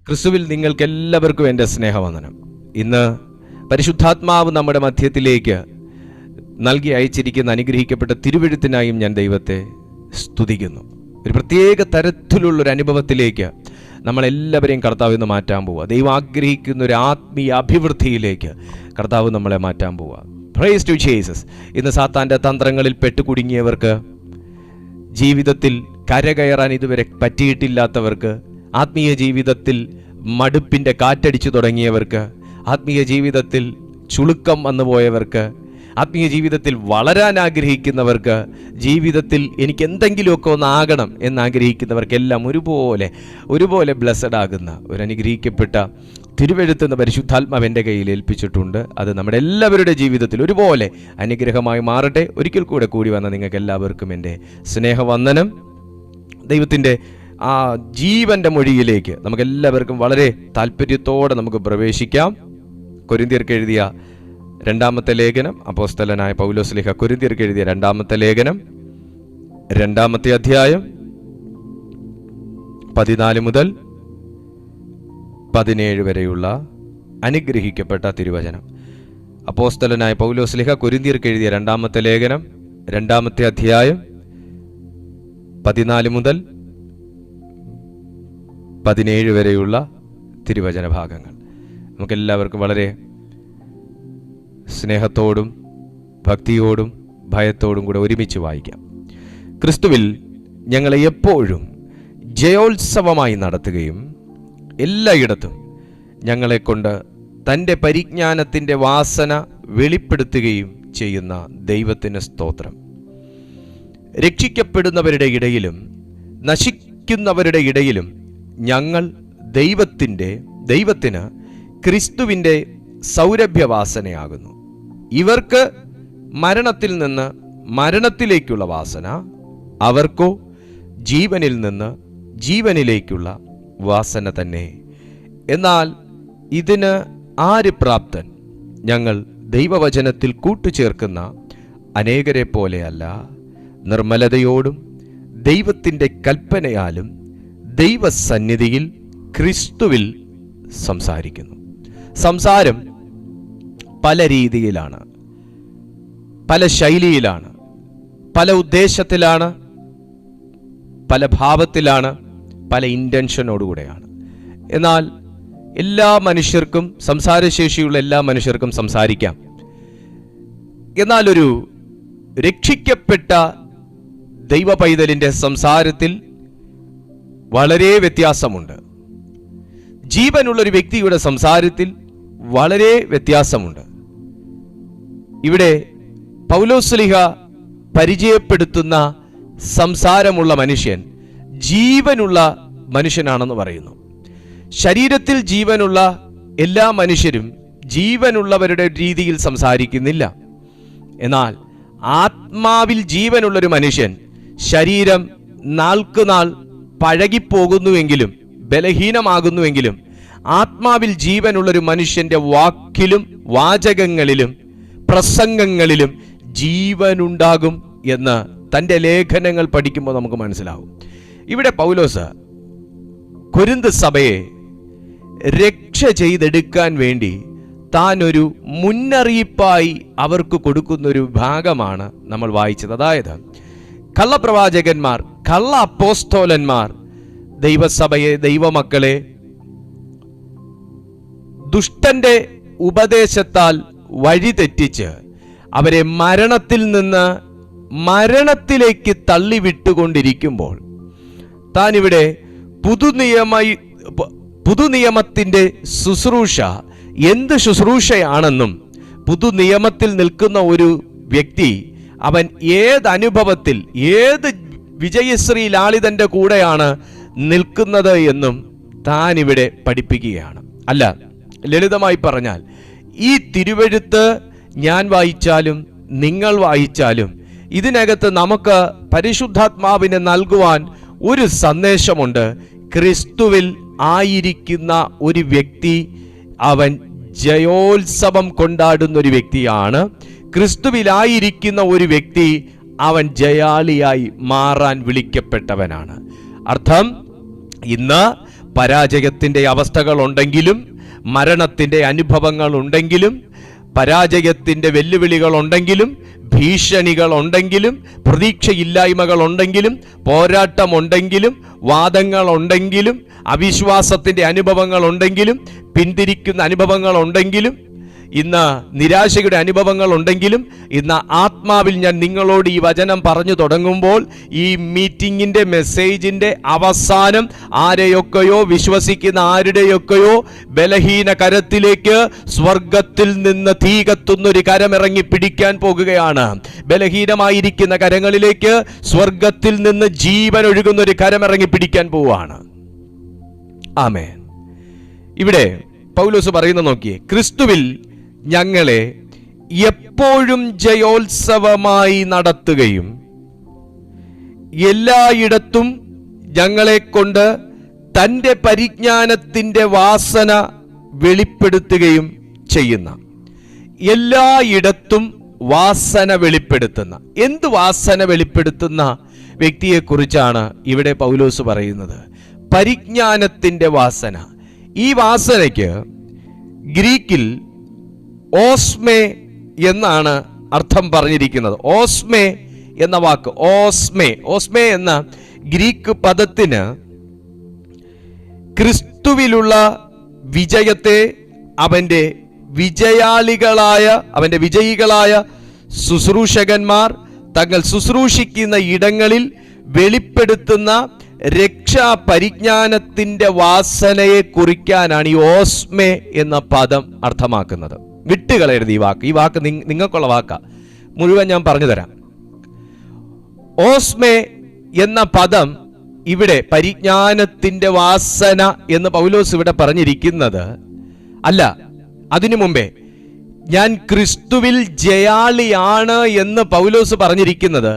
ക്രിസ്തുവിൽ നിങ്ങൾക്കെല്ലാവർക്കും എൻ്റെ സ്നേഹവന്ദനം. ഇന്ന് പരിശുദ്ധാത്മാവ് നമ്മുടെ മധ്യത്തിലേക്ക് നൽകി അയച്ചിരിക്കുന്ന അനുഗ്രഹിക്കപ്പെട്ട തിരുവെഴുത്തിനായും ഞാൻ ദൈവത്തെ സ്തുതിക്കുന്നു. ഒരു പ്രത്യേക തരത്തിലുള്ളൊരു അനുഭവത്തിലേക്ക് നമ്മളെല്ലാവരെയും കർത്താവ് ഇന്ന് മാറ്റാൻ പോവുക. ദൈവം ആഗ്രഹിക്കുന്ന ഒരു ആത്മീയ അഭിവൃദ്ധിയിലേക്ക് കർത്താവ് നമ്മളെ മാറ്റാൻ പോവുക. Praise to Jesus. ഇന്ന് സാത്താൻ്റെ തന്ത്രങ്ങളിൽ പെട്ടുകുടുങ്ങിയവർക്ക്, ജീവിതത്തിൽ കരകയറാൻ ഇതുവരെ പറ്റിയിട്ടില്ലാത്തവർക്ക്, ആത്മീയ ജീവിതത്തിൽ മടുപ്പിൻ്റെ കാറ്റടിച്ചു തുടങ്ങിയവർക്ക്, ആത്മീയ ജീവിതത്തിൽ ചുളുക്കം വന്നുപോയവർക്ക്, ആത്മീയ ജീവിതത്തിൽ വളരാൻ ആഗ്രഹിക്കുന്നവർക്ക്, ജീവിതത്തിൽ എനിക്ക് എന്തെങ്കിലുമൊക്കെ ഒന്നാകണം എന്നാഗ്രഹിക്കുന്നവർക്കെല്ലാം ഒരുപോലെ ബ്ലെസ്സഡ് ആകുന്ന ഒരു അനുഗ്രഹിക്കപ്പെട്ട തിരുവെഴുത്തുന്ന പരിശുദ്ധാത്മാവ് എൻ്റെ കയ്യിൽ ഏൽപ്പിച്ചിട്ടുണ്ട്. അത് നമ്മുടെ എല്ലാവരുടെ ജീവിതത്തിൽ ഒരുപോലെ അനുഗ്രഹമായി മാറട്ടെ. ഒരിക്കൽ കൂടി വന്ന നിങ്ങൾക്ക് എല്ലാവർക്കും എൻ്റെ സ്നേഹവന്ദനം. ദൈവത്തിൻ്റെ ആ ജീവൻ്റെ മൊഴിയിലേക്ക് നമുക്കെല്ലാവർക്കും വളരെ താല്പര്യത്തോടെ നമുക്ക് പ്രവേശിക്കാം. കൊരിന്ത്യർക്ക് എഴുതിയ രണ്ടാമത്തെ ലേഖനം, അപ്പോസ്തലനായ പൗലോസ്ലീഹ കൊരിന്ത്യർക്ക് എഴുതിയ രണ്ടാമത്തെ ലേഖനം, 2-ാമത്തെ അധ്യായം 14 മുതൽ 17 വരെയുള്ള അനുഗ്രഹിക്കപ്പെട്ട തിരുവചനം. അപ്പോസ്തലനായ പൗലോസ്ലീഹ കൊരിന്ത്യർക്ക് എഴുതിയ രണ്ടാമത്തെ ലേഖനം, 2-ാമത്തെ അധ്യായം 14 മുതൽ 17 വരെയുള്ള തിരുവചന ഭാഗങ്ങൾ നമുക്കെല്ലാവർക്കും വളരെ സ്നേഹത്തോടും ഭക്തിയോടും ഭയത്തോടും കൂടെ ഒരുമിച്ച് വായിക്കാം. ക്രിസ്തുവിൽ ഞങ്ങളെ എപ്പോഴും ജയോത്സവമായി നടത്തുകയും എല്ലായിടത്തും ഞങ്ങളെക്കൊണ്ട് തൻ്റെ പരിജ്ഞാനത്തിൻ്റെ വാസന വെളിപ്പെടുത്തുകയും ചെയ്യുന്ന ദൈവത്തിന് സ്തോത്രം. രക്ഷിക്കപ്പെടുന്നവരുടെ ഇടയിലും നശിക്കുന്നവരുടെ ഇടയിലും ഞങ്ങൾ ദൈവത്തിന് ക്രിസ്തുവിൻ്റെ സൗരഭ്യവാസനയാകുന്നു. ഇവർക്ക് മരണത്തിൽ നിന്ന് മരണത്തിലേക്കുള്ള വാസന, അവർക്കോ ജീവനിൽ നിന്ന് ജീവനിലേക്കുള്ള വാസന തന്നെ. എന്നാൽ ഇതിന് ആര് പ്രാപ്തൻ? ഞങ്ങൾ ദൈവവചനത്തിൽ കൂട്ടുചേർക്കുന്ന അനേകരെ പോലെയല്ല, നിർമ്മലതയോടും ദൈവത്തിൻ്റെ കൽപ്പനയാലും ദൈവസന്നിധിയിൽ ക്രിസ്തുവിൽ സംസാരിക്കുന്നു. സംസാരം പല രീതിയിലാണ്, പല ശൈലിയിലാണ്, പല ഉദ്ദേശത്തിലാണ്, പല ഭാവത്തിലാണ്, പല ഇൻറ്റൻഷനോടുകൂടെയാണ്. എന്നാൽ എല്ലാ മനുഷ്യർക്കും, സംസാരശേഷിയുള്ള എല്ലാ മനുഷ്യർക്കും സംസാരിക്കാം. എന്നാൽ ഒരു രക്ഷിക്കപ്പെട്ട ദൈവ പൈതലിൻ്റെ സംസാരത്തിൽ വളരെ വ്യത്യാസമുണ്ട്. ജീവനുള്ളൊരു വ്യക്തിയുടെ സംസാരത്തിൽ വളരെ വ്യത്യാസമുണ്ട്. ഇവിടെ പൗലോസ്ലീഹ പരിചയപ്പെടുത്തുന്ന സംസാരമുള്ള മനുഷ്യൻ ജീവനുള്ള മനുഷ്യനാണെന്ന് പറയുന്നു. ശരീരത്തിൽ ജീവനുള്ള എല്ലാ മനുഷ്യരും ജീവനുള്ളവരുടെ രീതിയിൽ സംസാരിക്കുന്നില്ല. എന്നാൽ ആത്മാവിൽ ജീവനുള്ളൊരു മനുഷ്യൻ, ശരീരം നാൾക്കുനാൾ പഴകിപ്പോകുന്നുവെങ്കിലും ബലഹീനമാകുന്നുവെങ്കിലും ആത്മാവിൽ ജീവനുള്ളൊരു മനുഷ്യന്റെ വാക്കിലും വാചകങ്ങളിലും പ്രസംഗങ്ങളിലും ജീവനുണ്ടാകും എന്ന് തൻ്റെ ലേഖനങ്ങൾ പഠിക്കുമ്പോൾ നമുക്ക് മനസ്സിലാവും. ഇവിടെ പൗലോസ് കൊരിന്ത് സഭയെ രക്ഷ ചെയ്തെടുക്കാൻ വേണ്ടി താൻ ഒരു മുന്നറിയിപ്പായി അവർക്ക് കൊടുക്കുന്നൊരു ഭാഗമാണ് നമ്മൾ വായിച്ചത്. അതായത് കള്ളപ്രവാചകന്മാർ, കള്ള അപ്പോസ്തോലന്മാർ ദൈവസഭയെ, ദൈവമക്കളെ ദുഷ്ടന്റെ ഉപദേശത്താൽ വഴിതെറ്റിച്ച് അവരെ മരണത്തിൽ നിന്ന് മരണത്തിലേക്ക് തള്ളിവിട്ടുകൊണ്ടിരിക്കുമ്പോൾ താൻ ഇവിടെ പുതുനിയമത്തിൻ്റെ ശുശ്രൂഷ എന്ത് ശുശ്രൂഷയാണെന്നും, പുതുനിയമത്തിൽ നിൽക്കുന്ന ഒരു വ്യക്തി അവൻ ഏത് അനുഭവത്തിൽ, ഏത് വിജയശ്രീ ലാളിതന്റെ കൂടെയാണ് നിൽക്കുന്നത് എന്നും താൻ ഇവിടെ പഠിപ്പിക്കുകയാണ്. അല്ല, ലളിതമായി പറഞ്ഞാൽ ഈ തിരുവെഴുത്ത് ഞാൻ വായിച്ചാലും നിങ്ങൾ വായിച്ചാലും ഇതിനകത്ത് നമുക്ക് പരിശുദ്ധാത്മാവിനെ നൽകുവാൻ ഒരു സന്ദേശമുണ്ട്. ക്രിസ്തുവിൽ ആയിരിക്കുന്ന ഒരു വ്യക്തി അവൻ ജയോത്സവം കൊണ്ടാടുന്ന ഒരു വ്യക്തിയാണ്. ക്രിസ്തുവിലായിരിക്കുന്ന ഒരു വ്യക്തി അവൻ ജയാളിയായി മാറാൻ വിളിക്കപ്പെട്ടവനാണ്. അർത്ഥം, ഇന്ന് പരാജയത്തിൻ്റെ അവസ്ഥകളുണ്ടെങ്കിലും, മരണത്തിൻ്റെ അനുഭവങ്ങളുണ്ടെങ്കിലും, പരാജയത്തിൻ്റെ വെല്ലുവിളികളുണ്ടെങ്കിലും, ഭീഷണികളുണ്ടെങ്കിലും, പ്രതീക്ഷയില്ലായ്മകളുണ്ടെങ്കിലും, പോരാട്ടമുണ്ടെങ്കിലും, വാദങ്ങളുണ്ടെങ്കിലും, അവിശ്വാസത്തിൻ്റെ അനുഭവങ്ങളുണ്ടെങ്കിലും, പിന്തിരിക്കുന്ന അനുഭവങ്ങളുണ്ടെങ്കിലും, ഇന്ന് നിരാശയുടെ അനുഭവങ്ങൾ ഉണ്ടെങ്കിലും, ഇന്ന് ആത്മാവിൽ ഞാൻ നിങ്ങളോട് ഈ വചനം പറഞ്ഞു തുടങ്ങുമ്പോൾ ഈ മീറ്റിങ്ങിൻ്റെ മെസ്സേജിൻ്റെ അവസാനം ആരെയൊക്കെയോ വിശ്വസിക്കുന്ന ആരുടെയൊക്കെയോ ബലഹീന കരത്തിലേക്ക് സ്വർഗത്തിൽ നിന്ന് തീ കത്തുന്നൊരു കരമിറങ്ങി പിടിക്കാൻ പോകുകയാണ്. ബലഹീനമായിരിക്കുന്ന കരങ്ങളിലേക്ക് സ്വർഗത്തിൽ നിന്ന് ജീവൻ ഒഴുകുന്നൊരു കരമിറങ്ങി പിടിക്കാൻ പോവുകയാണ്. ആമേൻ. ഇവിടെ പൗലോസ് പറയുന്ന നോക്കിയേ, ക്രിസ്തുവിൽ ഞങ്ങളെ എപ്പോഴും ജയോത്സവമായി നടത്തുകയും എല്ലായിടത്തും ഞങ്ങളെ കൊണ്ട് തൻ്റെ പരിജ്ഞാനത്തിൻ്റെ വാസന വെളിപ്പെടുത്തുകയും ചെയ്യുന്ന, എല്ലായിടത്തും വാസന വെളിപ്പെടുത്തുന്ന, എന്ത് വാസന വെളിപ്പെടുത്തുന്ന വ്യക്തിയെക്കുറിച്ചാണ് ഇവിടെ പൗലോസ് പറയുന്നത്? പരിജ്ഞാനത്തിൻ്റെ വാസന. ഈ വാസനയ്ക്ക് ഗ്രീക്കിൽ ഓസ്മേ എന്നാണ് അർത്ഥം പറഞ്ഞിരിക്കുന്നത്. ഓസ്മേ എന്ന വാക്ക്, ഓസ്മേ എന്ന ഗ്രീക്ക് പദത്തിന് ക്രിസ്തുവിലുള്ള വിജയത്തെ അവൻ്റെ വിജയികളായ ശുശ്രൂഷകന്മാർ തങ്ങൾ ശുശ്രൂഷിക്കുന്ന ഇടങ്ങളിൽ വെളിപ്പെടുത്തുന്ന രക്ഷാ പരിജ്ഞാനത്തിൻ്റെ വാസനയെ കുറിക്കാനാണ് ഈ ഓസ്മേ എന്ന പദം അർത്ഥമാക്കുന്നത്. വിട്ടുകളയരുത് ഈ വാക്ക്. ഈ വാക്ക് നിങ്ങൾക്കുള്ള വാക്കാ, മുഴുവൻ ഞാൻ പറഞ്ഞു തരാം. ഓസ്മേ എന്ന പദം ഇവിടെ പരിജ്ഞാനത്തിൻ്റെ വാസന എന്ന് പൗലോസ് ഇവിടെ പറഞ്ഞിരിക്കുന്നത് അല്ല. അതിനു മുമ്പേ ഞാൻ ക്രിസ്തുവിൽ ജയാളിയാണ് എന്ന് പൗലോസ് പറഞ്ഞിരിക്കുന്നത്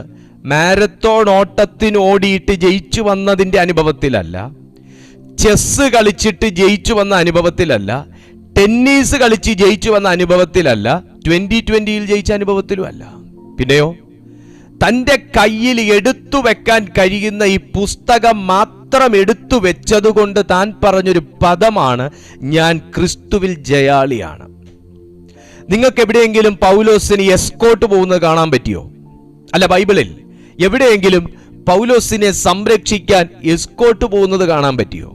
മാരത്തോൺ ഓട്ടത്തിന് ഓടിയിട്ട് ജയിച്ചു വന്നതിൻ്റെ അനുഭവത്തിലല്ല, ചെസ് കളിച്ചിട്ട് ജയിച്ചു വന്ന അനുഭവത്തിലല്ല, ടെന്നീസ് കളിച്ച് ജയിച്ചു വന്ന അനുഭവത്തിലല്ല, 2020 ജയിച്ച അനുഭവത്തിലുമല്ല. പിന്നെയോ തൻ്റെ കയ്യിൽ എടുത്തു വെക്കാൻ കഴിയുന്ന ഈ പുസ്തകം മാത്രം എടുത്തു വെച്ചതുകൊണ്ട് താൻ പറഞ്ഞൊരു പദമാണ്, ഞാൻ ക്രിസ്തുവിൽ ജയാളിയാണ്. നിങ്ങൾക്ക് എവിടെയെങ്കിലും പൗലോസിന് എസ്കോട്ട് പോകുന്നത് കാണാൻ പറ്റിയോ? അല്ല, ബൈബിളിൽ എവിടെയെങ്കിലും പൗലോസിനെ സംരക്ഷിക്കാൻ എസ്കോട്ട് പോകുന്നത് കാണാൻ പറ്റിയോ?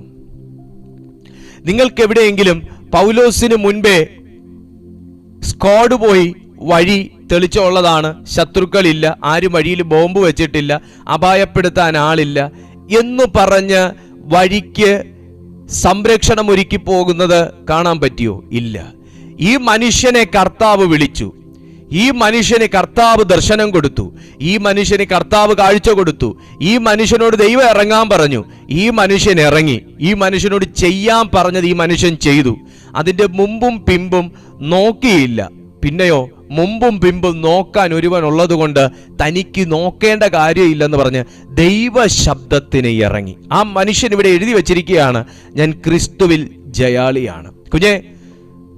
നിങ്ങൾക്ക് എവിടെയെങ്കിലും പൗലോസിന് മുൻപേ സ്ക്വാഡ് പോയി വഴി തെളിച്ചുള്ളതാണ്, ശത്രുക്കളില്ല, ആരും വഴിയിൽ ബോംബ് വെച്ചിട്ടില്ല, അപായപ്പെടുത്താൻ ആളില്ല എന്ന് പറഞ്ഞ് വഴിക്ക് സംരക്ഷണം ഒരുക്കി പോകുന്നത് കാണാൻ പറ്റിയോ? ഇല്ല. ഈ മനുഷ്യനെ കർത്താവ് വിളിച്ചു, ഈ മനുഷ്യന് കർത്താവ് ദർശനം കൊടുത്തു, ഈ മനുഷ്യന് കർത്താവ് കാഴ്ച കൊടുത്തു, ഈ മനുഷ്യനോട് ദൈവം ഇറങ്ങാൻ പറഞ്ഞു, ഈ മനുഷ്യൻ ഇറങ്ങി, ഈ മനുഷ്യനോട് ചെയ്യാൻ പറഞ്ഞത് ഈ മനുഷ്യൻ ചെയ്തു. അതിൻ്റെ മുമ്പും പിമ്പും നോക്കിയില്ല. പിന്നെയോ മുമ്പും പിമ്പും നോക്കാൻ ഒരുവൻ ഉള്ളത് കൊണ്ട് തനിക്ക് നോക്കേണ്ട കാര്യമില്ലെന്ന് പറഞ്ഞ് ദൈവ ശബ്ദത്തിന് ഇറങ്ങി. ആ മനുഷ്യൻ ഇവിടെ എഴുതി വച്ചിരിക്കുകയാണ്, ഞാൻ ക്രിസ്തുവിൽ ജയാളിയാണ്. കുഞ്ഞെ,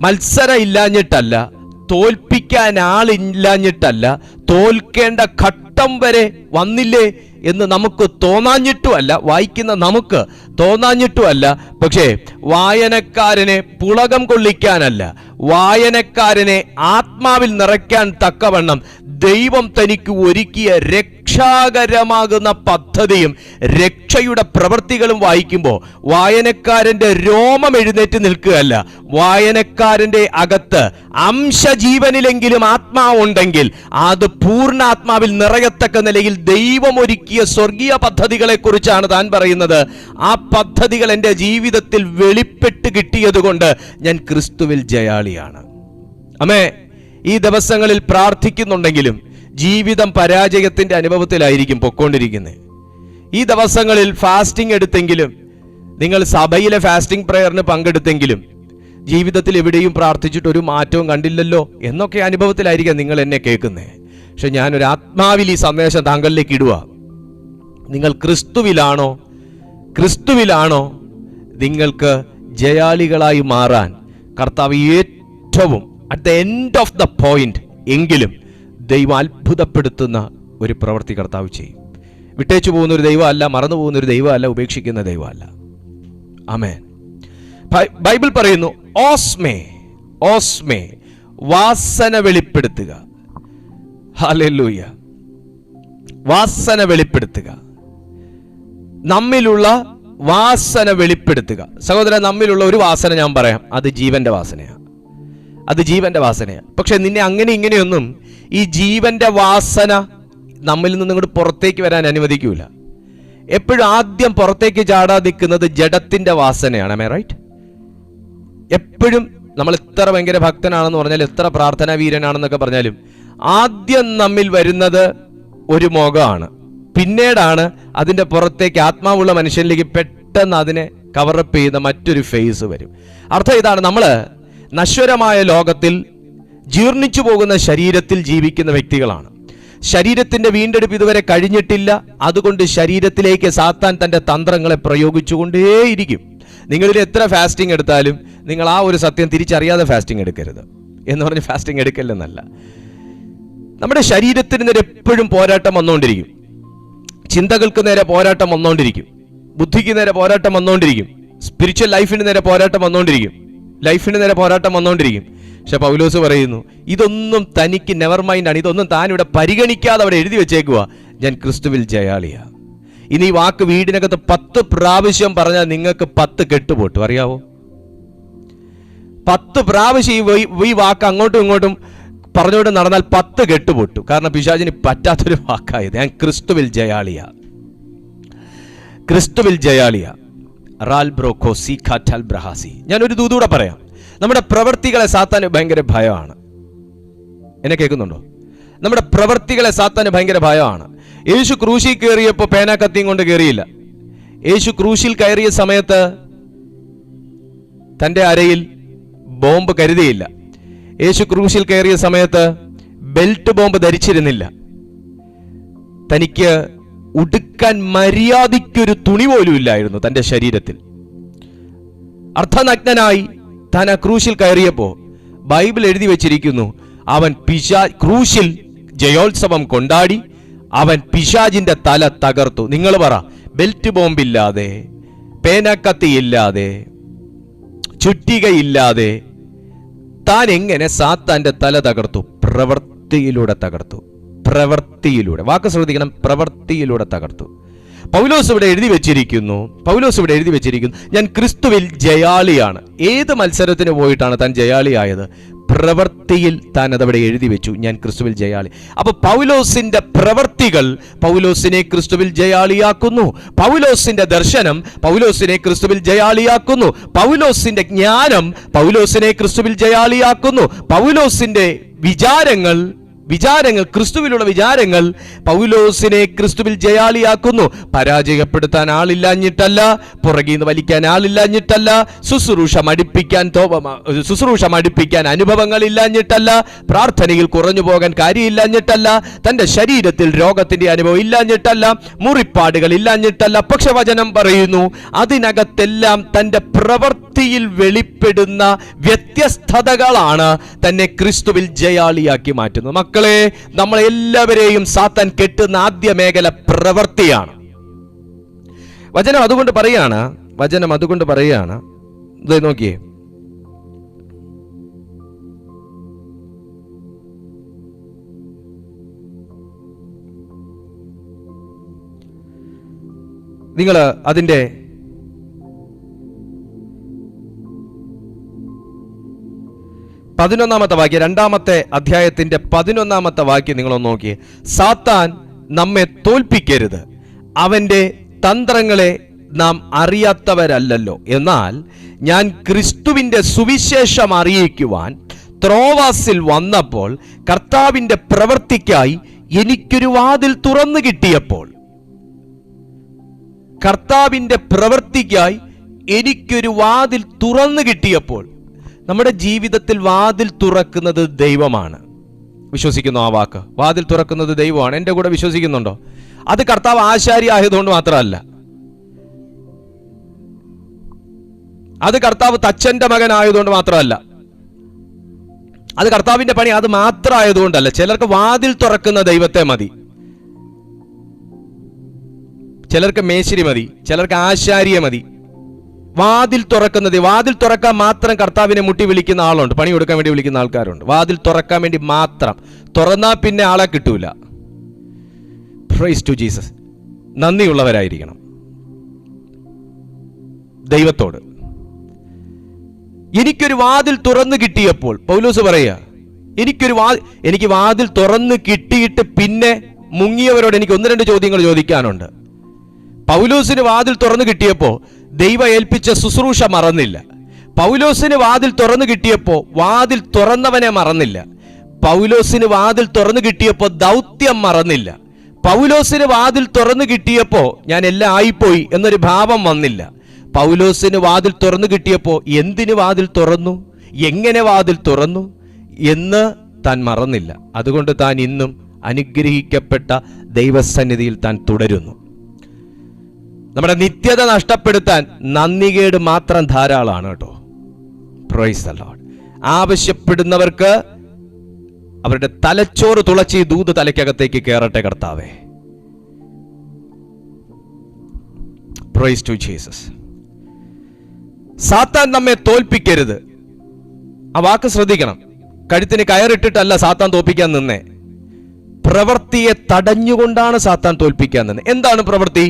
മത്സരം ഇല്ലാഞ്ഞിട്ടല്ല, തോൽപ്പിക്കാൻ ആളില്ലാഞ്ഞിട്ടല്ല, തോൽക്കേണ്ട ഘട്ടം വരെ വന്നില്ലേ എന്ന് നമുക്ക് തോന്നാഞ്ഞിട്ടുമല്ല, വായിക്കുന്ന നമുക്ക് തോന്നാഞ്ഞിട്ടുമല്ല. പക്ഷേ വായനക്കാരനെ പുളകം കൊള്ളിക്കാനല്ല, വായനക്കാരനെ ആത്മാവിൽ നിറയ്ക്കാൻ തക്കവണ്ണം ദൈവം തനിക്ക് ഒരുക്കിയ രക്ഷാകരമാകുന്ന പദ്ധതിയും രക്ഷയുടെ പ്രവൃത്തികളും വായിക്കുമ്പോൾ വായനക്കാരൻ്റെ രോമം എഴുന്നേറ്റ് നിൽക്കുകയല്ല, വായനക്കാരൻ്റെ അകത്ത് അംശജീവനിലെങ്കിലും ആത്മാവുണ്ടെങ്കിൽ അത് പൂർണ്ണാത്മാവിൽ നിറയത്തക്ക നിലയിൽ ദൈവം ഒരുക്കിയ സ്വർഗീയ പദ്ധതികളെ കുറിച്ചാണ് താൻ പറയുന്നത്. ആ പദ്ധതികൾ എൻ്റെ ജീവിതത്തിൽ വെളിപ്പെട്ട് കിട്ടിയതുകൊണ്ട് ഞാൻ ക്രിസ്തുവിൽ ജയാളിയാണ്. അമേ, ഈ ദിവസങ്ങളിൽ പ്രാർത്ഥിക്കുന്നുണ്ടെങ്കിലും ജീവിതം പരാജയത്തിൻ്റെ അനുഭവത്തിലായിരിക്കും പൊക്കോണ്ടിരിക്കുന്നത്. ഈ ദിവസങ്ങളിൽ ഫാസ്റ്റിംഗ് എടുത്തെങ്കിലും, നിങ്ങൾ സഭയിലെ ഫാസ്റ്റിംഗ് പ്രയറിന് പങ്കെടുത്തെങ്കിലും ജീവിതത്തിൽ എവിടെയും പ്രാർത്ഥിച്ചിട്ട് ഒരു മാറ്റവും കണ്ടില്ലല്ലോ എന്നൊക്കെ അനുഭവത്തിലായിരിക്കാം നിങ്ങൾ എന്നെ കേൾക്കുന്നത്. പക്ഷെ ഞാനൊരു ആത്മാവിൽ ഈ സന്ദേശം താങ്കളിലേക്ക് ഇടുക. നിങ്ങൾ ക്രിസ്തുവിലാണോ? ക്രിസ്തുവിലാണോ നിങ്ങൾക്ക് ജയാളികളായി മാറാൻ കർത്താവ് ഏറ്റവും at the end of the point എങ്കിലും ദൈവം അത്ഭുതപ്പെടുത്തുന്ന ഒരു പ്രവൃത്തി കർത്താവ് ചെയ്യും. വിട്ടേച്ചു പോകുന്ന ഒരു ദൈവമല്ല, മറന്നു പോകുന്ന ഒരു ദൈവമല്ല, ഉപേക്ഷിക്കുന്ന ദൈവമല്ല. ആമേൻ. ബൈബിൾ പറയുന്നു ഓസ്മേ, ഓസ്മേ, വാസന വെളിപ്പെടുത്തുക. ഹല്ലേലൂയ. വാസന വെളിപ്പെടുത്തുക, നമ്മിലുള്ള വാസന വെളിപ്പെടുത്തുക. സഹോദരൻ, നമ്മിലുള്ള ഒരു വാസന ഞാൻ പറയാം, അത് ജീവന്റെ വാസനയാണ്. അത് ജീവന്റെ വാസനയാണ്. പക്ഷെ നിന്നെ അങ്ങനെ ഇങ്ങനെയൊന്നും ഈ ജീവന്റെ വാസന നമ്മിൽ നിന്ന് ഇങ്ങോട്ട് പുറത്തേക്ക് വരാൻ അനുവദിക്കൂല. എപ്പോഴും ആദ്യം പുറത്തേക്ക് ചാടാതിരിക്കുന്നത് ജഡത്തിന്റെ വാസനയാണ്. Am I right? എപ്പോഴും നമ്മൾ എത്ര ഭയങ്കര ഭക്തനാണെന്ന് പറഞ്ഞാലും, എത്ര പ്രാർത്ഥനാ വീരനാണെന്നൊക്കെ പറഞ്ഞാലും, ആദ്യം നമ്മിൽ വരുന്നത് ഒരു മുഖമാണ്. പിന്നീടാണ് അതിൻ്റെ പുറത്തേക്ക് ആത്മാവുള്ള മനുഷ്യനിലേക്ക് പെട്ടെന്ന് അതിനെ കവറപ്പ് ചെയ്യുന്ന മറ്റൊരു ഫേസ് വരും. അർത്ഥം ഇതാണ്, നമ്മൾ നശ്വരമായ ലോകത്തിൽ ജീർണിച്ചു പോകുന്ന ശരീരത്തിൽ ജീവിക്കുന്ന വ്യക്തികളാണ്. ശരീരത്തിന്റെ വീണ്ടെടുപ്പ് ഇതുവരെ കഴിഞ്ഞിട്ടില്ല. അതുകൊണ്ട് ശരീരത്തിലേക്ക് സാത്താൻ തൻ്റെ തന്ത്രങ്ങളെ പ്രയോഗിച്ചുകൊണ്ടേയിരിക്കും. നിങ്ങളിൽ എത്ര ഫാസ്റ്റിംഗ് എടുത്താലും നിങ്ങൾ ആ ഒരു സത്യം തിരിച്ചറിയാതെ ഫാസ്റ്റിംഗ് എടുക്കരുത് എന്ന് പറഞ്ഞ് ഫാസ്റ്റിംഗ് എടുക്കല്ലെന്നല്ല. നമ്മുടെ ശരീരത്തിന് നേരെ എപ്പോഴും പോരാട്ടം വന്നുകൊണ്ടിരിക്കും. ചിന്തകൾക്ക് നേരെ പോരാട്ടം വന്നുകൊണ്ടിരിക്കും. ബുദ്ധിക്ക് നേരെ പോരാട്ടം വന്നുകൊണ്ടിരിക്കും. സ്പിരിച്വൽ ലൈഫിന് നേരെ പോരാട്ടം വന്നുകൊണ്ടിരിക്കും. ലൈഫിന് നേരെ പോരാട്ടം വന്നുകൊണ്ടിരിക്കും. പക്ഷെ പൗലോസ് പറയുന്നു, ഇതൊന്നും തനിക്ക് നെവർ മൈൻഡ് ആണ്. ഇതൊന്നും താൻ ഇവിടെ പരിഗണിക്കാതെ അവിടെ എഴുതി വെച്ചേക്കുക, ഞാൻ ക്രിസ്തുവിൽ ജയാളിയാ. ഇനി ഈ വാക്ക് വീടിനകത്ത് 10 പ്രാവശ്യം പറഞ്ഞാൽ നിങ്ങൾക്ക് 10 കെട്ടുപോട്ടു. അറിയാവോ? 10 പ്രാവശ്യം ഈ വാക്ക് അങ്ങോട്ടും ഇങ്ങോട്ടും പറഞ്ഞുകൊണ്ട് നടന്നാൽ 10 കെട്ടുപൊട്ടു. കാരണം പിശാചിന് പറ്റാത്തൊരു വാക്കായത്. ഞാൻ ക്രിസ്തുവിൽ ജയാളിയ, ക്രിസ്തുവിൽ ജയാളിയ. ഞാനൊരു ദൂതൂടെ പറയാം. നമ്മുടെ പ്രവൃത്തികളെ സാത്താന് ഭയങ്കര ഭയമാണ്. എന്നെ കേൾക്കുന്നുണ്ടോ? നമ്മുടെ പ്രവൃത്തികളെ സാത്താന് ഭയങ്കര ഭയമാണ്. യേശു ക്രൂശിൽ കയറിയപ്പോൾ പേന കത്തിയും കൊണ്ട് കയറിയില്ല. യേശു ക്രൂശിൽ കയറിയ സമയത്ത് തൻ്റെ അരയിൽ ബോംബ് കരുതിയില്ല. യേശു ക്രൂശിൽ കയറിയ സമയത്ത് ബെൽറ്റ് ബോംബ് ധരിച്ചിരുന്നില്ല. തനിക്ക് ഉടുക്കാൻ മര്യാദയ്ക്കൊരു തുണി പോലും ഇല്ലായിരുന്നു തൻ്റെ ശരീരത്തിൽ. അർദ്ധനഗ്നനായി താൻ ആ ക്രൂശിൽ കയറിയപ്പോൾ ബൈബിൾ എഴുതി വെച്ചിരിക്കുന്നു, അവൻ ക്രൂശിൽ ജയോത്സവം കൊണ്ടാടി, അവൻ പിശാചിന്റെ തല തകർത്തു. നിങ്ങൾ പറ, ബെൽറ്റ് ബോംബില്ലാതെ, പേനക്കത്തിയില്ലാതെ, ചുറ്റികയില്ലാതെ താൻ എങ്ങനെ സാത്താന്റെ തല തകർത്തു? പ്രവൃത്തിയിലൂടെ തകർത്തു. പ്രവൃത്തിയിലൂടെ, വാക്ക് ശ്രദ്ധിക്കണം, പ്രവൃത്തിയിലൂടെ തകർത്തു. പൗലോസ് ഇവിടെ എഴുതി വെച്ചിരിക്കുന്നു, ഞാൻ ക്രിസ്തുവിൽ ജയാളിയാണ്. ഏത് മത്സരത്തിന് പോയിട്ടാണ് താൻ ജയാളിയായത്? പ്രവൃത്തിയിൽ താൻ അതവിടെ എഴുതി വെച്ചു, ഞാൻ ക്രിസ്തുവിൽ ജയാളി. അപ്പൊ പൗലോസിന്റെ പ്രവൃത്തികൾ പൗലോസിനെ ക്രിസ്തുവിൽ ജയാളിയാക്കുന്നു. പൗലോസിന്റെ ദർശനം പൗലോസിനെ ക്രിസ്തുവിൽ ജയാളിയാക്കുന്നു. പൗലോസിന്റെ ജ്ഞാനം പൗലോസിനെ ക്രിസ്തുവിൽ ജയാളിയാക്കുന്നു. പൗലോസിന്റെ വിചാരങ്ങൾ ക്രിസ്തുവിലുള്ള വിചാരങ്ങൾ പൗലോസിനെ ക്രിസ്തുവിൽ ജയാളിയാക്കുന്നു. പരാജയപ്പെടുത്താൻ ആളില്ലാഞ്ഞിട്ടല്ല, പുറകിൽ നിന്ന് വലിക്കാൻ ആളില്ലാഞ്ഞിട്ടല്ല, ശുശ്രൂഷ മടുപ്പിക്കാൻ അനുഭവങ്ങൾ ഇല്ലാഞ്ഞിട്ടല്ല, പ്രാർത്ഥനയിൽ കുറഞ്ഞു പോകാൻ കാര്യമില്ലാഞ്ഞിട്ടല്ല, തന്റെ ശരീരത്തിൽ രോഗത്തിന്റെ അനുഭവം ഇല്ലാഞ്ഞിട്ടല്ല, മുറിപ്പാടുകൾ ഇല്ലാഞ്ഞിട്ടല്ല. പക്ഷെ വചനം പറയുന്നു, അതിനകത്തെല്ലാം തന്റെ പ്രവൃത്തിയിൽ വെളിപ്പെടുന്ന വ്യത്യസ്തതകളാണ് തന്നെ ക്രിസ്തുവിൽ ജയാളിയാക്കി മാറ്റുന്നത്. മക്കളെ, നമ്മളെല്ലാവരെയും സാത്താൻ കെട്ടുന്ന ആദ്യ മേഖല പ്രവൃത്തിയാണ്. വചനം അതുകൊണ്ട് പറയാണ്, ഇത് നോക്കിയേ, നിങ്ങൾ അതിൻ്റെ 11-ാമത്തെ വാക്യം, 2-ാമത്തെ അധ്യായത്തിന്റെ 11-ാമത്തെ വാക്യം നിങ്ങളൊന്ന് നോക്കിയേ. സാത്താൻ നമ്മെ തോൽപ്പിക്കരുത്, അവന്റെ തന്ത്രങ്ങളെ നാം അറിയാത്തവരല്ലല്ലോ. എന്നാൽ ഞാൻ ക്രിസ്തുവിന്റെ സുവിശേഷം അറിയിക്കുവാൻ ത്രോവാസിൽ വന്നപ്പോൾ കർത്താവിന്റെ പ്രവൃത്തിക്കായി എനിക്കൊരു വാതിൽ തുറന്നു കിട്ടിയപ്പോൾ, കർത്താവിന്റെ പ്രവൃത്തിക്കായി എനിക്കൊരു വാതിൽ തുറന്നു കിട്ടിയപ്പോൾ. നമ്മുടെ ജീവിതത്തിൽ വാതിൽ തുറക്കുന്നത് ദൈവമാണ്. വിശ്വസിക്കുന്നു ആ വാക്ക്? വാതിൽ തുറക്കുന്നത് ദൈവമാണ്. എൻ്റെ കൂടെ വിശ്വസിക്കുന്നുണ്ടോ? അത് കർത്താവ് ആശാരി ആയതുകൊണ്ട് മാത്രമല്ല, അത് കർത്താവ് തച്ചന്റെ മകനായതുകൊണ്ട് മാത്രമല്ല, അത് കർത്താവിന്റെ പണി അത് മാത്രമായതുകൊണ്ടല്ല. ചിലർക്ക് വാതിൽ തുറക്കുന്ന ദൈവത്തെ മതി, ചിലർക്ക് മേശിരി മതി, ചിലർക്ക് ആശാരിയെ മതി. വാതിൽ തുറക്കുന്നത്, വാതിൽ തുറക്കാൻ മാത്രം കർത്താവിനെ മുട്ടി വിളിക്കുന്ന ആളുണ്ട്, പണി കൊടുക്കാൻ വേണ്ടി വിളിക്കുന്ന ആൾക്കാരുണ്ട്. വാതിൽ തുറക്കാൻ വേണ്ടി മാത്രം, തുറന്നാൽ പിന്നെ ആളെ കിട്ടൂല. Price to Jesus. നന്ദിയുള്ളവരായിരിക്കണം ദൈവത്തോട്. എനിക്കൊരു വാതിൽ തുറന്നു കിട്ടിയപ്പോൾ പൗലോസ് പറയുക, എനിക്ക് വാതിൽ തുറന്ന് കിട്ടിയിട്ട് പിന്നെ മുങ്ങിയവരോട് എനിക്ക് 1-2 ചോദ്യങ്ങൾ ചോദിക്കാനുണ്ട്. പൗലോസിന് വാതിൽ തുറന്നു കിട്ടിയപ്പോൾ ദൈവം ഏൽപ്പിച്ച ശുശ്രൂഷ മറന്നില്ല. പൗലോസിന് വാതിൽ തുറന്നു കിട്ടിയപ്പോൾ വാതിൽ തുറന്നവനെ മറന്നില്ല. പൗലോസിന് വാതിൽ തുറന്നു കിട്ടിയപ്പോൾ ദൗത്യം മറന്നില്ല. പൗലോസിന് വാതിൽ തുറന്നു കിട്ടിയപ്പോൾ ഞാൻ എല്ലാം ആയിപ്പോയി എന്നൊരു ഭാവം വന്നില്ല. പൗലോസിന് വാതിൽ തുറന്നു കിട്ടിയപ്പോൾ എന്തിന് വാതിൽ തുറന്നു, എങ്ങനെ വാതിൽ തുറന്നു എന്ന് താൻ മറന്നില്ല. അതുകൊണ്ട് താൻ ഇന്നും അനുഗ്രഹിക്കപ്പെട്ട ദൈവസന്നിധിയിൽ താൻ തുടരുന്നു. നമ്മുടെ നിത്യത നഷ്ടപ്പെടുത്താൻ നന്ദികേട് മാത്രം ധാരാളമാണ് കേട്ടോ. Praise the Lord. ആവശ്യപ്പെടുന്നവർക്ക് അവരുടെ തലച്ചോറ് തുളച്ച് ഈ ദൂത് തലയ്ക്കകത്തേക്ക് കയറട്ടെ കർത്താവേ. Praise to Jesus. സാത്താൻ നമ്മെ തോൽപ്പിക്കരുത്. ആ വാക്ക് ശ്രദ്ധിക്കണം. കഴുത്തിന് കയറിട്ടിട്ടല്ല സാത്താൻ തോൽപ്പിക്കാൻ നിന്നേ, പ്രവൃത്തിയെ തടഞ്ഞുകൊണ്ടാണ് സാത്താൻ തോൽപ്പിക്കാൻ നിന്നെ. എന്താണ് പ്രവൃത്തി?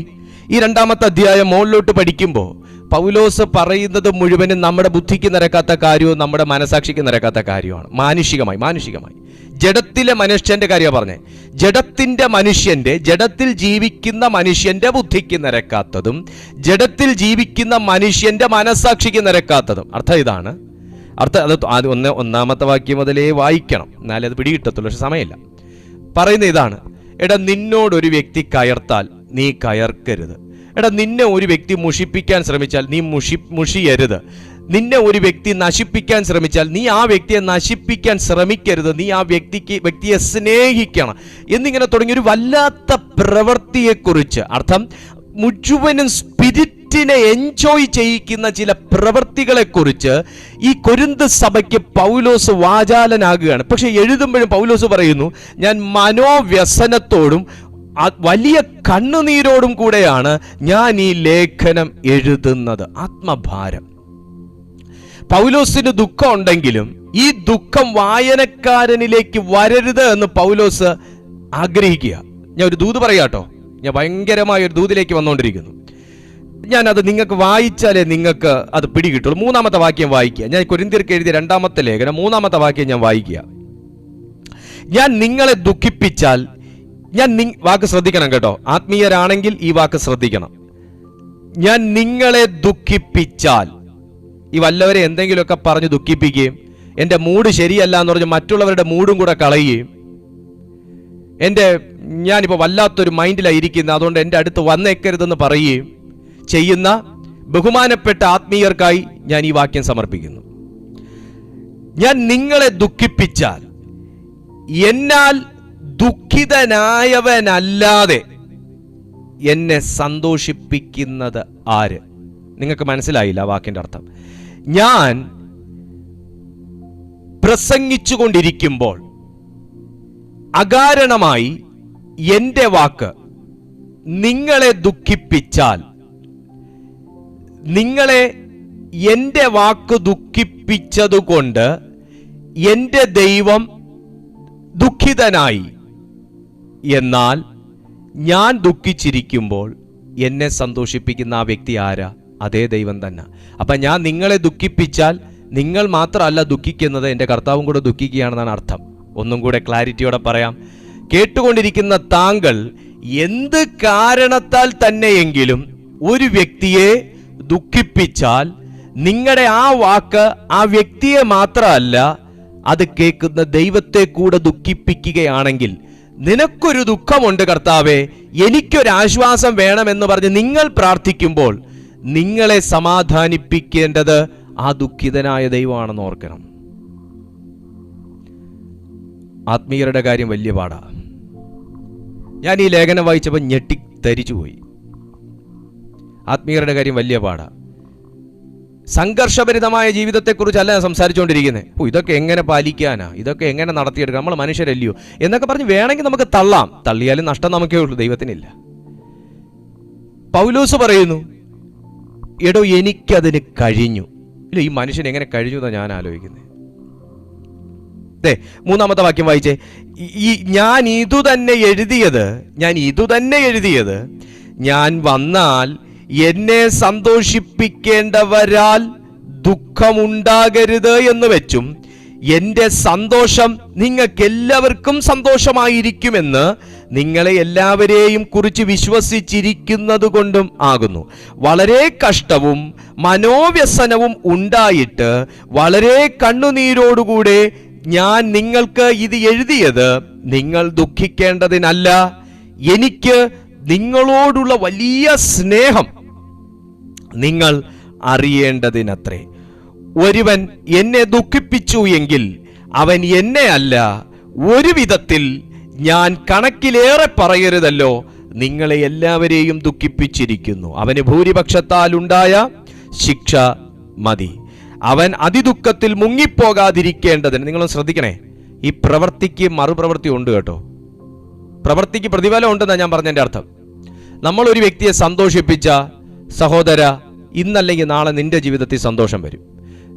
ഈ 2-ാമത്തെ അധ്യായം മുകളിലോട്ട് പഠിക്കുമ്പോൾ പൗലോസ് പറയുന്നത് മുഴുവനും നമ്മുടെ ബുദ്ധിക്ക് നിരക്കാത്ത കാര്യവും നമ്മുടെ മനസാക്ഷിക്ക് നിരക്കാത്ത കാര്യമാണ്. മാനുഷികമായി ജഡത്തിലെ മനുഷ്യന്റെ കാര്യമാണ് പറഞ്ഞേ. ജഡത്തിൽ ജീവിക്കുന്ന മനുഷ്യന്റെ ബുദ്ധിക്ക് നിരക്കാത്തതും ജഡത്തിൽ ജീവിക്കുന്ന മനുഷ്യന്റെ മനസാക്ഷിക്ക് നിരക്കാത്തതും. അർത്ഥം ഇതാണ്. അത് 1-ാമത്തെ വാക്യം മുതലേ വായിക്കണം, എന്നാലേ അത് പിടികിട്ടത്തുള്ളൂ. പക്ഷെ സമയമില്ല. പറയുന്ന ഇതാണ്: എടാ, നിന്നോടൊരു വ്യക്തി കയർത്താൽ നീ കയർക്കരുത്. എടാ, നിന്നെ ഒരു വ്യക്തി മുഷിപ്പിക്കാൻ ശ്രമിച്ചാൽ നീ മുഷിയരുത്. നിന്നെ ഒരു വ്യക്തി നശിപ്പിക്കാൻ ശ്രമിച്ചാൽ നീ ആ വ്യക്തിയെ നശിപ്പിക്കാൻ ശ്രമിക്കരുത്. നീ ആ വ്യക്തിയെ സ്നേഹിക്കണം എന്നിങ്ങനെ തുടങ്ങിയ ഒരു വല്ലാത്ത പ്രവൃത്തിയെക്കുറിച്ച്, അർത്ഥം മുഴുവനും സ്പിരിറ്റിനെ എൻജോയ് ചെയ്യിക്കുന്ന ചില പ്രവൃത്തികളെക്കുറിച്ച് ഈ കൊരിന്ത് സഭയ്ക്ക് പൗലോസ് വാചാലനാകുകയാണ്. പക്ഷെ എഴുതുമ്പോഴും പൗലോസ് പറയുന്നു, ഞാൻ മനോവ്യസനത്തോടും വലിയ കണ്ണുനീരോടും കൂടെയാണ് ഞാൻ ഈ ലേഖനം എഴുതുന്നത്. ആത്മഭാരം. പൗലോസിന് ദുഃഖം ഉണ്ടെങ്കിലും ഈ ദുഃഖം വായനക്കാരനിലേക്ക് വരരുത് എന്ന് പൗലോസ് ആഗ്രഹിക്കുക. ഞാൻ ഒരു ദൂത് പറയാട്ടോ. ഞാൻ ഭയങ്കരമായ ഒരു ദൂതിലേക്ക് വന്നുകൊണ്ടിരിക്കുന്നു. ഞാനത് നിങ്ങൾക്ക് വായിച്ചാലേ നിങ്ങൾക്ക് അത് പിടികിട്ടുള്ളൂ. 3-ാമത്തെ വാക്യം വായിക്കുക. ഞാൻ കൊരിന്ത്യർക്ക് എഴുതിയ 2-ാമത്തെ ലേഖനം 3-ാമത്തെ വാക്യം ഞാൻ വായിക്കുക. ഞാൻ നിങ്ങളെ ദുഃഖിപ്പിച്ചാൽ, വാക്ക് ശ്രദ്ധിക്കണം കേട്ടോ, ആത്മീയരാണെങ്കിൽ ഈ വാക്ക് ശ്രദ്ധിക്കണം. ഞാൻ നിങ്ങളെ ദുഃഖിപ്പിച്ചാൽ, ഈ വല്ലവരെ എന്തെങ്കിലുമൊക്കെ പറഞ്ഞ് ദുഃഖിപ്പിക്കുകയും എൻ്റെ മൂഡ് ശരിയല്ല എന്ന് പറഞ്ഞ് മറ്റുള്ളവരുടെ മൂഡും കൂടെ കളയുകയും, ഞാനിപ്പോൾ വല്ലാത്തൊരു മൈൻഡിലായിരിക്കുന്നത് അതുകൊണ്ട് എൻ്റെ അടുത്ത് വന്നേക്കരുതെന്ന് പറയുകയും ചെയ്യുന്ന ബഹുമാനപ്പെട്ട ആത്മീയർക്കായി ഞാൻ ഈ വാക്യം സമർപ്പിക്കുന്നു. ഞാൻ നിങ്ങളെ ദുഃഖിപ്പിച്ചാൽ എന്നാൽ ദുഃഖിതനായവനല്ലാതെ എന്നെ സന്തോഷിപ്പിക്കുന്നത് ആര്? നിങ്ങൾക്ക് മനസ്സിലായില്ല ആ വാക്കിന്റെ അർത്ഥം. ഞാൻ പ്രസംഗിച്ചുകൊണ്ടിരിക്കുമ്പോൾ അകാരണമായി എൻ്റെ വാക്ക് നിങ്ങളെ ദുഃഖിപ്പിച്ചാൽ, നിങ്ങളെ എൻ്റെ വാക്ക് ദുഃഖിപ്പിച്ചതുകൊണ്ട് എൻ്റെ ദൈവം ദുഃഖിതനായി. എന്നാൽ ഞാൻ ദുഃഖിച്ചിരിക്കുമ്പോൾ എന്നെ സന്തോഷിപ്പിക്കുന്ന ആ വ്യക്തി ആരാ? അതേ ദൈവം തന്നെ. അപ്പം ഞാൻ നിങ്ങളെ ദുഃഖിപ്പിച്ചാൽ നിങ്ങൾ മാത്രമല്ല ദുഃഖിക്കുന്നത്, എൻ്റെ കർത്താവും കൂടെ ദുഃഖിക്കുകയാണെന്നാണ് അർത്ഥം. ഒന്നും കൂടെ ക്ലാരിറ്റിയോടെ പറയാം. കേട്ടുകൊണ്ടിരിക്കുന്ന താങ്കൾ എന്ത് കാരണത്താൽ തന്നെയെങ്കിലും ഒരു വ്യക്തിയെ ദുഃഖിപ്പിച്ചാൽ നിങ്ങളുടെ ആ വാക്ക് ആ വ്യക്തിയെ മാത്രമല്ല, അത് കേൾക്കുന്ന ദൈവത്തെ കൂടെ ദുഃഖിപ്പിക്കുകയാണെങ്കിൽ, നിനക്കൊരു ദുഃഖമുണ്ട് കർത്താവേ, എനിക്കൊരാശ്വാസം വേണമെന്ന് പറഞ്ഞ് നിങ്ങൾ പ്രാർത്ഥിക്കുമ്പോൾ നിങ്ങളെ സമാധാനിപ്പിക്കേണ്ടത് ആ ദുഃഖിതനായ ദൈവമാണെന്ന് ഓർക്കണം. ആത്മീയരുടെ കാര്യം വലിയ പാടാ. ഞാൻ ഈ ലേഖനം വായിച്ചപ്പോൾ ഞെട്ടിത്തരിച്ചുപോയി. ആത്മീയരുടെ കാര്യം വലിയ പാടാ. സംഘർഷഭരിതമായ ജീവിതത്തെക്കുറിച്ചല്ല ഞാൻ സംസാരിച്ചുകൊണ്ടിരിക്കുന്നത്. ഇതൊക്കെ എങ്ങനെ പാലിക്കാനാ, ഇതൊക്കെ എങ്ങനെ നടത്തിയെടുക്കാം, നമ്മൾ മനുഷ്യരല്ലയോ എന്നൊക്കെ പറഞ്ഞ് വേണമെങ്കിൽ നമുക്ക് തള്ളാം. തള്ളിയാലും നഷ്ടം നമുക്കേ ഉള്ളൂ, ദൈവത്തിനില്ല. പൗലോസ് പറയുന്നു, എടോ എനിക്കതിന് കഴിഞ്ഞു. ഇല്ല, ഈ മനുഷ്യൻ എങ്ങനെ കഴിഞ്ഞു എന്നാണ് ഞാൻ ആലോചിക്കുന്നത്. മൂന്നാമത്തെ വാക്യം വായിച്ചേ. ഞാൻ ഇതുതന്നെ എഴുതിയത് ഞാൻ വന്നാൽ എന്നെ സന്തോഷിപ്പിക്കേണ്ടവരാൽ ദുഃഖമുണ്ടാകരുത് എന്ന് വെച്ചും എൻ്റെ സന്തോഷം നിങ്ങൾക്കെല്ലാവർക്കും സന്തോഷമായിരിക്കുമെന്ന് നിങ്ങളെ എല്ലാവരെയും കുറിച്ച് വിശ്വസിച്ചിരിക്കുന്നത് കൊണ്ടും ആകുന്നു. വളരെ കഷ്ടവും മനോവ്യസനവും ഉണ്ടായിട്ട് വളരെ കണ്ണുനീരോടുകൂടെ ഞാൻ നിങ്ങൾക്ക് ഇത് എഴുതിയത് നിങ്ങൾ ദുഃഖിക്കേണ്ടതിനല്ല, എനിക്ക് നിങ്ങളോടുള്ള വലിയ സ്നേഹം നിങ്ങൾ അറിയേണ്ടതിനത്രേ. ഒരുവൻ എന്നെ ദുഃഖിപ്പിച്ചു എങ്കിൽ അവൻ എന്നെ അല്ല, ഒരു വിധത്തിൽ ഞാൻ കണക്കിലേറെ പറയരുതല്ലോ, നിങ്ങളെ എല്ലാവരെയും ദുഃഖിപ്പിച്ചിരിക്കുന്നു. അവന് ഭൂരിപക്ഷത്താൽ ഉണ്ടായ ശിക്ഷ മതി. അവൻ അതിദുഃഖത്തിൽ മുങ്ങിപ്പോകാതിരിക്കേണ്ടതിന്. നിങ്ങളൊന്ന് ശ്രദ്ധിക്കണേ, ഈ പ്രവൃത്തിക്ക് മറുപ്രവൃത്തി ഉണ്ട് കേട്ടോ. പ്രവൃത്തിക്ക് പ്രതിഫലം ഉണ്ടെന്നാണ് ഞാൻ പറഞ്ഞതിൻ്റെ അർത്ഥം. നമ്മളൊരു വ്യക്തിയെ സന്തോഷിപ്പിച്ച സഹോദര, ഇന്നല്ലെങ്കിൽ നാളെ നിന്റെ ജീവിതത്തിൽ സന്തോഷം വരും.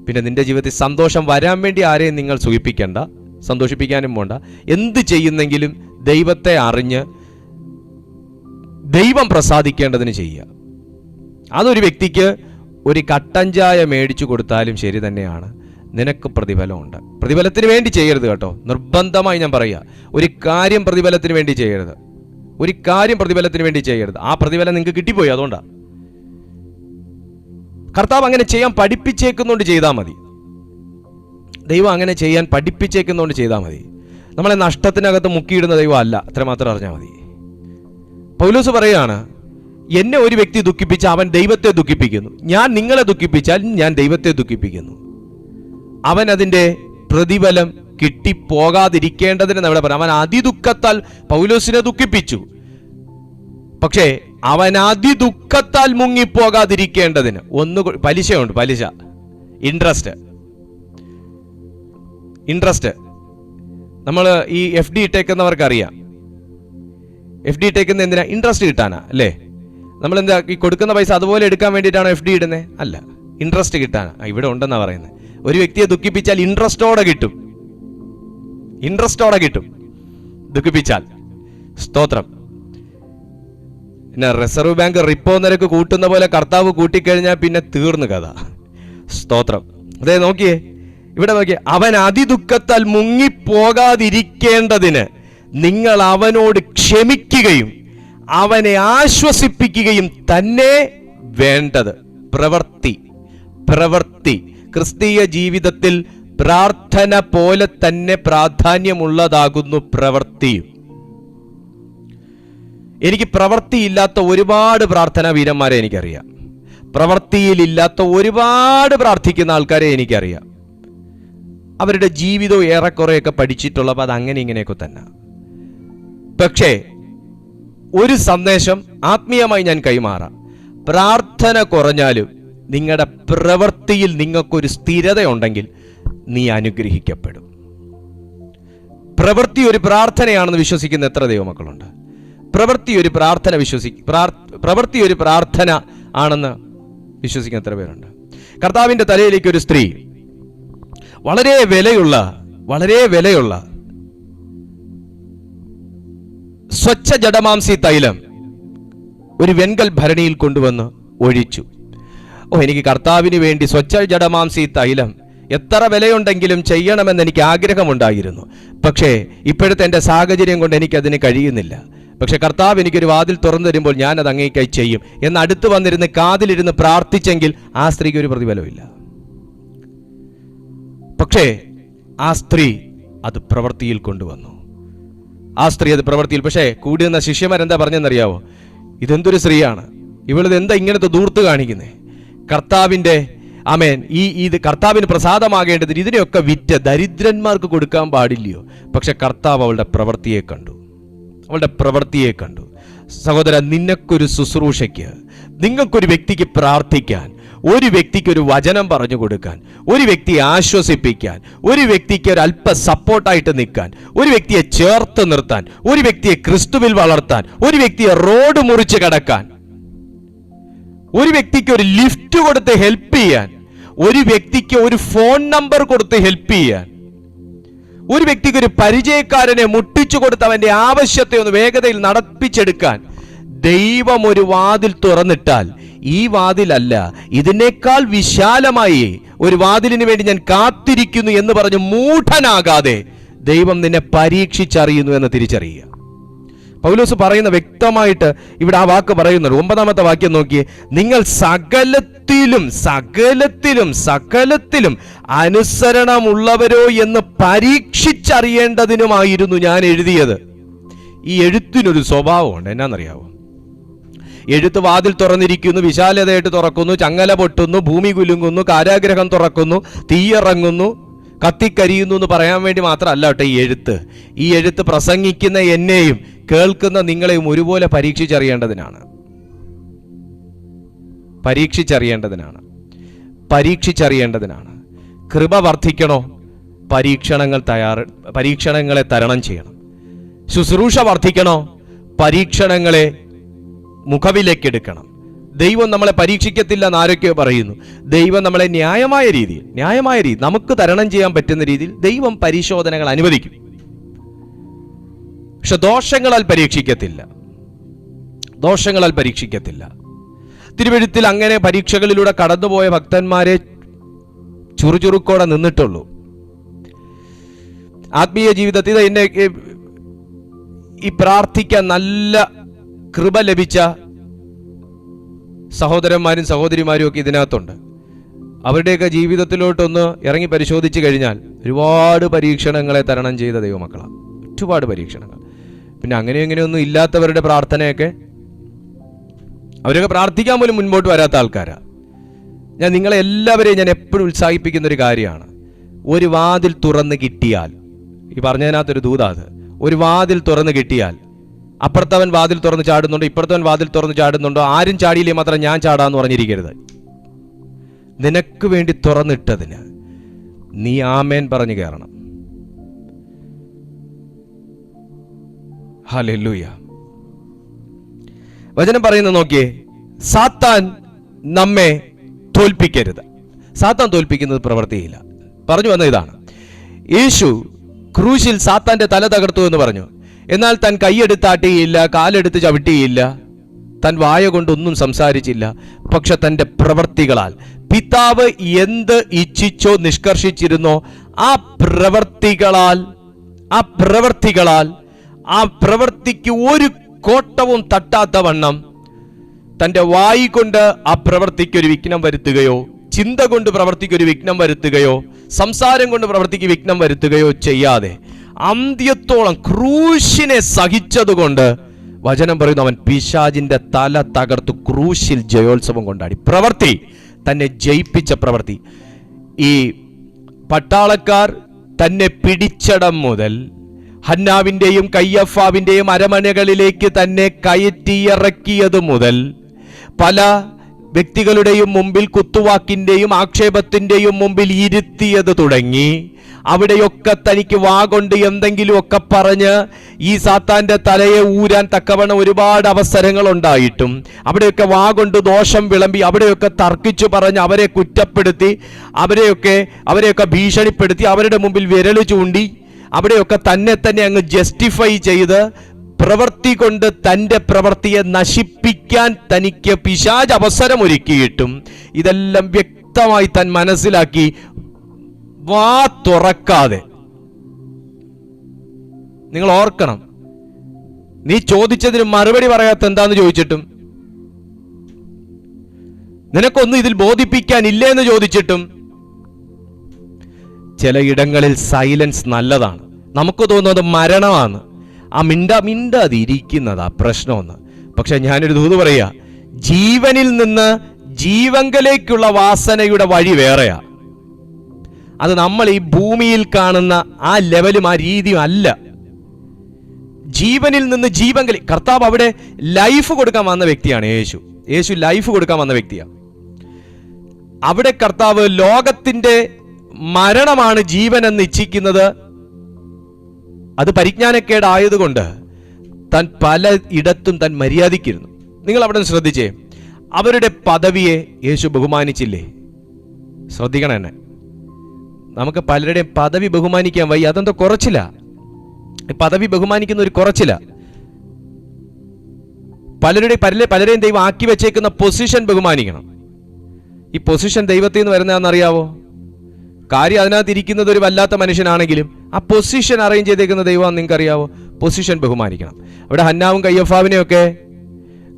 പിന്നെ നിന്റെ ജീവിതത്തിൽ സന്തോഷം വരാൻ വേണ്ടി ആരെയും നിങ്ങൾ സൂചിപ്പിക്കേണ്ട, സന്തോഷിപ്പിക്കാനും പോണ്ട. എന്ത് ചെയ്യുന്നെങ്കിലും ദൈവത്തെ അറിഞ്ഞ് ദൈവം പ്രസാദിക്കേണ്ടതിന് ചെയ്യുക. അതൊരു വ്യക്തിക്ക് ഒരു കട്ടൻ ചായ മേടിച്ചു കൊടുത്താലും ശരി തന്നെയാണ്, നിനക്ക് പ്രതിഫലമുണ്ട്. പ്രതിഫലത്തിന് വേണ്ടി ചെയ്യരുത് കേട്ടോ, നിർബന്ധമായി ഞാൻ പറയുക. ഒരു കാര്യം പ്രതിഫലത്തിന് വേണ്ടി ചെയ്യരുത്, ഒരു കാര്യം പ്രതിഫലത്തിന് വേണ്ടി ചെയ്യരുത്. ആ പ്രതിഫലം നിങ്ങൾക്ക് കിട്ടിപ്പോയി, അതുകൊണ്ടാണ്. കർത്താവ് അങ്ങനെ ചെയ്യാൻ പഠിപ്പിച്ചേക്കുന്നതുകൊണ്ട് ചെയ്താൽ മതി. ദൈവം അങ്ങനെ ചെയ്യാൻ പഠിപ്പിച്ചേക്കുന്നതുകൊണ്ട് ചെയ്താൽ മതി. നമ്മളെ നഷ്ടത്തിനകത്ത് മുക്കിയിടുന്ന ദൈവം അല്ല, അത്രമാത്രം അറിഞ്ഞാൽ മതി. പൗലോസ് പറയുകയാണ്, എന്നെ ഒരു വ്യക്തി ദുഃഖിപ്പിച്ച അവൻ ദൈവത്തെ ദുഃഖിപ്പിക്കുന്നു, ഞാൻ നിങ്ങളെ ദുഃഖിപ്പിച്ചാൽ ഞാൻ ദൈവത്തെ ദുഃഖിപ്പിക്കുന്നു. അവൻ അതിൻ്റെ പ്രതിഫലം കിട്ടിപ്പോകാതിരിക്കേണ്ടതിന് അവിടെ പറയാം. അവൻ അതിദുഃഖത്താൽ പൗലോസിനെ ദുഃഖിപ്പിച്ചു, പക്ഷേ അവൻ അതിദുഃഖത്താൽ മുങ്ങിപ്പോകാതിരിക്കേണ്ടതിന് പലിശയുണ്ട്. പലിശ, ഇൻട്രസ്റ്റ് നമ്മൾ ഈ FD ഇട്ടേക്കുന്നവർക്ക് അറിയാം. FD ഇട്ടേക്കുന്ന എന്തിനാ? ഇൻട്രസ്റ്റ് കിട്ടാനാ അല്ലേ? നമ്മൾ എന്താ ഈ കൊടുക്കുന്ന പൈസ അതുപോലെ എടുക്കാൻ വേണ്ടിയിട്ടാണോ FD ഇടുന്നത്? അല്ല, ഇൻട്രസ്റ്റ് കിട്ടാനാ. ഇവിടെ ഉണ്ടെന്നാ പറയുന്നത്. ഒരു വ്യക്തിയെ ദുഃഖിപ്പിച്ചാൽ ഇൻട്രസ്റ്റോടെ കിട്ടും, ദുഃഖിപ്പിച്ചാൽ. സ്തോത്രം. പിന്നെ റിസർവ് ബാങ്ക് റിപ്പോ നിരക്ക് കൂട്ടുന്ന പോലെ കർത്താവ് കൂട്ടിക്കഴിഞ്ഞാൽ പിന്നെ തീർന്നു കഥ. സ്തോത്രം. അതേ നോക്കിയേ, ഇവിടെ നോക്കിയേ, അവൻ അതിദുഃഖത്താൽ മുങ്ങിപ്പോകാതിരിക്കേണ്ടതിന് നിങ്ങൾ അവനോട് ക്ഷമിക്കുകയും അവനെ ആശ്വസിപ്പിക്കുകയും തന്നെ വേണ്ടത്. പ്രവൃത്തി ക്രിസ്തീയ ജീവിതത്തിൽ പ്രാർത്ഥന പോലെ തന്നെ പ്രാധാന്യമുള്ളതാകുന്നു പ്രവൃത്തിയും. എനിക്ക് പ്രവൃത്തിയില്ലാത്ത ഒരുപാട് പ്രാർത്ഥനാ വീരന്മാരെ എനിക്കറിയാം. പ്രവൃത്തിയിലില്ലാത്ത ഒരുപാട് പ്രാർത്ഥിക്കുന്ന ആൾക്കാരെ എനിക്കറിയാം. അവരുടെ ജീവിതം ഏറെക്കുറെയൊക്കെ പഠിച്ചിട്ടുള്ളപ്പോൾ അത് അങ്ങനെ ഇങ്ങനെയൊക്കെ തന്നെ. പക്ഷേ ഒരു സന്ദേശം ആത്മീയമായി ഞാൻ കൈമാറാം. പ്രാർത്ഥന കുറഞ്ഞാലും നിങ്ങളുടെ പ്രവൃത്തിയിൽ നിങ്ങൾക്കൊരു സ്ഥിരത ഉണ്ടെങ്കിൽ നീ അനുഗ്രഹിക്കപ്പെടും. പ്രവൃത്തി ഒരു പ്രാർത്ഥനയാണെന്ന് വിശ്വസിക്കുന്ന എത്ര ദൈവമക്കളുണ്ട്? പ്രവൃത്തി ഒരു പ്രാർത്ഥന ആണെന്ന് വിശ്വസിക്കുന്ന എത്ര പേരുണ്ട്? കർത്താവിൻ്റെ തലയിലേക്ക് ഒരു സ്ത്രീ വളരെ വിലയുള്ള സ്വച്ഛ ജഡമാംസി തൈലം ഒരു വെങ്കൽ ഭരണിയിൽ കൊണ്ടുവന്ന് ഒഴിച്ചു. എനിക്ക് കർത്താവിന് വേണ്ടി സ്വച്ഛ ജഡമാംസി തൈലം എത്ര വിലയുണ്ടെങ്കിലും ചെയ്യണമെന്ന് എനിക്ക് ആഗ്രഹമുണ്ടായിരുന്നു. പക്ഷേ ഇപ്പോഴത്തെ എൻ്റെ സാഹചര്യം കൊണ്ട് എനിക്കതിന് കഴിയുന്നില്ല. പക്ഷെ കർത്താവ് എനിക്കൊരു വാതിൽ തുറന്നു തരുമ്പോൾ ഞാനത് അങ്ങേക്കായി ചെയ്യും എന്ന് അടുത്ത് വന്നിരുന്ന് കാതിലിരുന്ന് പ്രാർത്ഥിച്ചെങ്കിൽ ആ സ്ത്രീക്ക് ഒരു പ്രതിഫലമില്ല. പക്ഷേ ആ സ്ത്രീ അത് പ്രവൃത്തിയിൽ കൊണ്ടുവന്നു. പക്ഷേ കൂടി നിന്ന ശിഷ്യന്മാരെന്താ പറഞ്ഞെന്നറിയാവോ? ഇതെന്തൊരു സ്ത്രീയാണ്, ഇവളിത് എന്താ ഇങ്ങനത്തെ ദൂർത്ത് കാണിക്കുന്നേ? കർത്താവിൻ്റെ ഇത് കർത്താവിന് പ്രസാദമാകേണ്ടതിന് ഇതിനെയൊക്കെ വിറ്റ് ദരിദ്രന്മാർക്ക് കൊടുക്കാൻ പാടില്ലയോ? പക്ഷെ കർത്താവ് അവളുടെ പ്രവൃത്തിയെ കണ്ടു. സഹോദര, നിനക്കൊരു ശുശ്രൂഷയ്ക്ക്, നിങ്ങൾക്കൊരു വ്യക്തിക്ക് പ്രാർത്ഥിക്കാൻ, ഒരു വ്യക്തിക്ക് ഒരു വചനം പറഞ്ഞു കൊടുക്കാൻ, ഒരു വ്യക്തിയെ ആശ്വസിപ്പിക്കാൻ, ഒരു വ്യക്തിക്ക് ഒരു അല്പ സപ്പോർട്ടായിട്ട് നിൽക്കാൻ, ഒരു വ്യക്തിയെ ചേർത്ത് നിർത്താൻ, ഒരു വ്യക്തിയെ ക്രിസ്തുവിൽ വളർത്താൻ, ഒരു വ്യക്തിയെ റോഡ് മുറിച്ച് കടക്കാൻ, ഒരു വ്യക്തിക്ക് ഒരു ലിഫ്റ്റ് കൊടുത്ത് ഹെൽപ്പ് ചെയ്യാൻ, ഒരു വ്യക്തിക്ക് ഒരു ഫോൺ നമ്പർ കൊടുത്ത് ഹെൽപ്പ് ചെയ്യാൻ, ഒരു വ്യക്തിക്ക് ഒരു പരിചയക്കാരനെ മുട്ടിച്ചു കൊടുത്ത് അവന്റെ ആവശ്യത്തെ ഒന്ന് വേഗതയിൽ നടപ്പിച്ചെടുക്കാൻ ദൈവം ഒരു വാതിൽ തുറന്നിട്ടാൽ, ഈ വാതിലല്ല, ഇതിനേക്കാൾ വിശാലമായി ഒരു വാതിലിന് വേണ്ടി ഞാൻ കാത്തിരിക്കുന്നു എന്ന് പറഞ്ഞ് മൂഢനാകാതെ ദൈവം നിന്നെ പരീക്ഷിച്ചറിയുന്നു എന്ന് തിരിച്ചറിയുക. പൗലോസ് പറയുന്ന വ്യക്തമായിട്ട് ഇവിടെ ആ വാക്ക് പറയുന്നുണ്ട്. 9-ാമത്തെ വാക്യം നോക്കിയേ. നിങ്ങൾ സകലത്തിലും അനുസരണമുള്ളവരോ എന്ന് പരീക്ഷിച്ചറിയേണ്ടതിനുമായിരുന്നു ഞാൻ എഴുതിയത്. ഈ എഴുത്തിനൊരു സ്വഭാവമുണ്ട്. എന്നാന്നറിയാവോ? എഴുത്ത് വാതിൽ തുറന്നിരിക്കുന്നു, വിശാലതയായിട്ട് തുറക്കുന്നു, ചങ്ങല പൊട്ടുന്നു, ഭൂമി കുലുങ്ങുന്നു, കാരാഗ്രഹം തുറക്കുന്നു, തീയിറങ്ങുന്നു, കത്തിക്കരിയുന്നു എന്ന് പറയാൻ വേണ്ടി മാത്രമല്ല കേട്ടോ ഈ എഴുത്ത് പ്രസംഗിക്കുന്ന എന്നെയും കേൾക്കുന്ന നിങ്ങളെയും ഒരുപോലെ പരീക്ഷിച്ചറിയേണ്ടതിനാണ്. കൃപ വർദ്ധിക്കണോ? പരീക്ഷണങ്ങളെ തരണം ചെയ്യണം. ശുശ്രൂഷ വർദ്ധിക്കണോ? പരീക്ഷണങ്ങളെ മുഖവിലേക്കെടുക്കണം. ദൈവം നമ്മളെ പരീക്ഷിക്കത്തില്ല എന്ന് ആരൊക്കെയോ പറയുന്നു. ദൈവം നമ്മളെ ന്യായമായ രീതിയിൽ നമുക്ക് തരണം ചെയ്യാൻ പറ്റുന്ന രീതിയിൽ ദൈവം പരിശോധനകൾ അനുവദിക്കും. പക്ഷെ ദോഷങ്ങളാൽ പരീക്ഷിക്കത്തില്ല. തിരുവെഴുത്തിൽ അങ്ങനെ പരീക്ഷകളിലൂടെ കടന്നുപോയ ഭക്തന്മാരെ ചുറുചുറുക്കോടെ നിന്നിട്ടുള്ളൂ. ആത്മീയ ജീവിതത്തിൽ എന്നെ ഈ പ്രാർത്ഥിക്കാൻ നല്ല കൃപ ലഭിച്ച സഹോദരന്മാരും സഹോദരിമാരും ഒക്കെ ഇതിനകത്തുണ്ട്. അവരുടെയൊക്കെ ജീവിതത്തിലോട്ടൊന്ന് ഇറങ്ങി പരിശോധിച്ചു കഴിഞ്ഞാൽ ഒരുപാട് പരീക്ഷണങ്ങളെ തരണം ചെയ്ത ദൈവമക്കളാണ്. ഒരുപാട് പരീക്ഷണങ്ങൾ. പിന്നെ അങ്ങനെയൊന്നും ഇല്ലാത്തവരുടെ പ്രാർത്ഥനയൊക്കെ, അവരൊക്കെ പ്രാർത്ഥിക്കാൻ പോലും മുൻപോട്ട് വരാത്ത ആൾക്കാരാണ്. ഞാൻ നിങ്ങളെ എല്ലാവരെയും ഞാൻ എപ്പോഴും ഉത്സാഹിപ്പിക്കുന്ന ഒരു കാര്യമാണ്, ഒരു വാതിൽ തുറന്ന് കിട്ടിയാൽ, ഈ പറഞ്ഞതിനകത്തൊരു ദൂതാത്, ഒരു വാതിൽ തുറന്ന് കിട്ടിയാൽ അപ്പുറത്തവൻ വാതിൽ തുറന്ന് ചാടുന്നുണ്ടോ, ഇപ്പുറത്തവൻ വാതിൽ തുറന്ന് ചാടുന്നുണ്ടോ, ആരും ചാടിയില്ലേ മാത്രം ഞാൻ ചാടാന്ന് പറഞ്ഞിരിക്കരുത്. നിനക്ക് വേണ്ടി തുറന്നിട്ടതിന് നീ ആമേൻ പറഞ്ഞു കയറണം. ഹല്ലേലൂയ. വചനം പറയുന്നത് നോക്കിയേ, സാത്താൻ നമ്മെ തോൽപ്പിക്കരുത്. സാത്താൻ തോൽപ്പിക്കുന്നത് പ്രവൃത്തിയില്ല. പറഞ്ഞു വന്ന ഇതാണ്, യേശു ക്രൂശിൽ സാത്താന്റെ തല തകർത്തു എന്ന് പറഞ്ഞു. എന്നാൽ താൻ കൈയെടുത്താട്ടിയില്ല, കാലെടുത്ത് ചവിട്ടിയില്ല, താൻ വായ കൊണ്ടൊന്നും സംസാരിച്ചില്ല. പക്ഷെ തൻ്റെ പ്രവൃത്തികളാൽ പിതാവ് എന്ത് ഇച്ഛിച്ചോ നിഷ്കർഷിച്ചിരുന്നോ ആ പ്രവൃത്തിക്ക് ഒരു കോട്ടവും തട്ടാത്ത വണ്ണം തൻ്റെ വായി കൊണ്ട് ആ പ്രവൃത്തിക്ക് ഒരു വിഘ്നം വരുത്തുകയോ, ചിന്ത കൊണ്ട് പ്രവൃത്തിക്ക് ഒരു വിഘ്നം വരുത്തുകയോ, സംസാരം കൊണ്ട് പ്രവൃത്തിക്ക് വിഘ്നം വരുത്തുകയോ ചെയ്യാതെ അന്ത്യത്തോളം ക്രൂശിനെ സഹിച്ചതുകൊണ്ട് വചനം പറയുന്നു, അവൻ പിശാചിന്റെ തല തകർത്തു ക്രൂശിൽ ജയോത്സവം കൊണ്ടാടി. പ്രവൃത്തി, തന്നെ ജയിപ്പിച്ച പ്രവൃത്തി. ഈ പട്ടാളക്കാർ തന്നെ പിടിച്ചടം മുതൽ ഹന്നാവിന്റെയും കയ്യഫാവിന്റെയും അരമനകളിലേക്ക് തന്നെ കയറ്റിയിറക്കിയത് മുതൽ പല വ്യക്തികളുടെയും മുമ്പിൽ കുത്തുവാക്കിന്റെയും ആക്ഷേപത്തിന്റെയും മുമ്പിൽ ഇരുത്തിയത് തുടങ്ങി അവിടെയൊക്കെ തനിക്ക് വാഗൊണ്ട് എന്തെങ്കിലുമൊക്കെ പറഞ്ഞ് ഈ സാത്താന്റെ തലയെ ഊരാൻ തക്കവണ്ണം ഒരുപാട് അവസരങ്ങൾ ഉണ്ടായിട്ടും അവിടെയൊക്കെ വാഗൊണ്ട് ദോഷം വിളമ്പി, അവിടെയൊക്കെ തർക്കിച്ചു പറഞ്ഞ് അവരെ കുറ്റപ്പെടുത്തി, അവരെയൊക്കെ ഭീഷണിപ്പെടുത്തി, അവരുടെ മുമ്പിൽ വിരല് ചൂണ്ടി, അവിടെയൊക്കെ തന്നെ അങ്ങ് ജസ്റ്റിഫൈ ചെയ്ത് പ്രവൃത്തി കൊണ്ട് തൻ്റെ പ്രവൃത്തിയെ നശിപ്പിക്കാൻ തനിക്ക് പിശാച് അവസരമൊരുക്കിയിട്ടും ഇതെല്ലാം വ്യക്തമായി താൻ മനസ്സിലാക്കി വാ തുറക്കാതെ. നിങ്ങൾ ഓർക്കണം, നീ ചോദിച്ചതിന് മറുപടി പറയാത്ത എന്താന്ന് ചോദിച്ചിട്ടും, നിനക്കൊന്നും ഇതിൽ ബോധിപ്പിക്കാനില്ലെന്ന് ചോദിച്ചിട്ടും, ചിലയിടങ്ങളിൽ സൈലൻസ് നല്ലതാണ്. നമുക്ക് തോന്നുന്നത് മരണമാണ്, ആ മിണ്ടാതിരിക്കുന്നതാ പ്രശ്നമെന്ന്. പക്ഷെ ഞാനൊരു ദൂത് പറയാ, ജീവനിൽ നിന്ന് ജീവങ്കലേക്കുള്ള വാസനയുടെ വഴി വേറെയാ. അത് നമ്മൾ ഈ ഭൂമിയിൽ കാണുന്ന ആ ലെവലും ആ രീതിയും അല്ല. ജീവനിൽ നിന്ന് ജീവങ്കലി, കർത്താവ് അവിടെ ലൈഫ് കൊടുക്കാൻ വന്ന വ്യക്തിയാണ്. യേശു ലൈഫ് കൊടുക്കാൻ വന്ന വ്യക്തിയാണ്. അവിടെ കർത്താവ് ലോകത്തിന്റെ മരണമാണ് ജീവൻ എന്ന് ഇച്ഛിക്കുന്നത്. അത് പരിജ്ഞാനക്കേടായതുകൊണ്ട് താൻ പല ഇടത്തും താൻ മര്യാദയ്ക്കിരുന്നു. നിങ്ങൾ അവിടെ ശ്രദ്ധിച്ചേ, അവരുടെ പദവിയെ യേശു ബഹുമാനിച്ചില്ലേ? ശ്രദ്ധിക്കണം എന്നെ. നമുക്ക് പലരുടെയും പദവി ബഹുമാനിക്കാൻ വയ്യ. അതെന്തോ കുറച്ചില്ല. പദവി ബഹുമാനിക്കുന്ന ഒരു കുറച്ചില്ല. പലരെയും ദൈവം ആക്കി വെച്ചേക്കുന്ന പൊസിഷൻ ബഹുമാനിക്കണം. ഈ പൊസിഷൻ ദൈവത്തിൽ നിന്ന് വരുന്നതെന്നറിയാവോ? കാര്യം അതിനകത്ത് ഇരിക്കുന്നത് ഒരു വല്ലാത്ത മനുഷ്യനാണെങ്കിലും ആ പൊസിഷൻ അറേഞ്ച് ചെയ്തേക്കുന്ന ദൈവം നിങ്ങൾക്ക് അറിയാവോ? പൊസിഷൻ ബഹുമാനിക്കണം. അവിടെ ഹന്നാവും കയ്യഫാവിനെയൊക്കെ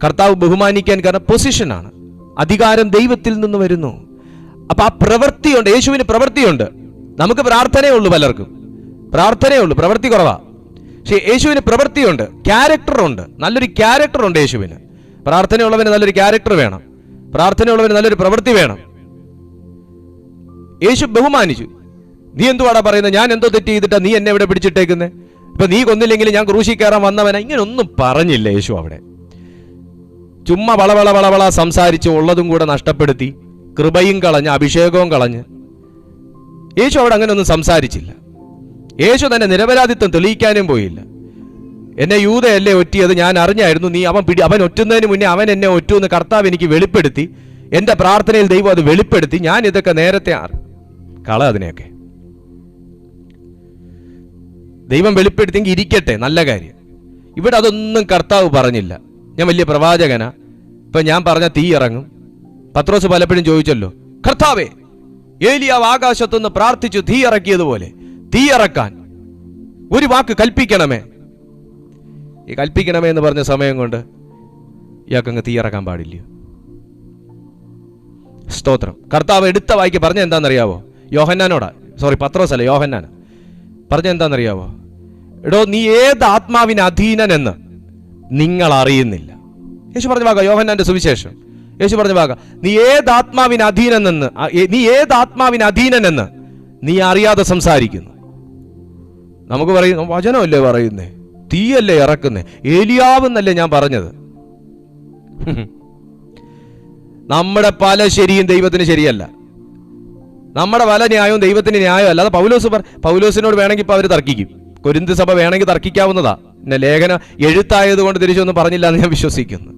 കർത്താവ് ബഹുമാനിക്കാൻ കാരണം പൊസിഷനാണ്. അധികാരം ദൈവത്തിൽ നിന്ന് വരുന്നു. അപ്പൊ ആ പ്രവൃത്തിയുണ്ട്. യേശുവിന് പ്രവൃത്തിയുണ്ട്. നമുക്ക് പ്രാർത്ഥനയേ ഉള്ളൂ. പലർക്കും പ്രാർത്ഥനയേ ഉള്ളൂ, പ്രവൃത്തി കുറവാ. പക്ഷെ യേശുവിന് പ്രവൃത്തിയുണ്ട്, ക്യാരക്ടറുണ്ട്. നല്ലൊരു ക്യാരക്ടറുണ്ട് യേശുവിന്. പ്രാർത്ഥനയുള്ളവന് നല്ലൊരു ക്യാരക്ടർ വേണം. പ്രാർത്ഥനയുള്ളവന് നല്ലൊരു പ്രവൃത്തി വേണം. യേശു ബഹുമാനിച്ചു. നീ എന്തുവാടാ പറയുന്നത്? ഞാൻ എന്തോ തെറ്റ് ചെയ്തിട്ടാ നീ എന്നെ ഇവിടെ പിടിച്ചിട്ടേക്കുന്നത്? ഇപ്പൊ നീ കൊന്നില്ലെങ്കിൽ ഞാൻ ക്രൂശി കയറാൻ വന്നവനാ. ഇങ്ങനൊന്നും പറഞ്ഞില്ല യേശു അവിടെ. ചുമ്മാ വളവള സംസാരിച്ച് ഉള്ളതും കൂടെ നഷ്ടപ്പെടുത്തി, കൃപയും കളഞ്ഞ് അഭിഷേകവും കളഞ്ഞ് യേശു അവിടെ അങ്ങനെ ഒന്നും സംസാരിച്ചില്ല. യേശു തന്നെ നിരപരാധിത്വം തെളിയിക്കാനും പോയില്ല. എന്നെ യൂദയല്ലേ ഒറ്റിയത്, ഞാൻ അറിഞ്ഞായിരുന്നു. നീ അവൻ ഒറ്റുന്നതിന് മുന്നേ അവൻ എന്നെ ഒറ്റുമെന്ന് കർത്താവ് എനിക്ക് വെളിപ്പെടുത്തി. എൻ്റെ പ്രാർത്ഥനയിൽ ദൈവം അത് വെളിപ്പെടുത്തി. ഞാൻ ഇതൊക്കെ നേരത്തെ അതിനെയൊക്കെ ദൈവം വെളിപ്പെടുത്തിയെങ്കിൽ ഇരിക്കട്ടെ, നല്ല കാര്യം. ഇവിടെ അതൊന്നും കർത്താവ് പറഞ്ഞില്ല. ഞാൻ വലിയ പ്രവാചകനാ, ഇപ്പൊ ഞാൻ പറഞ്ഞ തീ ഇറങ്ങും. പത്രോസ് പലപ്പോഴും ചോദിച്ചല്ലോ, കർത്താവേ, ഏലിയാവ് ആകാശത്തുനിന്ന് പ്രാർത്ഥിച്ചു തീ ഇറക്കിയതുപോലെ തീ ഇറക്കാൻ ഒരു വാക്ക് കൽപ്പിക്കണമേ. ഈ കൽപ്പിക്കണമേ എന്ന് പറഞ്ഞ സമയം കൊണ്ട് ഇയാൾക്കങ്ങ് തീ ഇറക്കാൻ പാടില്ലയോ? സ്തോത്രം. കർത്താവ് എടുത്ത വായിക്ക് പറഞ്ഞ എന്താണെന്നറിയാവോ? പത്രോസ് അല്ല, യോഹന്നാൻ പറഞ്ഞ എന്താണെന്നറിയാവോ? എടോ, നീ ഏത് ആത്മാവിന് അധീനനെന്ന് നിങ്ങൾ അറിയുന്നില്ല. യേശു പറഞ്ഞ വാക്ക, യോഹന്നാന്റെ സുവിശേഷം. യേശു പറഞ്ഞ വാക്ക, നീ ഏത് ആത്മാവിന് അധീനനെന്ന് നീ അറിയാതെ സംസാരിക്കുന്നു. നമുക്ക് പറയുന്നു, വചനമല്ലേ പറയുന്നേ, തീയല്ലേ ഇറക്കുന്നേ, ഏലിയാവെന്നല്ലേ ഞാൻ പറഞ്ഞത്. നമ്മുടെ പല ശരിയും ദൈവത്തിന് ശരിയല്ല. നമ്മുടെ പല ന്യായവും ദൈവത്തിന് ന്യായം അല്ല. അത് പൗലോസിനോട് വേണമെങ്കിൽ ഇപ്പൊ അവർ തർക്കിക്കും. കൊരിന്ത് സഭ വേണമെങ്കിൽ തർക്കിക്കാവുന്നതാ. പിന്നെ ലേഖന എഴുത്തായതുകൊണ്ട് തിരിച്ചൊന്നും പറഞ്ഞില്ല എന്ന് ഞാൻ വിശ്വസിക്കുന്നു.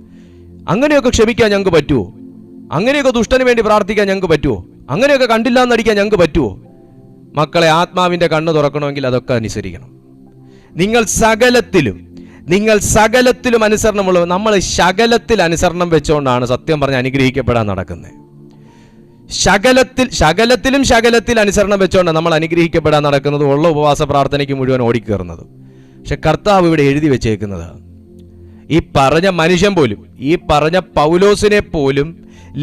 അങ്ങനെയൊക്കെ ക്ഷമിക്കാൻ ഞങ്ങൾക്ക് പറ്റുമോ? അങ്ങനെയൊക്കെ ദുഷ്ടന് വേണ്ടി പ്രാർത്ഥിക്കാൻ ഞങ്ങൾക്ക് പറ്റുമോ? അങ്ങനെയൊക്കെ കണ്ടില്ല എന്നടിക്കാൻ ഞങ്ങൾക്ക് പറ്റുമോ? മക്കളെ, ആത്മാവിന്റെ കണ്ണ് തുറക്കണമെങ്കിൽ അതൊക്കെ അനുസരിക്കണം. നിങ്ങൾ സകലത്തിലും അനുസരണമുള്ള, നമ്മൾ ശകലത്തിൽ അനുസരണം വെച്ചുകൊണ്ടാണ് സത്യം പറഞ്ഞ് അനുഗ്രഹിക്കപ്പെടാൻ നടക്കുന്നത്. ശകലത്തിൽ അനുസരണം വെച്ചുകൊണ്ടാണ് നമ്മൾ അനുഗ്രഹിക്കപ്പെടാൻ നടക്കുന്നത്. ഉള്ള ഉപവാസ പ്രാർത്ഥനയ്ക്ക് മുഴുവൻ ഓടിക്കയറുന്നത്. പക്ഷെ കർത്താവ് ഇവിടെ എഴുതി വെച്ചേക്കുന്നത്, ഈ പറഞ്ഞ മനുഷ്യൻ പോലും, ഈ പറഞ്ഞ പൗലോസിനെ പോലും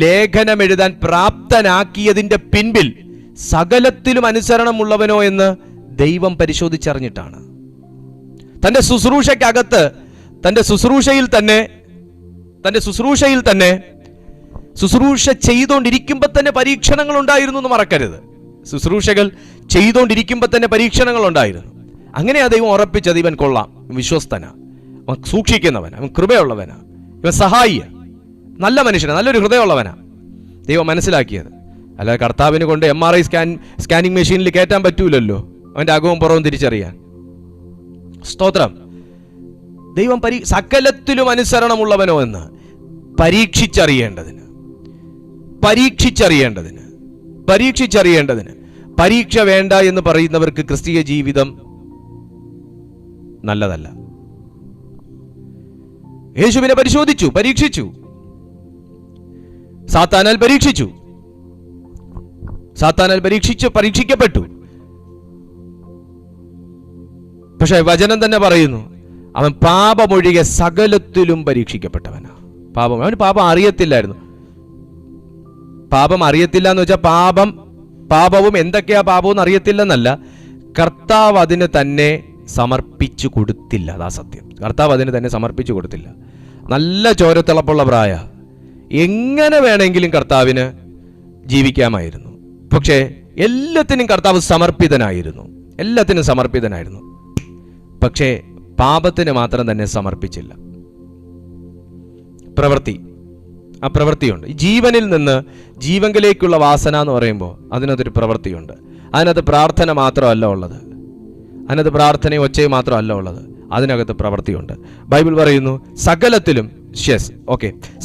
ലേഖനം എഴുതാൻ പ്രാപ്തനാക്കിയതിന്റെ പിൻപിൽ സകലത്തിലും അനുസരണമുള്ളവനോ എന്ന് ദൈവം പരിശോധിച്ചറിഞ്ഞിട്ടാണ്. തന്റെ ശുശ്രൂഷയ്ക്കകത്ത്, തന്റെ ശുശ്രൂഷയിൽ തന്നെ ശുശ്രൂഷ ചെയ്തുകൊണ്ടിരിക്കുമ്പോൾ തന്നെ പരീക്ഷണങ്ങൾ ഉണ്ടായിരുന്നു എന്ന് മറക്കരുത്. ശുശ്രൂഷകൾ ചെയ്തുകൊണ്ടിരിക്കുമ്പോൾ തന്നെ പരീക്ഷണങ്ങൾ ഉണ്ടായിരുന്നു. അങ്ങനെയാ ദൈവം ഉറപ്പിച്ചത്, ഇവൻ കൊള്ളാം, വിശ്വസ്തനാ, അവൻ സൂക്ഷിക്കുന്നവനാ, അവൻ കൃപയുള്ളവനാ, ഇവൻ സഹായിയ, നല്ല മനുഷ്യനാ, നല്ലൊരു ഹൃദയമുള്ളവനാ. ദൈവം മനസ്സിലാക്കിയത്. അല്ലാതെ കർത്താവിന് കൊണ്ട് MRI സ്കാനിങ് മെഷീനിൽ കയറ്റാൻ പറ്റൂലല്ലോ അവന്റെ അകവും പുറവും തിരിച്ചറിയാൻ. സ്തോത്രം. ദൈവം സകലത്തിലും അനുസരണമുള്ളവനോ എന്ന് പരീക്ഷിച്ചറിയേണ്ടതിന് പരീക്ഷ വേണ്ട എന്ന് പറയുന്നവർക്ക് ക്രിസ്തീയ ജീവിതം നല്ലതല്ല. യേശുവിനെ പരീക്ഷിച്ചു, സാത്താനാൽ പരീക്ഷിക്കപ്പെട്ടു. പക്ഷെ വചനം തന്നെ പറയുന്നു, അവൻ പാപമൊഴികെ സകലത്തിലും പരീക്ഷിക്കപ്പെട്ടവനാ. അവന് പാപം അറിയത്തില്ലായിരുന്നു. പാപം അറിയത്തില്ല എന്ന് വെച്ചാൽ പാപവും എന്തൊക്കെയാ പാപവും അറിയത്തില്ലെന്നല്ല, കർത്താവ് അതിന് തന്നെ സമർപ്പിച്ചു കൊടുത്തില്ല. അതാ സത്യം. കർത്താവ് അതിന് തന്നെ സമർപ്പിച്ചു കൊടുത്തില്ല. നല്ല ചോരത്തിളപ്പുള്ള പ്രായ, എങ്ങനെ വേണമെങ്കിലും കർത്താവിന് ജീവിക്കാമായിരുന്നു. പക്ഷേ എല്ലാത്തിനും കർത്താവ് സമർപ്പിതനായിരുന്നു. പക്ഷേ പാപത്തിന് മാത്രം തന്നെ സമർപ്പിച്ചില്ല. ആ പ്രവൃത്തിയുണ്ട്. ജീവനിൽ നിന്ന് ജീവങ്കിലേക്കുള്ള വാസന എന്ന് പറയുമ്പോൾ അതിനകത്തൊരു പ്രവൃത്തിയുണ്ട്. അതിനകത്ത് പ്രാർത്ഥന മാത്രമല്ല ഉള്ളത്, അതിനകത്ത് പ്രാർത്ഥനയും ഒച്ചയും മാത്രമല്ല ഉള്ളത്, അതിനകത്ത് പ്രവൃത്തിയുണ്ട്. ബൈബിൾ പറയുന്നു,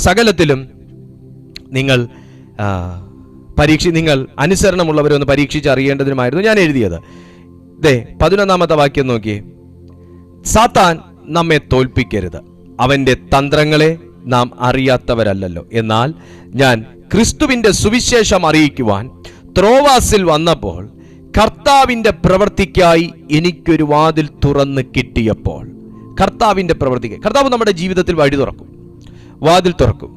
സകലത്തിലും നിങ്ങൾ നിങ്ങൾ അനുസരണമുള്ളവരൊന്ന് പരീക്ഷിച്ച് അറിയേണ്ടതിനുമായിരുന്നു ഞാൻ എഴുതിയത്. 11-ാമത്തെ വാക്യം നോക്കിയേ. സാത്താൻ നമ്മെ തോൽപ്പിക്കരുത്, അവന്റെ തന്ത്രങ്ങളെ നാം അറിയാത്തവരല്ലല്ലോ. എന്നാൽ ഞാൻ ക്രിസ്തുവിന്റെ സുവിശേഷം അറിയിക്കുവാൻ ത്രോവാസിൽ വന്നപ്പോൾ കർത്താവിന്റെ പ്രവൃത്തിക്കായി എനിക്കൊരു വാതിൽ തുറന്ന് കിട്ടിയപ്പോൾ. കർത്താവിന്റെ പ്രവൃത്തിക്ക് കർത്താവ് നമ്മുടെ ജീവിതത്തിൽ വഴി തുറക്കും, വാതിൽ തുറക്കും.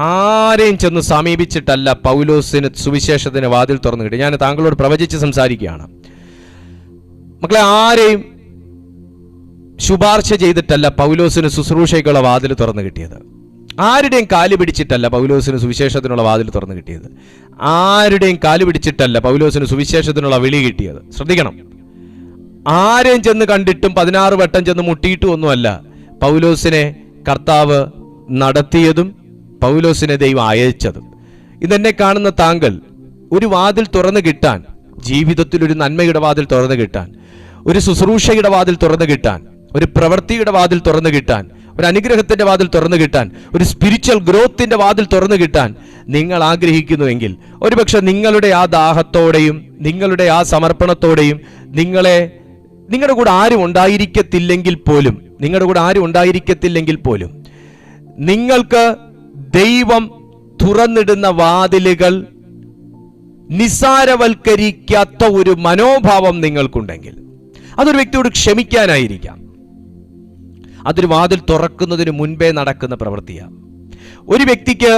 ആരെയും ചെന്ന് സമീപിച്ചിട്ടല്ല പൗലോസിന് സുവിശേഷത്തിന് വാതിൽ തുറന്നു കിട്ടി. ഞാൻ താങ്കളോട് പ്രവചിച്ച് സംസാരിക്കുകയാണ് മക്കളെ. ആരെയും ശുപാർശ ചെയ്തിട്ടല്ല പൗലോസിന് ശുശ്രൂഷയ്ക്കുള്ള വാതിൽ തുറന്നു കിട്ടിയത്. ആരുടെയും കാല് പിടിച്ചിട്ടല്ല പൗലോസിന് സുവിശേഷത്തിനുള്ള വാതിൽ തുറന്നു കിട്ടിയത്. ആരുടെയും കാല് പിടിച്ചിട്ടല്ല പൗലോസിന് സുവിശേഷത്തിനുള്ള വിളി കിട്ടിയത്. ശ്രദ്ധിക്കണം. ആരെയും ചെന്ന് കണ്ടിട്ടും 16 വട്ടം ചെന്ന് മുട്ടിയിട്ടും ഒന്നുമല്ല പൗലോസിനെ കർത്താവ് നടത്തിയതും പൗലോസിനെ ദൈവം അയച്ചതും. ഇതെന്നെ കാണുന്ന താങ്കൾ ഒരു വാതിൽ തുറന്നു കിട്ടാൻ, ജീവിതത്തിൽ ഒരു നന്മയുടെ വാതിൽ തുറന്നു കിട്ടാൻ, ഒരു ശുശ്രൂഷയുടെ വാതിൽ തുറന്നു കിട്ടാൻ, ഒരു പ്രവൃത്തിയുടെ വാതിൽ തുറന്നു കിട്ടാൻ, ഒരു അനുഗ്രഹത്തിന്റെ വാതിൽ തുറന്നു കിട്ടാൻ, ഒരു സ്പിരിച്വൽ ഗ്രോത്തിന്റെ വാതിൽ തുറന്നു കിട്ടാൻ നിങ്ങൾ ആഗ്രഹിക്കുന്നുവെങ്കിൽ, ഒരുപക്ഷെ നിങ്ങളുടെ ആ ദാഹത്തോടെയും നിങ്ങളുടെ ആ സമർപ്പണത്തോടെയും നിങ്ങളുടെ കൂടെ ആരും ഉണ്ടായിരിക്കത്തില്ലെങ്കിൽ പോലും നിങ്ങൾക്ക് ദൈവം തുറന്നിടുന്ന വാതിലുകൾ നിസാരവൽക്കരിക്കാത്ത ഒരു മനോഭാവം നിങ്ങൾക്കുണ്ടെങ്കിൽ, അതൊരു വ്യക്തിയോട് ക്ഷമിക്കാനായിരിക്കാം, അതൊരു വാതിൽ തുറക്കുന്നതിന് മുൻപേ നടക്കുന്ന പ്രവൃത്തിയാണ്. ഒരു വ്യക്തിക്ക്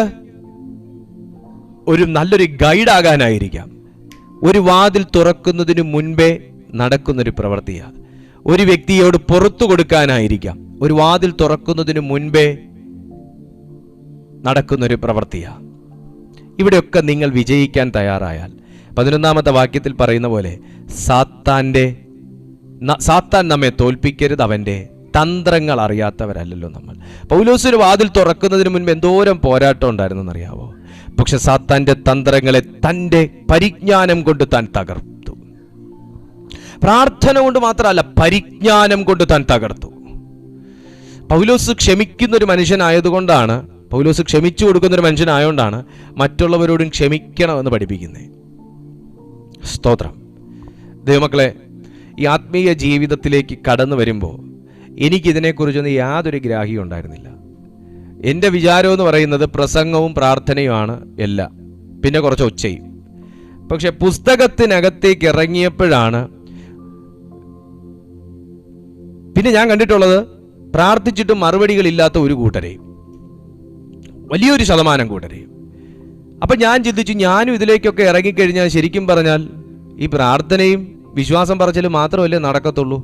ഒരു നല്ലൊരു ഗൈഡാകാനായിരിക്കാം, ഒരു വാതിൽ തുറക്കുന്നതിന് മുൻപേ നടക്കുന്നൊരു പ്രവൃത്തിയാണ്. ഒരു വ്യക്തിയോട് പുറത്തു കൊടുക്കാനായിരിക്കാം, ഒരു വാതിൽ തുറക്കുന്നതിന് മുൻപേ നടക്കുന്നൊരു പ്രവൃത്തിയാണ്. ഇവിടെയൊക്കെ നിങ്ങൾ വിജയിക്കാൻ തയ്യാറായാൽ 11-ാമത്തെ വാക്യത്തിൽ പറയുന്ന പോലെ സാത്താൻ നമ്മെ തോൽപ്പിക്കരുത്, അവന്റെ തന്ത്രങ്ങൾ അറിയാത്തവരല്ലല്ലോ നമ്മൾ. പൗലോസിന് വാതിൽ തുറക്കുന്നതിന് മുൻപ് എന്തോരം പോരാട്ടം ഉണ്ടായിരുന്നെന്നറിയാവോ? പക്ഷെ സാത്താന്റെ തന്ത്രങ്ങളെ തൻ്റെ പരിജ്ഞാനം കൊണ്ട് താൻ തകർത്തു. പ്രാർത്ഥന കൊണ്ട് മാത്രമല്ല, പരിജ്ഞാനം കൊണ്ട് താൻ തകർത്തു. പൗലോസ് ക്ഷമിക്കുന്നൊരു മനുഷ്യനായതുകൊണ്ടാണ്, പൗലോസ് ക്ഷമിച്ചു കൊടുക്കുന്നൊരു മനുഷ്യനായതുകൊണ്ടാണ് മറ്റുള്ളവരോടും ക്ഷമിക്കണമെന്ന് പഠിപ്പിക്കുന്നത്. സ്തോത്രം. ദൈവമക്കളെ, ഈ ആത്മീയ ജീവിതത്തിലേക്ക് കടന്നു വരുമ്പോൾ എനിക്കിതിനെക്കുറിച്ചൊന്നും യാതൊരു ഗ്രാഹ്യം ഉണ്ടായിരുന്നില്ല. എൻ്റെ വിചാരം എന്ന് പറയുന്നത് പ്രസംഗവും പ്രാർത്ഥനയുമാണ് എല്ലാം, പിന്നെ കുറച്ച് ഒച്ചയും. പക്ഷെ പുസ്തകത്തിനകത്തേക്ക് ഇറങ്ങിയപ്പോഴാണ് പിന്നെ ഞാൻ കണ്ടിട്ടുള്ളത് പ്രാർത്ഥിച്ചിട്ടും മറുപടികളില്ലാത്ത ഒരു കൂട്ടരെയും, വലിയൊരു ശതമാനം കൂട്ടരെയും. അപ്പം ഞാൻ ചിന്തിച്ചു, ഞാനും ഇതിലേക്കൊക്കെ ഇറങ്ങിക്കഴിഞ്ഞാൽ ശരിക്കും പറഞ്ഞാൽ ഈ പ്രാർത്ഥനയും വിശ്വാസം പറച്ചിലും മാത്രമല്ലേ നടക്കത്തുള്ളൂ.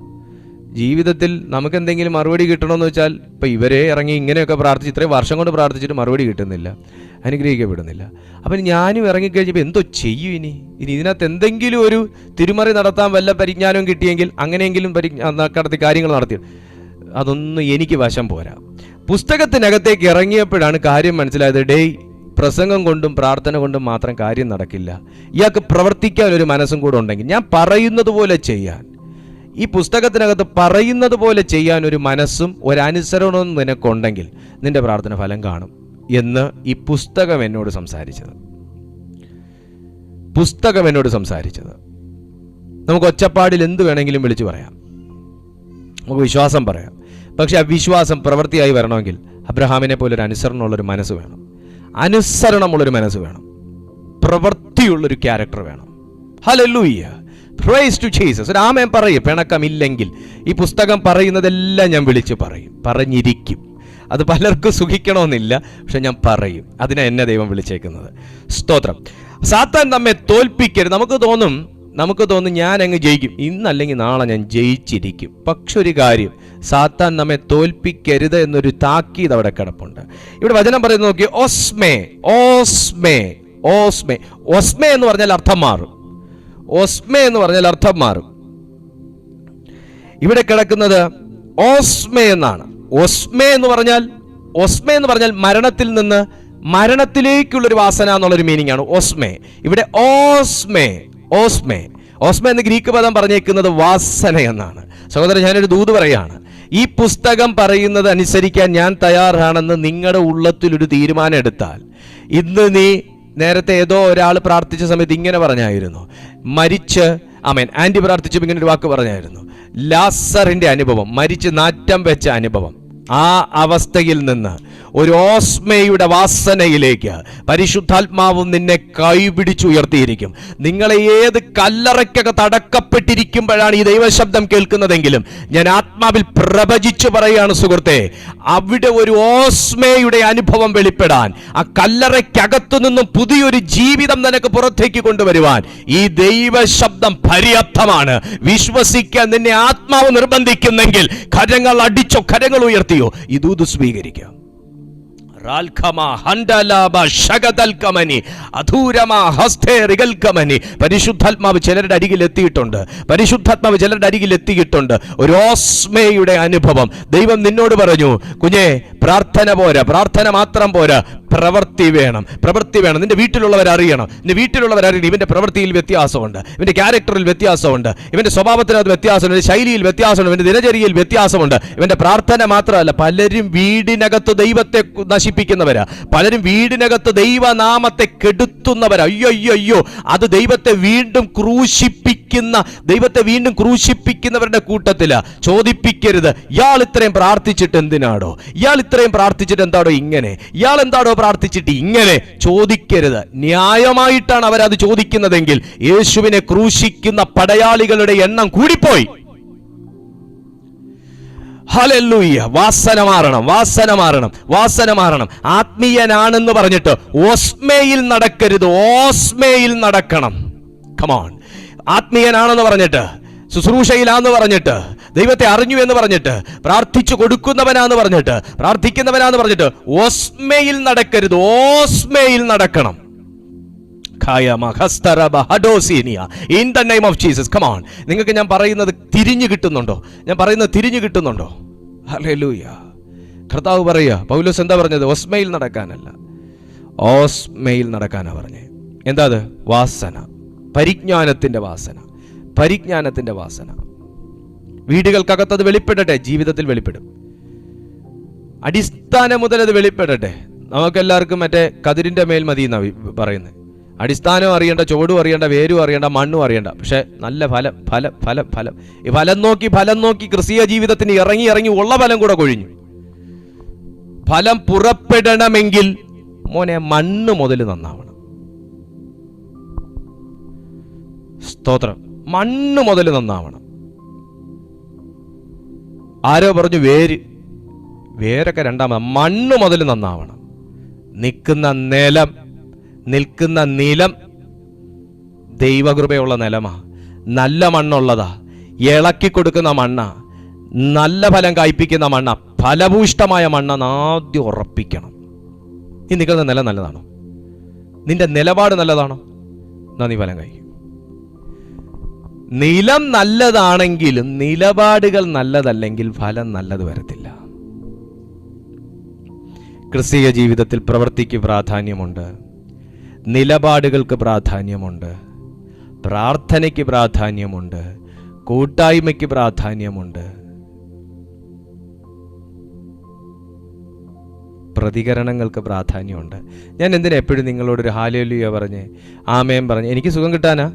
ജീവിതത്തിൽ നമുക്ക് എന്തെങ്കിലും മറുപടി കിട്ടണമെന്ന് വെച്ചാൽ ഇപ്പം ഇവരെ ഇറങ്ങി ഇങ്ങനെയൊക്കെ പ്രാർത്ഥിച്ച് ഇത്രയും വർഷം കൊണ്ട് പ്രാർത്ഥിച്ചിട്ട് മറുപടി കിട്ടുന്നില്ല, അനുഗ്രഹിക്കപ്പെടുന്നില്ല. അപ്പം ഞാനും ഇറങ്ങിക്കഴിഞ്ഞപ്പോൾ എന്തോ ചെയ്യും ഇനി ഇതിനകത്ത് എന്തെങ്കിലും ഒരു തിരുമറി നടത്താൻ വല്ല പരിജ്ഞാനവും കിട്ടിയെങ്കിൽ അങ്ങനെയെങ്കിലും നടത്തി കാര്യങ്ങൾ നടത്തി. അതൊന്നും എനിക്ക് വശം പോരാ. പുസ്തകത്തിനകത്തേക്ക് ഇറങ്ങിയപ്പോഴാണ് കാര്യം മനസ്സിലായത്. പ്രസംഗം കൊണ്ടും പ്രാർത്ഥന കൊണ്ടും മാത്രം കാര്യം നടക്കില്ല. ഇയാൾക്ക് പ്രവർത്തിക്കാൻ ഒരു മനസ്സും കൂടെ ഉണ്ടെങ്കിൽ, ഞാൻ പറയുന്നത് പോലെ ചെയ്യാൻ, ഈ പുസ്തകത്തിനകത്ത് പറയുന്നത് പോലെ ചെയ്യാൻ ഒരു മനസ്സും ഒരനുസരണവും നിനക്കുണ്ടെങ്കിൽ നിന്റെ പ്രാർത്ഥന ഫലം കാണും എന്ന് ഈ പുസ്തകം എന്നോട് സംസാരിച്ചത്. നമുക്ക് ഒച്ചപ്പാടിൽ എന്ത് വേണമെങ്കിലും വിളിച്ചു പറയാം, നമുക്ക് വിശ്വാസം പറയാം. പക്ഷെ ആ വിശ്വാസം പ്രവൃത്തിയായി വരണമെങ്കിൽ അബ്രഹാമിനെ പോലെ ഒരു അനുസരണമുള്ളൊരു മനസ്സ് വേണം, പ്രവൃത്തിയുള്ളൊരു ക്യാരക്ടർ വേണം. ഹല്ലേലൂയ, പ്രൈസ് ടു ജീസസ്. ഒരു ആമേൻ പറയും. പിണക്കമില്ലെങ്കിൽ ഈ പുസ്തകം പറയുന്നതെല്ലാം ഞാൻ വിളിച്ച് പറഞ്ഞിരിക്കും. അത് പലർക്കും സുഖിക്കണമെന്നില്ല, പക്ഷെ ഞാൻ പറയും. അതിനാ എന്നെ ദൈവം വിളിച്ചേക്കുന്നത്. സ്തോത്രം. സാത്താൻ നമ്മെ തോൽപ്പിക്കരുത്. നമുക്ക് തോന്നും ഞാൻ അങ്ങ് ജയിക്കും, ഇന്നല്ലെങ്കിൽ നാളെ ഞാൻ ജയിച്ചിരിക്കും. പക്ഷെ ഒരു കാര്യം, സാത്താൻ നമ്മെ തോൽപ്പിക്കരുത് എന്നൊരു താക്കീത് അവിടെ കിടപ്പുണ്ട്. ഇവിടെ വചനം പറയുന്നത് നോക്കി, ഓസ്മേ എന്ന് പറഞ്ഞാൽ അർത്ഥം മാറും. ഇവിടെ കിടക്കുന്നത് ഓസ്മേ എന്നാണ്. ഓസ്മേ എന്ന് പറഞ്ഞാൽ മരണത്തിൽ നിന്ന് മരണത്തിലേക്കുള്ളൊരു വാസന എന്നുള്ളൊരു മീനിങ് ആണ് ഓസ്മേ. ഇവിടെ ഓസ്മേ എന്ന് ഗ്രീക്ക് പദം പറഞ്ഞേക്കുന്നത് വാസന എന്നാണ്. സഹോദരൻ, ഞാനൊരു ദൂത് പറയാണ്. ഈ പുസ്തകം പറയുന്നത് അനുസരിക്കാൻ ഞാൻ തയ്യാറാണെന്ന് നിങ്ങളുടെ ഉള്ളത്തിലൊരു തീരുമാനം എടുത്താൽ, ഇന്ന് നീ നേരത്തെ ഏതോ ഒരാൾ പ്രാർത്ഥിച്ച സമയത്ത് ഇങ്ങനെ പറഞ്ഞായിരുന്നു, മരിച്ച് ആമേൻ ആൻറ്റി പ്രാർത്ഥിച്ചപ്പോൾ ഇങ്ങനെ ഒരു വാക്ക് പറഞ്ഞായിരുന്നു, ലാസറിന്റെ അനുഭവം, മരിച്ച് നാറ്റം വെച്ച അനുഭവം. ആ അവസ്ഥയിൽ നിന്ന് ഒരു ഓസ്മയുടെ വാസനയിലേക്ക് പരിശുദ്ധാത്മാവും നിന്നെ കൈപിടിച്ചുയർത്തിയിരിക്കും. നിങ്ങളെ ഏത് കല്ലറയ്ക്കകത്ത് അടക്കപ്പെട്ടിരിക്കുമ്പോഴാണ് ഈ ദൈവശബ്ദം കേൾക്കുന്നതെങ്കിലും ഞാൻ ആത്മാവിൽ പ്രവചിച്ചു പറയുകയാണ് സുഹൃത്തെ, അവിടെ ഒരു ഓസ്മയുടെ അനുഭവം വെളിപ്പെടാൻ, ആ കല്ലറയ്ക്കകത്തു നിന്നും പുതിയൊരു ജീവിതം നിനക്ക് പുറത്തേക്ക് കൊണ്ടുവരുവാൻ ഈ ദൈവശബ്ദം പര്യാപ്തമാണ്. വിശ്വസിക്കാൻ നിന്നെ ആത്മാവ് നിർബന്ധിക്കുന്നെങ്കിൽ കരങ്ങൾ അടിച്ചോ, കരങ്ങൾ ഉയർത്തിയോ ഈ ദൂത് സ്വീകരിക്കാം. പരിശുദ്ധാത്മാവ് ചിലരുടെ അരികിൽ എത്തിയിട്ടുണ്ട്. പരിശുദ്ധാത്മാവ് ചിലരുടെ അരികിൽ എത്തിയിട്ടുണ്ട്. ഒരു ഓസ്മയുടെ അനുഭവം. ദൈവം നിന്നോട് പറഞ്ഞു, കുഞ്ഞേ, പ്രാർത്ഥന പോരാ, പ്രാർത്ഥന മാത്രം പോരാ, പ്രവൃത്തി വേണം, പ്രവൃത്തി വേണം. നിന്റെ വീട്ടിലുള്ളവരറിയണം, നിന്റെ വീട്ടിലുള്ളവരറിയണം ഇവന്റെ പ്രവൃത്തിയിൽ വ്യത്യാസമുണ്ട്, ഇവന്റെ ക്യാരക്ടറിൽ വ്യത്യാസമുണ്ട്, ഇവന്റെ സ്വഭാവത്തിനകത്ത് വ്യത്യാസമുണ്ട്, ഇവന്റെ ശൈലിയിൽ വ്യത്യാസമുണ്ട്, ഇവന്റെ ദിനചര്യയിൽ വ്യത്യാസമുണ്ട്. ഇവന്റെ പ്രാർത്ഥന മാത്രമല്ല, പലരും വീടിനകത്ത് ദൈവത്തെ നശിപ്പിക്കുന്നവരാ, പലരും വീടിനകത്ത് ദൈവനാമത്തെ കെടുത്തുന്നവരാ. അയ്യോ, അത് ദൈവത്തെ വീണ്ടും ക്രൂശിപ്പിക്കുന്നവരുടെ കൂട്ടത്തിലാ. ചോദിപ്പിക്കരുത്, ഇയാൾ ഇത്രയും പ്രാർത്ഥിച്ചിട്ട് എന്തിനാടോ, ഇയാൾ ഇത്രയും പ്രാർത്ഥിച്ചിട്ട് എന്താടോ ഇങ്ങനെ, ഇയാൾ എന്താടോ പ്രാർത്ഥിച്ചിട്ട് ഇങ്ങനെ ചോദിക്കരുത്. ന്യായമായിട്ടാണ് അവരത് ചോദിക്കുന്നതെങ്കിൽ യേശുവിനെ ക്രൂശിക്കുന്ന പടയാളികളുടെ എണ്ണം കൂടിപ്പോയി. ഹല്ലേലൂയ. വാസന മാറണം. ആത്മീയനാണെന്ന് പറഞ്ഞിട്ട് ഓസ്മയിൽ നടക്കരുത്, ഓസ്മയിൽ നടക്കണം. കമോൺ. ആത്മീയനാണെന്ന് പറഞ്ഞിട്ട്, ശുശ്രൂഷയിലാന്ന് പറഞ്ഞിട്ട്, ദൈവത്തെ അറിഞ്ഞു എന്ന് പറഞ്ഞിട്ട്, പ്രാർത്ഥിച്ചു കൊടുക്കുന്നവനാന്ന് പറഞ്ഞിട്ട് ഓസ്മയിൽ നടക്കരുത്, ഓസ്മയിൽ നടക്കണം. In the name of Jesus. Come on. നിങ്ങൾക്ക് ഞാൻ പറയുന്നത് തിരിഞ്ഞു കിട്ടുന്നുണ്ടോ? ഹല്ലേലൂയ. കർത്താവ് പറയുക, പൗലോസ് എന്താ പറഞ്ഞത്? ഓസ്മയിൽ നടക്കാനല്ല, ഓസ്മയിൽ നടക്കാനാ പറഞ്ഞേ. എന്താ അത്? വാസന, പരിജ്ഞാനത്തിന്റെ വാസന. വീടുകൾക്കകത്തത് വെളിപ്പെടട്ടെ, ജീവിതത്തിൽ വെളിപ്പെടും. അടിസ്ഥാനം മുതൽ അത് വെളിപ്പെടട്ടെ. നമുക്കെല്ലാവർക്കും മറ്റേ കതിരിന്റെ മേൽ മതി എന്നാ പറയുന്നത്. അടിസ്ഥാനം അറിയണ്ട, ചോടും അറിയണ്ട, വേരും അറിയണ്ട, മണ്ണും അറിയണ്ട, പക്ഷെ നല്ല ഫലം. ഈ ഫലം നോക്കി ക്രിസ്തീയ ജീവിതത്തിന് ഇറങ്ങി ഉള്ള ഫലം കൂടെ കൊഴിഞ്ഞു. ഫലം പുറപ്പെടണമെങ്കിൽ മോനെ മണ്ണ് മുതൽ നന്നാവണം. സ്തോത്രം. മണ്ണ് മുതൽ നന്നാവണം. ആരോ പറഞ്ഞു വേരൊക്കെ രണ്ടാമത്. മണ്ണ് മുതൽ നന്നാവണം. നിൽക്കുന്ന നിലം ദൈവകൃപയുള്ള നിലമാ, നല്ല മണ്ണുള്ളതാ, ഇളക്കി കൊടുക്കുന്ന മണ്ണ, നല്ല ഫലം കായ്പിക്കുന്ന മണ്ണ, ഫലഭൂഷ്ടമായ മണ്ണെന്ന് ആദ്യം ഉറപ്പിക്കണം. നീ നിൽക്കുന്ന നിലം നല്ലതാണോ? നിന്റെ നിലപാട് നല്ലതാണോ? എന്നാ നീ ഫലം കായ്ക്കും. നിലം നല്ലതാണെങ്കിലും നിലപാടുകൾ നല്ലതല്ലെങ്കിൽ ഫലം നല്ലത് വരത്തില്ല. ക്രിസ്തീയ ജീവിതത്തിൽ പ്രവൃത്തിക്ക് പ്രാധാന്യമുണ്ട്, നിലപാടുകൾക്ക് പ്രാധാന്യമുണ്ട്, പ്രാർത്ഥനയ്ക്ക് പ്രാധാന്യമുണ്ട്, കൂട്ടായ്മയ്ക്ക് പ്രാധാന്യമുണ്ട്, പ്രതികരണങ്ങൾക്ക് പ്രാധാന്യമുണ്ട്. ഞാൻ എന്തിനാ എപ്പോഴും നിങ്ങളോടൊരു ഹല്ലേലൂയ പറഞ്ഞ് ആമേൻ പറഞ്ഞ് എനിക്ക് സുഖം കിട്ടാനാ?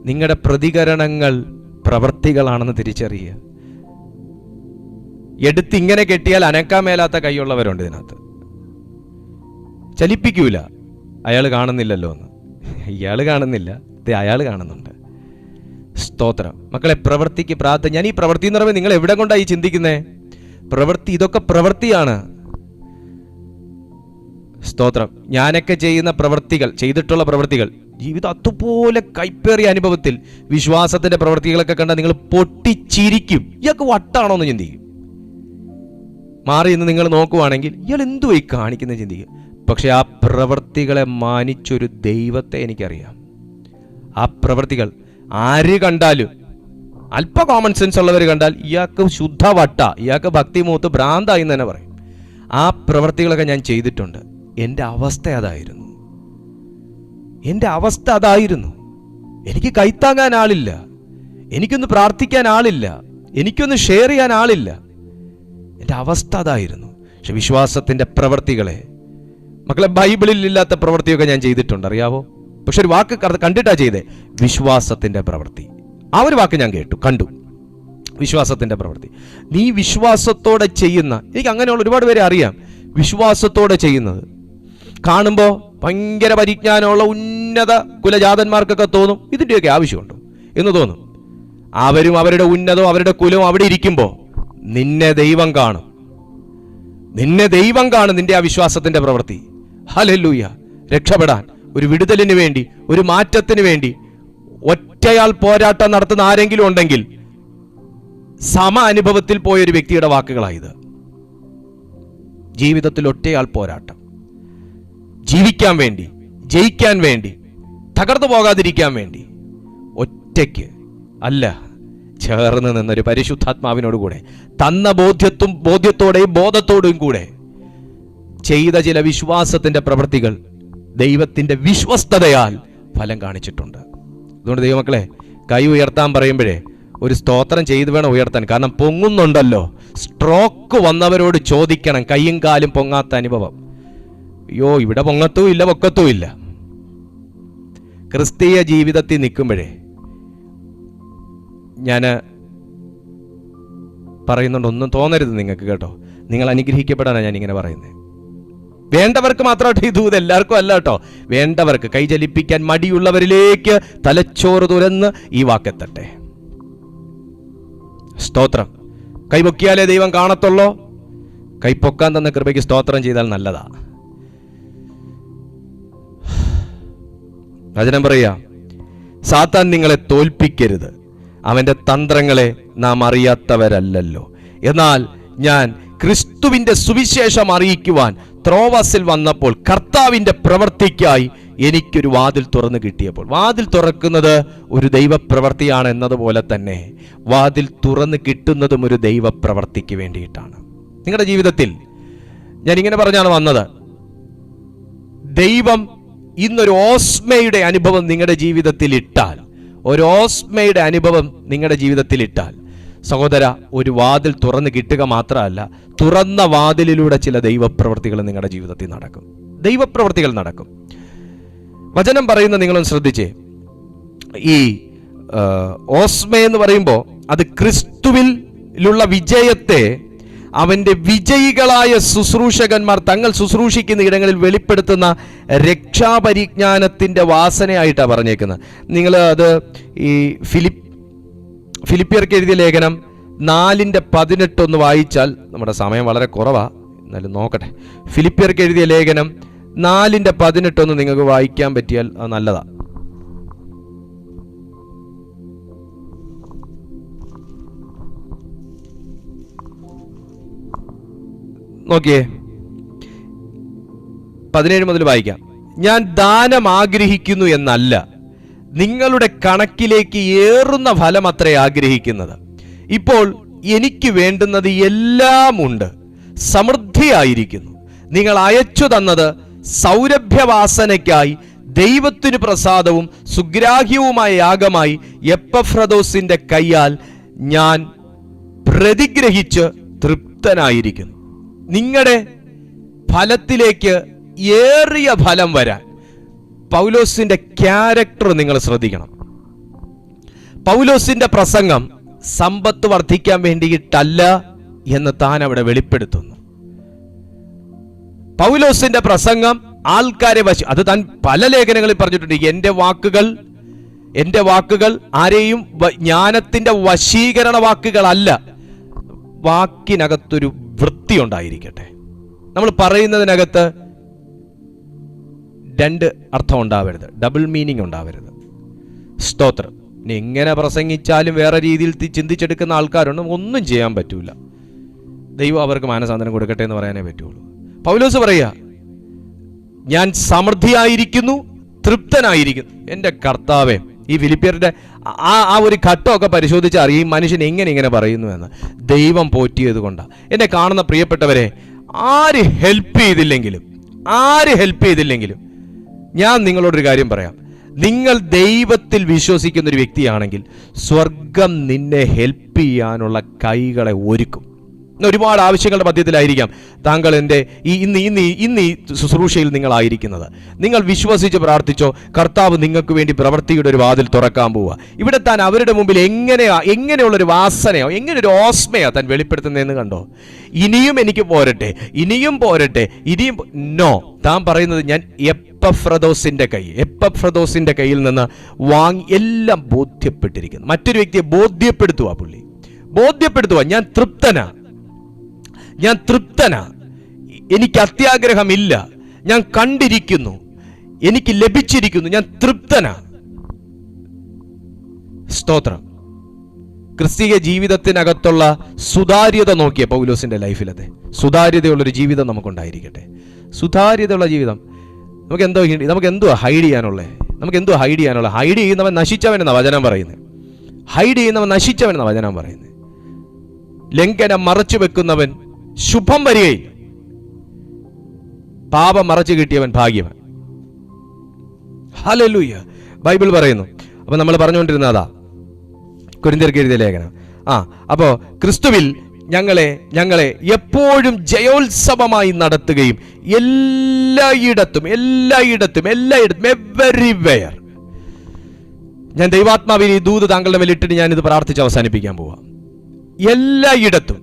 നിങ്ങളുടെ പ്രതികരണങ്ങൾ പ്രവൃത്തികളാണെന്ന് തിരിച്ചറിയുക. എടുത്തിങ്ങനെ കെട്ടിയാൽ അനക്കാൻ മേലാത്ത കൈയുള്ളവരുണ്ട് ഇതിനകത്ത്. ചലിപ്പിക്കൂല, അയാൾ കാണുന്നില്ലല്ലോ എന്ന്. ഇയാൾ കാണുന്നില്ല, അയാൾ കാണുന്നുണ്ട്. സ്തോത്രം. മക്കളെ, പ്രവൃത്തിക്ക് പ്രാർത്ഥന. ഞാൻ ഈ പ്രവൃത്തി എന്ന് പറയുമ്പോൾ നിങ്ങൾ എവിടെ കൊണ്ടായി ചിന്തിക്കുന്നേ? പ്രവൃത്തി, ഇതൊക്കെ പ്രവൃത്തിയാണ്. സ്തോത്രം. ഞാനൊക്കെ ചെയ്യുന്ന പ്രവൃത്തികൾ, ചെയ്തിട്ടുള്ള പ്രവൃത്തികൾ, ജീവിതം അതുപോലെ കൈപ്പേറിയ അനുഭവത്തിൽ വിശ്വാസത്തിന്റെ പ്രവൃത്തികളൊക്കെ കണ്ടാൽ നിങ്ങൾ പൊട്ടിച്ചിരിക്കും. ഇയാൾക്ക് വട്ടാണോ എന്ന് ചിന്തിക്കും. മാറി ഇന്ന് നിങ്ങൾ നോക്കുവാണെങ്കിൽ ഇയാൾ എന്തുവായി കാണിക്കുന്നത് ചിന്തിക്കും. പക്ഷെ ആ പ്രവൃത്തികളെ മാനിച്ചൊരു ദൈവത്തെ എനിക്കറിയാം. ആ പ്രവൃത്തികൾ ആര് കണ്ടാലും, അല്പ കോമൺ സെൻസ് ഉള്ളവർ കണ്ടാൽ ഇയാൾക്ക് ശുദ്ധ വട്ട, ഇയാൾക്ക് ഭക്തി മൂത്ത് ഭ്രാന്തായി എന്ന് തന്നെ പറയും. ആ പ്രവൃത്തികളൊക്കെ ഞാൻ ചെയ്തിട്ടുണ്ട്. എൻ്റെ അവസ്ഥ അതായിരുന്നു. എനിക്ക് കൈത്താങ്ങാൻ ആളില്ല, എനിക്കൊന്ന് പ്രാർത്ഥിക്കാൻ ആളില്ല, എനിക്കൊന്ന് ഷെയർ ചെയ്യാൻ ആളില്ല. എൻ്റെ അവസ്ഥ അതായിരുന്നു. പക്ഷെ വിശ്വാസത്തിൻ്റെ പ്രവൃത്തികളെ, മക്കളെ, ബൈബിളിൽ ഇല്ലാത്ത പ്രവൃത്തിയൊക്കെ ഞാൻ ചെയ്തിട്ടുണ്ട്, അറിയാവോ? പക്ഷെ ഒരു വാക്ക് കണ്ടിട്ടാ ചെയ്തേ, വിശ്വാസത്തിൻ്റെ പ്രവൃത്തി. ആ ഒരു വാക്ക് ഞാൻ കണ്ടു, വിശ്വാസത്തിൻ്റെ പ്രവൃത്തി. നീ വിശ്വാസത്തോടെ ചെയ്യുന്ന, എനിക്ക് അങ്ങനെയുള്ള ഒരുപാട് പേരെ അറിയാം, വിശ്വാസത്തോടെ ചെയ്യുന്നത് കാണുമ്പോൾ ഭയങ്കര പരിജ്ഞാനമുള്ള ഉന്നത കുലജാതന്മാർക്കൊക്കെ തോന്നും ഇതിൻ്റെയൊക്കെ ആവശ്യമുണ്ടോ എന്ന് തോന്നും. അവരും അവരുടെ ഉന്നതവും അവരുടെ കുലവും അവിടെ ഇരിക്കുമ്പോൾ നിന്നെ ദൈവം കാണും, നിന്റെ ആ വിശ്വാസത്തിന്റെ പ്രവൃത്തി. ഹല്ലേലൂയ. രക്ഷപ്പെടാൻ, ഒരു വിടുതലിന് വേണ്ടി, ഒരു മാറ്റത്തിന് വേണ്ടി ഒറ്റയാൾ പോരാട്ടം നടത്തുന്ന ആരെങ്കിലും ഉണ്ടെങ്കിൽ സമ അനുഭവത്തിൽ പോയൊരു വ്യക്തിയുടെ വാക്കുകളായത്. ജീവിതത്തിൽ ഒറ്റയാൾ പോരാട്ടം, ജീവിക്കാൻ വേണ്ടി, ജയിക്കാൻ വേണ്ടി, തകർന്നു പോകാതിരിക്കാൻ വേണ്ടി, ഒറ്റയ്ക്ക് അല്ല, ചേർന്ന് നിന്നൊരു പരിശുദ്ധാത്മാവിനോടുകൂടെ തന്ന ബോധ്യത്തോടെയും ബോധത്തോടെയും കൂടെ ചെയ്ത ചില വിശ്വാസത്തിന്റെ പ്രവൃത്തികൾ ദൈവത്തിന്റെ വിശ്വസ്തതയാൽ ഫലം കാണിച്ചിട്ടുണ്ട്. അതുകൊണ്ട് ദൈവമക്കളെ, കൈ ഉയർത്താൻ പറയുമ്പോഴേ ഒരു സ്തോത്രം ചെയ്തു വേണം ഉയർത്താൻ. കാരണം പൊങ്ങുന്നുണ്ടല്ലോ. സ്ട്രോക്ക് വന്നവരോട് ചോദിക്കണം, കൈയും കാലും പൊങ്ങാത്ത അനുഭവം. അയ്യോ, ഇവിടെ പൊങ്ങത്തും ഇല്ല, പൊക്കത്തും ഇല്ല. ക്രിസ്തീയ ജീവിതത്തിൽ നിൽക്കുമ്പോഴേ ഞാൻ പറയുന്നുണ്ട്, ഒന്നും തോന്നരുത് നിങ്ങൾക്ക് കേട്ടോ. നിങ്ങൾ അനുഗ്രഹിക്കപ്പെടാനാണ് ഞാനിങ്ങനെ പറയുന്നത്. വേണ്ടവർക്ക് മാത്രമായിട്ട് ഈ ദൂത്, എല്ലാവർക്കും അല്ല കേട്ടോ. വേണ്ടവർക്ക്, കൈ ചലിപ്പിക്കാൻ മടിയുള്ളവരിലേക്ക് തലച്ചോറ് തുരന്ന് ഈ വാക്കെത്തട്ടെ. സ്തോത്രം. കൈപൊക്കിയാലേ ദൈവം കാണത്തുള്ളോ? കൈപ്പൊക്കാൻ തന്ന കൃപയ്ക്ക് സ്തോത്രം ചെയ്താൽ നല്ലതാ. വചനം പറയാ, സാത്താൻ നിങ്ങളെ തോൽപ്പിക്കരുത്, അവന്റെ തന്ത്രങ്ങളെ നാം അറിയാത്തവരല്ലല്ലോ. എന്നാൽ ഞാൻ ക്രിസ്തുവിന്റെ സുവിശേഷം അറിയിക്കുവാൻ ത്രോവാസിൽ വന്നപ്പോൾ കർത്താവിന്റെ പ്രവൃത്തിക്കായി എനിക്കൊരു വാതിൽ തുറന്നു കിട്ടിയപ്പോൾ, വാതിൽ തുറക്കുന്നത് ഒരു ദൈവപ്രവൃത്തിയാണ് എന്നതുപോലെ തന്നെ വാതിൽ തുറന്നു കിട്ടുന്നതും ഒരു ദൈവപ്രവൃത്തിക്ക് വേണ്ടിയിട്ടാണ്. നിങ്ങളുടെ ജീവിതത്തിൽ ഞാനിങ്ങനെ പറഞ്ഞാണ് വന്നത്, ദൈവം ഇന്നൊരു ഓസ്മയുടെ അനുഭവം നിങ്ങളുടെ ജീവിതത്തിൽ ഇട്ടാൽ, ഒരു ഓസ്മയുടെ അനുഭവം നിങ്ങളുടെ ജീവിതത്തിൽ ഇട്ടാൽ, സഹോദര, ഒരു വാതിൽ തുറന്ന് കിട്ടുക മാത്രമല്ല, തുറന്ന വാതിലിലൂടെ ചില ദൈവപ്രവൃത്തികൾ നിങ്ങളുടെ ജീവിതത്തിൽ നടക്കും. ദൈവപ്രവൃത്തികൾ നടക്കും. വചനം പറയുന്ന നിങ്ങളൊന്ന് ശ്രദ്ധിച്ചേ. ഈ ഓസ്മ എന്ന് പറയുമ്പോൾ അത് ക്രിസ്തുവിലുള്ള വിജയത്തെ അവന്റെ വിജയികളായ ശുശ്രൂഷകന്മാർ തങ്ങൾ ശുശ്രൂഷിക്കുന്ന ഇടങ്ങളിൽ വെളിപ്പെടുത്തുന്ന രക്ഷാപരിജ്ഞാനത്തിന്റെ വാസനയായിട്ടാണ് പറഞ്ഞേക്കുന്നത്. നിങ്ങൾ അത് ഈ ഫിലിപ്പിയർക്ക് എഴുതിയ ലേഖനം 4:18 ഒന്ന് വായിച്ചാൽ, നമ്മുടെ സമയം വളരെ കുറവാണ്, എന്നാലും നോക്കട്ടെ. ഫിലിപ്പിയർക്ക് എഴുതിയ ലേഖനം 4:18 ഒന്ന് നിങ്ങൾക്ക് വായിക്കാൻ പറ്റിയാൽ അത് നല്ലതാ. നോക്കിയേ, 17 മുതൽ വായിക്കാം. ഞാൻ ദാനം ആഗ്രഹിക്കുന്നു എന്നല്ല, നിങ്ങളുടെ കണക്കിലേക്ക് ഏറുന്ന ഫലം അത്രേ ആഗ്രഹിക്കുന്നത്. ഇപ്പോൾ എനിക്ക് വേണ്ടുന്നത് എല്ലാം ഉണ്ട്, സമൃദ്ധിയായിരിക്കുന്നു. നിങ്ങൾ അയച്ചു തന്നത് സൗരഭ്യവാസനയ്ക്കായി ദൈവത്തിന് പ്രസാദവും സുഗ്രാഹ്യവുമായ യാഗമായി എപ്പഫ്രദോസിന്റെ കയ്യാൽ ഞാൻ പ്രതിഗ്രഹിച്ച് തൃപ്തനായിരിക്കുന്നു. നിങ്ങളുടെ ഫലത്തിലേക്ക് ഏറിയ ഫലം വരാൻ പൗലോസിന്റെ ക്യാരക്ടർ നിങ്ങൾ ശ്രദ്ധിക്കണം. പൗലോസിന്റെ പ്രസംഗം സമ്പത്ത് വർദ്ധിക്കാൻ വേണ്ടിയിട്ടല്ല എന്ന് താൻ അവിടെ വെളിപ്പെടുത്തുന്നു. പൗലോസിന്റെ പ്രസംഗം ആൾക്കാരെ അത് താൻ പല ലേഖനങ്ങളിൽ പറഞ്ഞിട്ടുണ്ട്. എന്റെ വാക്കുകൾ ആരെയും ജ്ഞാനത്തിന്റെ വശീകരണ വാക്കുകളല്ല, വാക്കിനകത്തൊരു വൃത്തി ഉണ്ടായിരിക്കട്ടെ. നമ്മൾ പറയുന്നതിനകത്ത് രണ്ട് അർത്ഥം ഉണ്ടാവരുത്, ഡബിൾ മീനിങ് ഉണ്ടാവരുത്. സ്തോത്രം. ഇനി എങ്ങനെ പ്രസംഗിച്ചാലും വേറെ രീതിയിൽ ചിന്തിച്ചെടുക്കുന്ന ആൾക്കാരുണ്ട്, ഒന്നും ചെയ്യാൻ പറ്റൂല. ദൈവം അവർക്ക് മാനസാന്തരം കൊടുക്കട്ടെ എന്ന് പറയാനേ പറ്റുള്ളൂ. പൗലോസ് പറയുക, ഞാൻ സമൃദ്ധിയായിരിക്കുന്നു, തൃപ്തനായിരിക്കുന്നു. എൻ്റെ കർത്താവേ, ഈ ഫിലിപ്പിയരുടെ ആ ഒരു ഘട്ടമൊക്കെ പരിശോധിച്ച് അറിയും മനുഷ്യൻ എങ്ങനെ പറയുന്നു എന്ന്. ദൈവം പോറ്റിയത് കൊണ്ടാണ്. എന്നെ കാണുന്ന പ്രിയപ്പെട്ടവരെ, ആര് ഹെൽപ്പ് ചെയ്തില്ലെങ്കിലും ഞാൻ നിങ്ങളോടൊരു കാര്യം പറയാം. നിങ്ങൾ ദൈവത്തിൽ വിശ്വസിക്കുന്ന ഒരു വ്യക്തിയാണെങ്കിൽ സ്വർഗം നിന്നെ ഹെൽപ്പ് ചെയ്യാനുള്ള കൈകളെ ഒരുക്കും. ഒരുപാട് ആവശ്യങ്ങളുടെ മധ്യത്തിലായിരിക്കാം താങ്കൾ ഇന്ന് ഈ ശുശ്രൂഷയിൽ നിങ്ങളായിരിക്കുന്നത്. നിങ്ങൾ വിശ്വസിച്ച് പ്രാർത്ഥിച്ചോ, കർത്താവ് നിങ്ങൾക്ക് വേണ്ടി പ്രവൃത്തിയുടെ ഒരു വാതിൽ തുറക്കാൻ പോവുക. ഇവിടെ താൻ അവരുടെ മുമ്പിൽ എങ്ങനെയുള്ളൊരു വാസനയോ, എങ്ങനെയൊരു ഓസ്മയോ താൻ വെളിപ്പെടുത്തുന്നതെന്ന് കണ്ടോ? ഇനിയും എനിക്ക് പോരട്ടെ, ഇനിയും നോ. താൻ പറയുന്നത് ഞാൻ എപ്പഫ്രദോസിന്റെ കയ്യിൽ നിന്ന് വാങ്ങി എല്ലാം ബോധ്യപ്പെട്ടിരിക്കുന്നു. മറ്റൊരു വ്യക്തിയെ ബോധ്യപ്പെടുത്തുക. ഞാൻ തൃപ്തനാ, എനിക്ക് അത്യാഗ്രഹമില്ല, ഞാൻ കണ്ടിരിക്കുന്നു, എനിക്ക് ലഭിച്ചിരിക്കുന്നു, ഞാൻ തൃപ്തനാ. സ്തോത്രം. ക്രിസ്തീയ ജീവിതത്തിനകത്തുള്ള സുതാര്യത നോക്കിയ പൗലോസിന്റെ ലൈഫിലത്തെ സുതാര്യതയുള്ളൊരു ജീവിതം നമുക്കുണ്ടായിരിക്കട്ടെ. സുതാര്യതയുള്ള ജീവിതം. നമുക്ക് എന്തുവാ ഹൈഡ് ചെയ്യാനുള്ളത്? ഹൈഡ് ചെയ്യുന്നവൻ നശിച്ചവനെന്ന വചനം പറയുന്നത്. ലംഘനം മറച്ചു വെക്കുന്നവൻ ശുഭം വരികയില്ല, പാപം മറച്ചു കിട്ടിയവൻ ഭാഗ്യവൻ. ഹല്ലേലൂയ. ബൈബിൾ പറയുന്നു. അപ്പൊ നമ്മൾ പറഞ്ഞുകൊണ്ടിരുന്നതാ കൊരിന്ത്യർക്ക് എഴുതിയ ലേഖനം. അപ്പോ ക്രിസ്തുവിൽ ഞങ്ങളെ എപ്പോഴും ജയോത്സവമായി നടത്തുകയും എല്ലായിടത്തും എവരിവെയർ. ഞാൻ ദൈവാത്മാവിൽ ഈ ദൂത് താങ്കളുടെ മേലിട്ടിട്ട് ഞാനിത് പ്രാർത്ഥിച്ച് അവസാനിപ്പിക്കാൻ പോവാം. എല്ലായിടത്തും.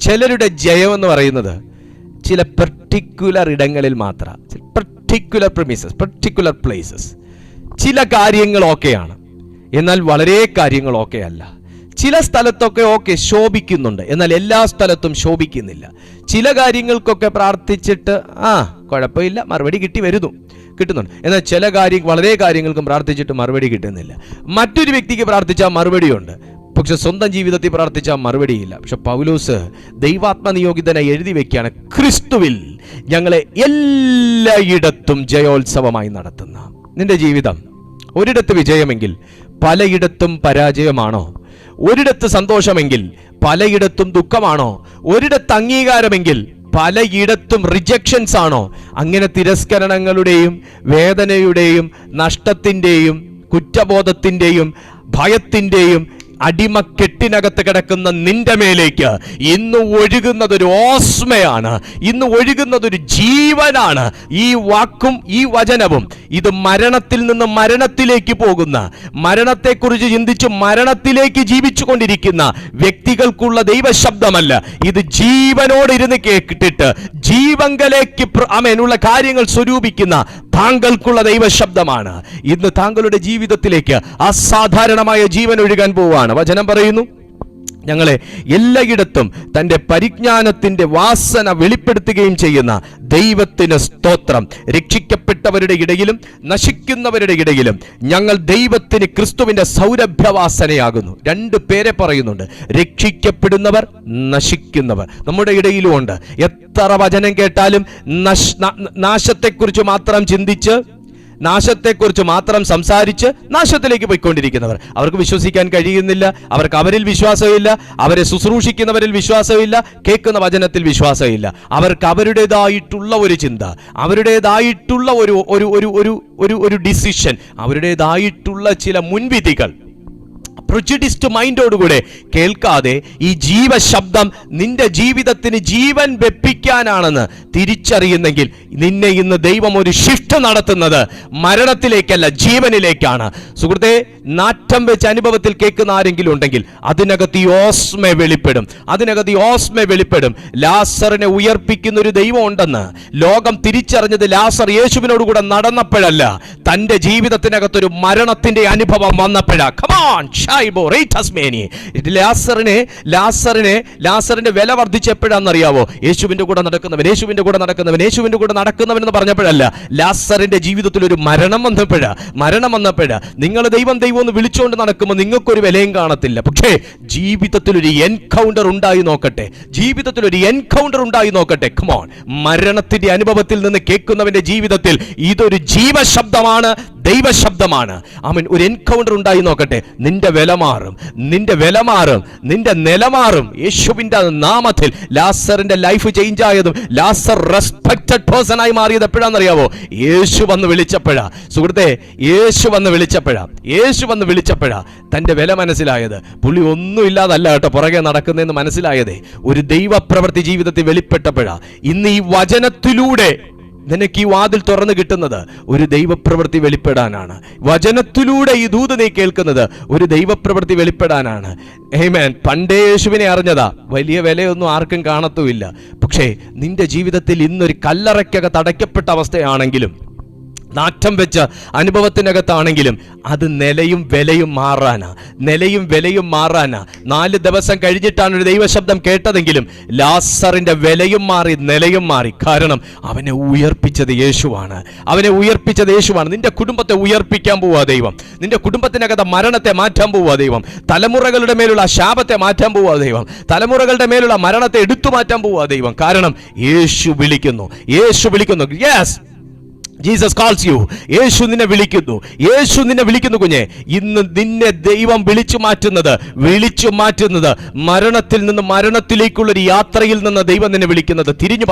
ചിലരുടെ ജയം എന്ന് പറയുന്നത് ചില പെർട്ടിക്കുലർ ഇടങ്ങളിൽ മാത്രം, പെർട്ടിക്കുലർ പ്രിമിസസ്, പെർട്ടിക്കുലർ പ്ലേസസ്. ചില കാര്യങ്ങളൊക്കെയാണ്, എന്നാൽ വളരെ കാര്യങ്ങളൊക്കെ അല്ല. ചില സ്ഥലത്തൊക്കെ ശോഭിക്കുന്നുണ്ട്, എന്നാൽ എല്ലാ സ്ഥലത്തും ശോഭിക്കുന്നില്ല. ചില കാര്യങ്ങൾക്കൊക്കെ പ്രാർത്ഥിച്ചിട്ട് കുഴപ്പമില്ല, മറുപടി കിട്ടുന്നുണ്ട്. എന്നാൽ വളരെ കാര്യങ്ങൾക്കും പ്രാർത്ഥിച്ചിട്ട് മറുപടി കിട്ടുന്നില്ല. മറ്റൊരു വ്യക്തിക്ക് പ്രാർത്ഥിച്ചാൽ മറുപടിയുണ്ട്, പക്ഷെ സ്വന്തം ജീവിതത്തിൽ പ്രാർത്ഥിച്ചാൽ മറുപടിയില്ല. പക്ഷെ പൗലോസ് ദൈവാത്മനിയോഗിതനായി എഴുതി വെക്കുകയാണ്, ക്രിസ്തുവിൽ ഞങ്ങളെ എല്ലായിടത്തും ജയോത്സവമായി നടത്തുന്ന. നിന്റെ ജീവിതം ഒരിടത്ത് വിജയമെങ്കിൽ പലയിടത്തും പരാജയമാണോ? ഒരിടത്ത് സന്തോഷമെങ്കിൽ പലയിടത്തും ദുഃഖമാണോ? ഒരിടത്ത് അംഗീകാരമെങ്കിൽ പലയിടത്തും റിജക്ഷൻസ് ആണോ? അങ്ങനെ തിരസ്കരണങ്ങളുടെയും വേദനയുടെയും നഷ്ടത്തിന്റെയും കുറ്റബോധത്തിന്റെയും ഭയത്തിന്റെയും അടിമക്കെട്ടിനകത്ത് കിടക്കുന്ന നിന്റെ മേലേക്ക് ഇന്ന് ഒഴുകുന്നതൊരു ഓസ്മയാണ്, ഇന്ന് ഒഴുകുന്നതൊരു ജീവനാണ്. ഈ വാക്കും ഈ വചനവും ഇത് മരണത്തിൽ നിന്ന് മരണത്തിലേക്ക് പോകുന്ന, മരണത്തെക്കുറിച്ച് ചിന്തിച്ച് മരണത്തിലേക്ക് ജീവിച്ചു കൊണ്ടിരിക്കുന്ന വ്യക്തികൾക്കുള്ള ദൈവശബ്ദമല്ല. ഇത് ജീവനോടിരുന്ന് കേട്ടിട്ട് ജീവങ്കലേക്ക് ഉള്ള കാര്യങ്ങൾ സ്വരൂപിക്കുന്ന താങ്കൾക്കുള്ള ദൈവശബ്ദമാണ്. ഇന്ന് താങ്കളുടെ ജീവിതത്തിലേക്ക് അസാധാരണമായ ജീവൻ ഒഴുകാൻ പോവുകയാണ്. വചനം പറയുന്നു, ഞങ്ങളെ എല്ലായിടത്തും തൻ്റെ പരിജ്ഞാനത്തിന്റെ വാസന വെളിപ്പെടുത്തുകയും ചെയ്യുന്ന ദൈവത്തിന് സ്തോത്രം. രക്ഷിക്കപ്പെട്ടവരുടെ ഇടയിലും നശിക്കുന്നവരുടെ ഇടയിലും ഞങ്ങൾ ദൈവത്തിന് ക്രിസ്തുവിന്റെ സൗരഭ്യവാസനയാകുന്നു. രണ്ടു പേരെ പറയുന്നുണ്ട്, രക്ഷിക്കപ്പെടുന്നവർ, നശിക്കുന്നവർ. നമ്മുടെ ഇടയിലും ഉണ്ട്. എത്ര വചനം കേട്ടാലും നാശത്തെക്കുറിച്ച് മാത്രം ചിന്തിച്ച്, നാശത്തെക്കുറിച്ച് മാത്രം സംസാരിച്ച് നാശത്തിലേക്ക് പോയിക്കൊണ്ടിരിക്കുന്നവർ. അവർക്ക് വിശ്വസിക്കാൻ കഴിയുന്നില്ല, അവരിൽ വിശ്വാസമില്ല, അവരെ ശുശ്രൂഷിക്കുന്നവരിൽ വിശ്വാസമില്ല, കേൾക്കുന്ന വചനത്തിൽ വിശ്വാസമില്ല. അവർക്ക് അവരുടേതായിട്ടുള്ള ഒരു ചിന്ത, അവരുടേതായിട്ടുള്ള ഒരു ഡിസിഷൻ, അവരുടേതായിട്ടുള്ള ചില മുൻവിധികൾ പ്രൊജുഡിസ്ഡ് മൈൻഡോടുകൂടെ കേൾക്കാതെ ഈ ജീവശബ്ദം നിന്റെ ജീവിതത്തിന് ജീവൻ വെപ്പിക്കാനാണെന്ന് തിരിച്ചറിയുന്നെങ്കിൽ നിന്നെ ഇന്ന് ദൈവം ഒരു ഷിഫ്റ്റ് നടത്തുന്നത് മരണത്തിലേക്കല്ല, ജീവനിലേക്കാണ്. സുഹൃത്തെ, നാറ്റം വെച്ച് അനുഭവത്തിൽ കേൾക്കുന്ന ആരെങ്കിലും ഉണ്ടെങ്കിൽ അതിനകത്ത് ഈ ഓസ്മ വെളിപ്പെടും. ലാസറിനെ ഉയർപ്പിക്കുന്ന ഒരു ദൈവം ഉണ്ടെന്ന് ലോകം തിരിച്ചറിഞ്ഞത് ലാസർ യേശുവിനോടുകൂടെ നടന്നപ്പോഴല്ല, തന്റെ ജീവിതത്തിനകത്തൊരു മരണത്തിന്റെ അനുഭവം വന്നപ്പോഴാ. ലാസറിന്റെ വില വർദ്ധിച്ചപ്പോഴാണെന്നറിയാവോ? യേശുവിന്റെ കൂടെ നടക്കുന്നവൻ എന്ന് പറഞ്ഞപ്പോഴല്ല, ലാസറിന്റെ ജീവിതത്തിൽ ഒരു മരണം വന്നപ്പോഴാ. നിങ്ങൾ ദൈവം എന്ന് വിളിച്ചുകൊണ്ട് നടക്കുമ്പോൾ നിങ്ങൾക്കൊരു വിലയും കാണത്തില്ല. പക്ഷേ ജീവിതത്തിൽ ഒരു എൻകൗണ്ടർ ഉണ്ടായി നോക്കട്ടെ. കമോൺ, മരണത്തിന്റെ അനുഭവത്തിൽ നിന്ന് കേൾക്കുന്നവന്റെ ജീവിതത്തിൽ ഇതൊരു ജീവശബ്ദമാണ് ശബ്ദമാണ്, ദൈവശബ്ദമാണ്. ആമേൻ. ഒരു എൻകൗണ്ടർ ഉണ്ടായി നോക്കട്ടെ. നിന്റെ വില മാറും, നിന്റെ വില മാറും, നിന്റെ നില മാറും യേശുവിന്റെ നാമത്തിൽ. ലാസറിന്റെ ലൈഫ് ചേഞ്ച് ആയതും ലാസർ റെസ്പെക്റ്റഡ് പേഴ്സൺ ആയി മാറിയത് എപ്പോഴാണെന്നറിയാവോ? യേശു വന്ന് വിളിച്ചപ്പോഴാ. സുഹൃത്തെ, യേശു വന്ന് വിളിച്ചപ്പോഴാ തന്റെ വില മനസ്സിലായത്. പുള്ളി ഒന്നുമില്ലാതല്ല കേട്ടോ പുറകെ നടക്കുന്നതെന്ന് മനസ്സിലായതേ ഒരു ദൈവപ്രവൃത്തി ജീവിതത്തിൽ വെളിപ്പെട്ടപ്പോഴാ. ഇന്ന് ഈ വചനത്തിലൂടെ നിനക്ക് ഈ വാതിൽ തുറന്നു കിട്ടുന്നത് ഒരു ദൈവപ്രവൃത്തി വെളിപ്പെടാനാണ്. വചനത്തിലൂടെ ഈ ദൂത് നീ കേൾക്കുന്നത് ഒരു ദൈവപ്രവൃത്തി വെളിപ്പെടാനാണ്. ആമേൻ. പണ്ടേ യേശുവിനെ അറിഞ്ഞതാ, വലിയ വിലയൊന്നും ആർക്കും കാണത്തുമില്ല. പക്ഷേ നിന്റെ ജീവിതത്തിൽ ഇന്നൊരു കല്ലറയ്ക്കകത്ത് അടയ്ക്കപ്പെട്ട അവസ്ഥയാണെങ്കിലും, നാറ്റം വെച്ച അനുഭവത്തിനകത്താണെങ്കിലും, അത് നിലയും വിലയും മാറാനാ. 4 ദിവസം കഴിഞ്ഞിട്ടാണ് ഒരു ദൈവശബ്ദം കേട്ടതെങ്കിലും ലാസറിന്റെ വിലയും മാറി, നിലയും മാറി. കാരണം അവനെ ഉയർപ്പിച്ചത് യേശുവാണ്. നിന്റെ കുടുംബത്തെ ഉയർപ്പിക്കാൻ പോവാ ദൈവം. നിന്റെ കുടുംബത്തിനകത്ത് മരണത്തെ മാറ്റാൻ പോവാ ദൈവം. തലമുറകളുടെ മേലുള്ള ശാപത്തെ മാറ്റാൻ പോവാ ദൈവം. തലമുറകളുടെ മേലുള്ള മരണത്തെ എടുത്തു മാറ്റാൻ പോവാ ദൈവം. കാരണം യേശു വിളിക്കുന്നു. Yes, Jesus calls you. യേശു നിന്നെ വിളിക്കുന്നു കുഞ്ഞെ. ഇന്ന് നിന്നെ ദൈവം വിളിച്ചു മാറ്റുന്നത് മരണത്തിൽ നിന്ന് മരണത്തിലേക്കുള്ളൊരു യാത്രയിൽ നിന്ന് ദൈവം നിന്നെ വിളിക്കുന്നത്. തിരിഞ്ഞു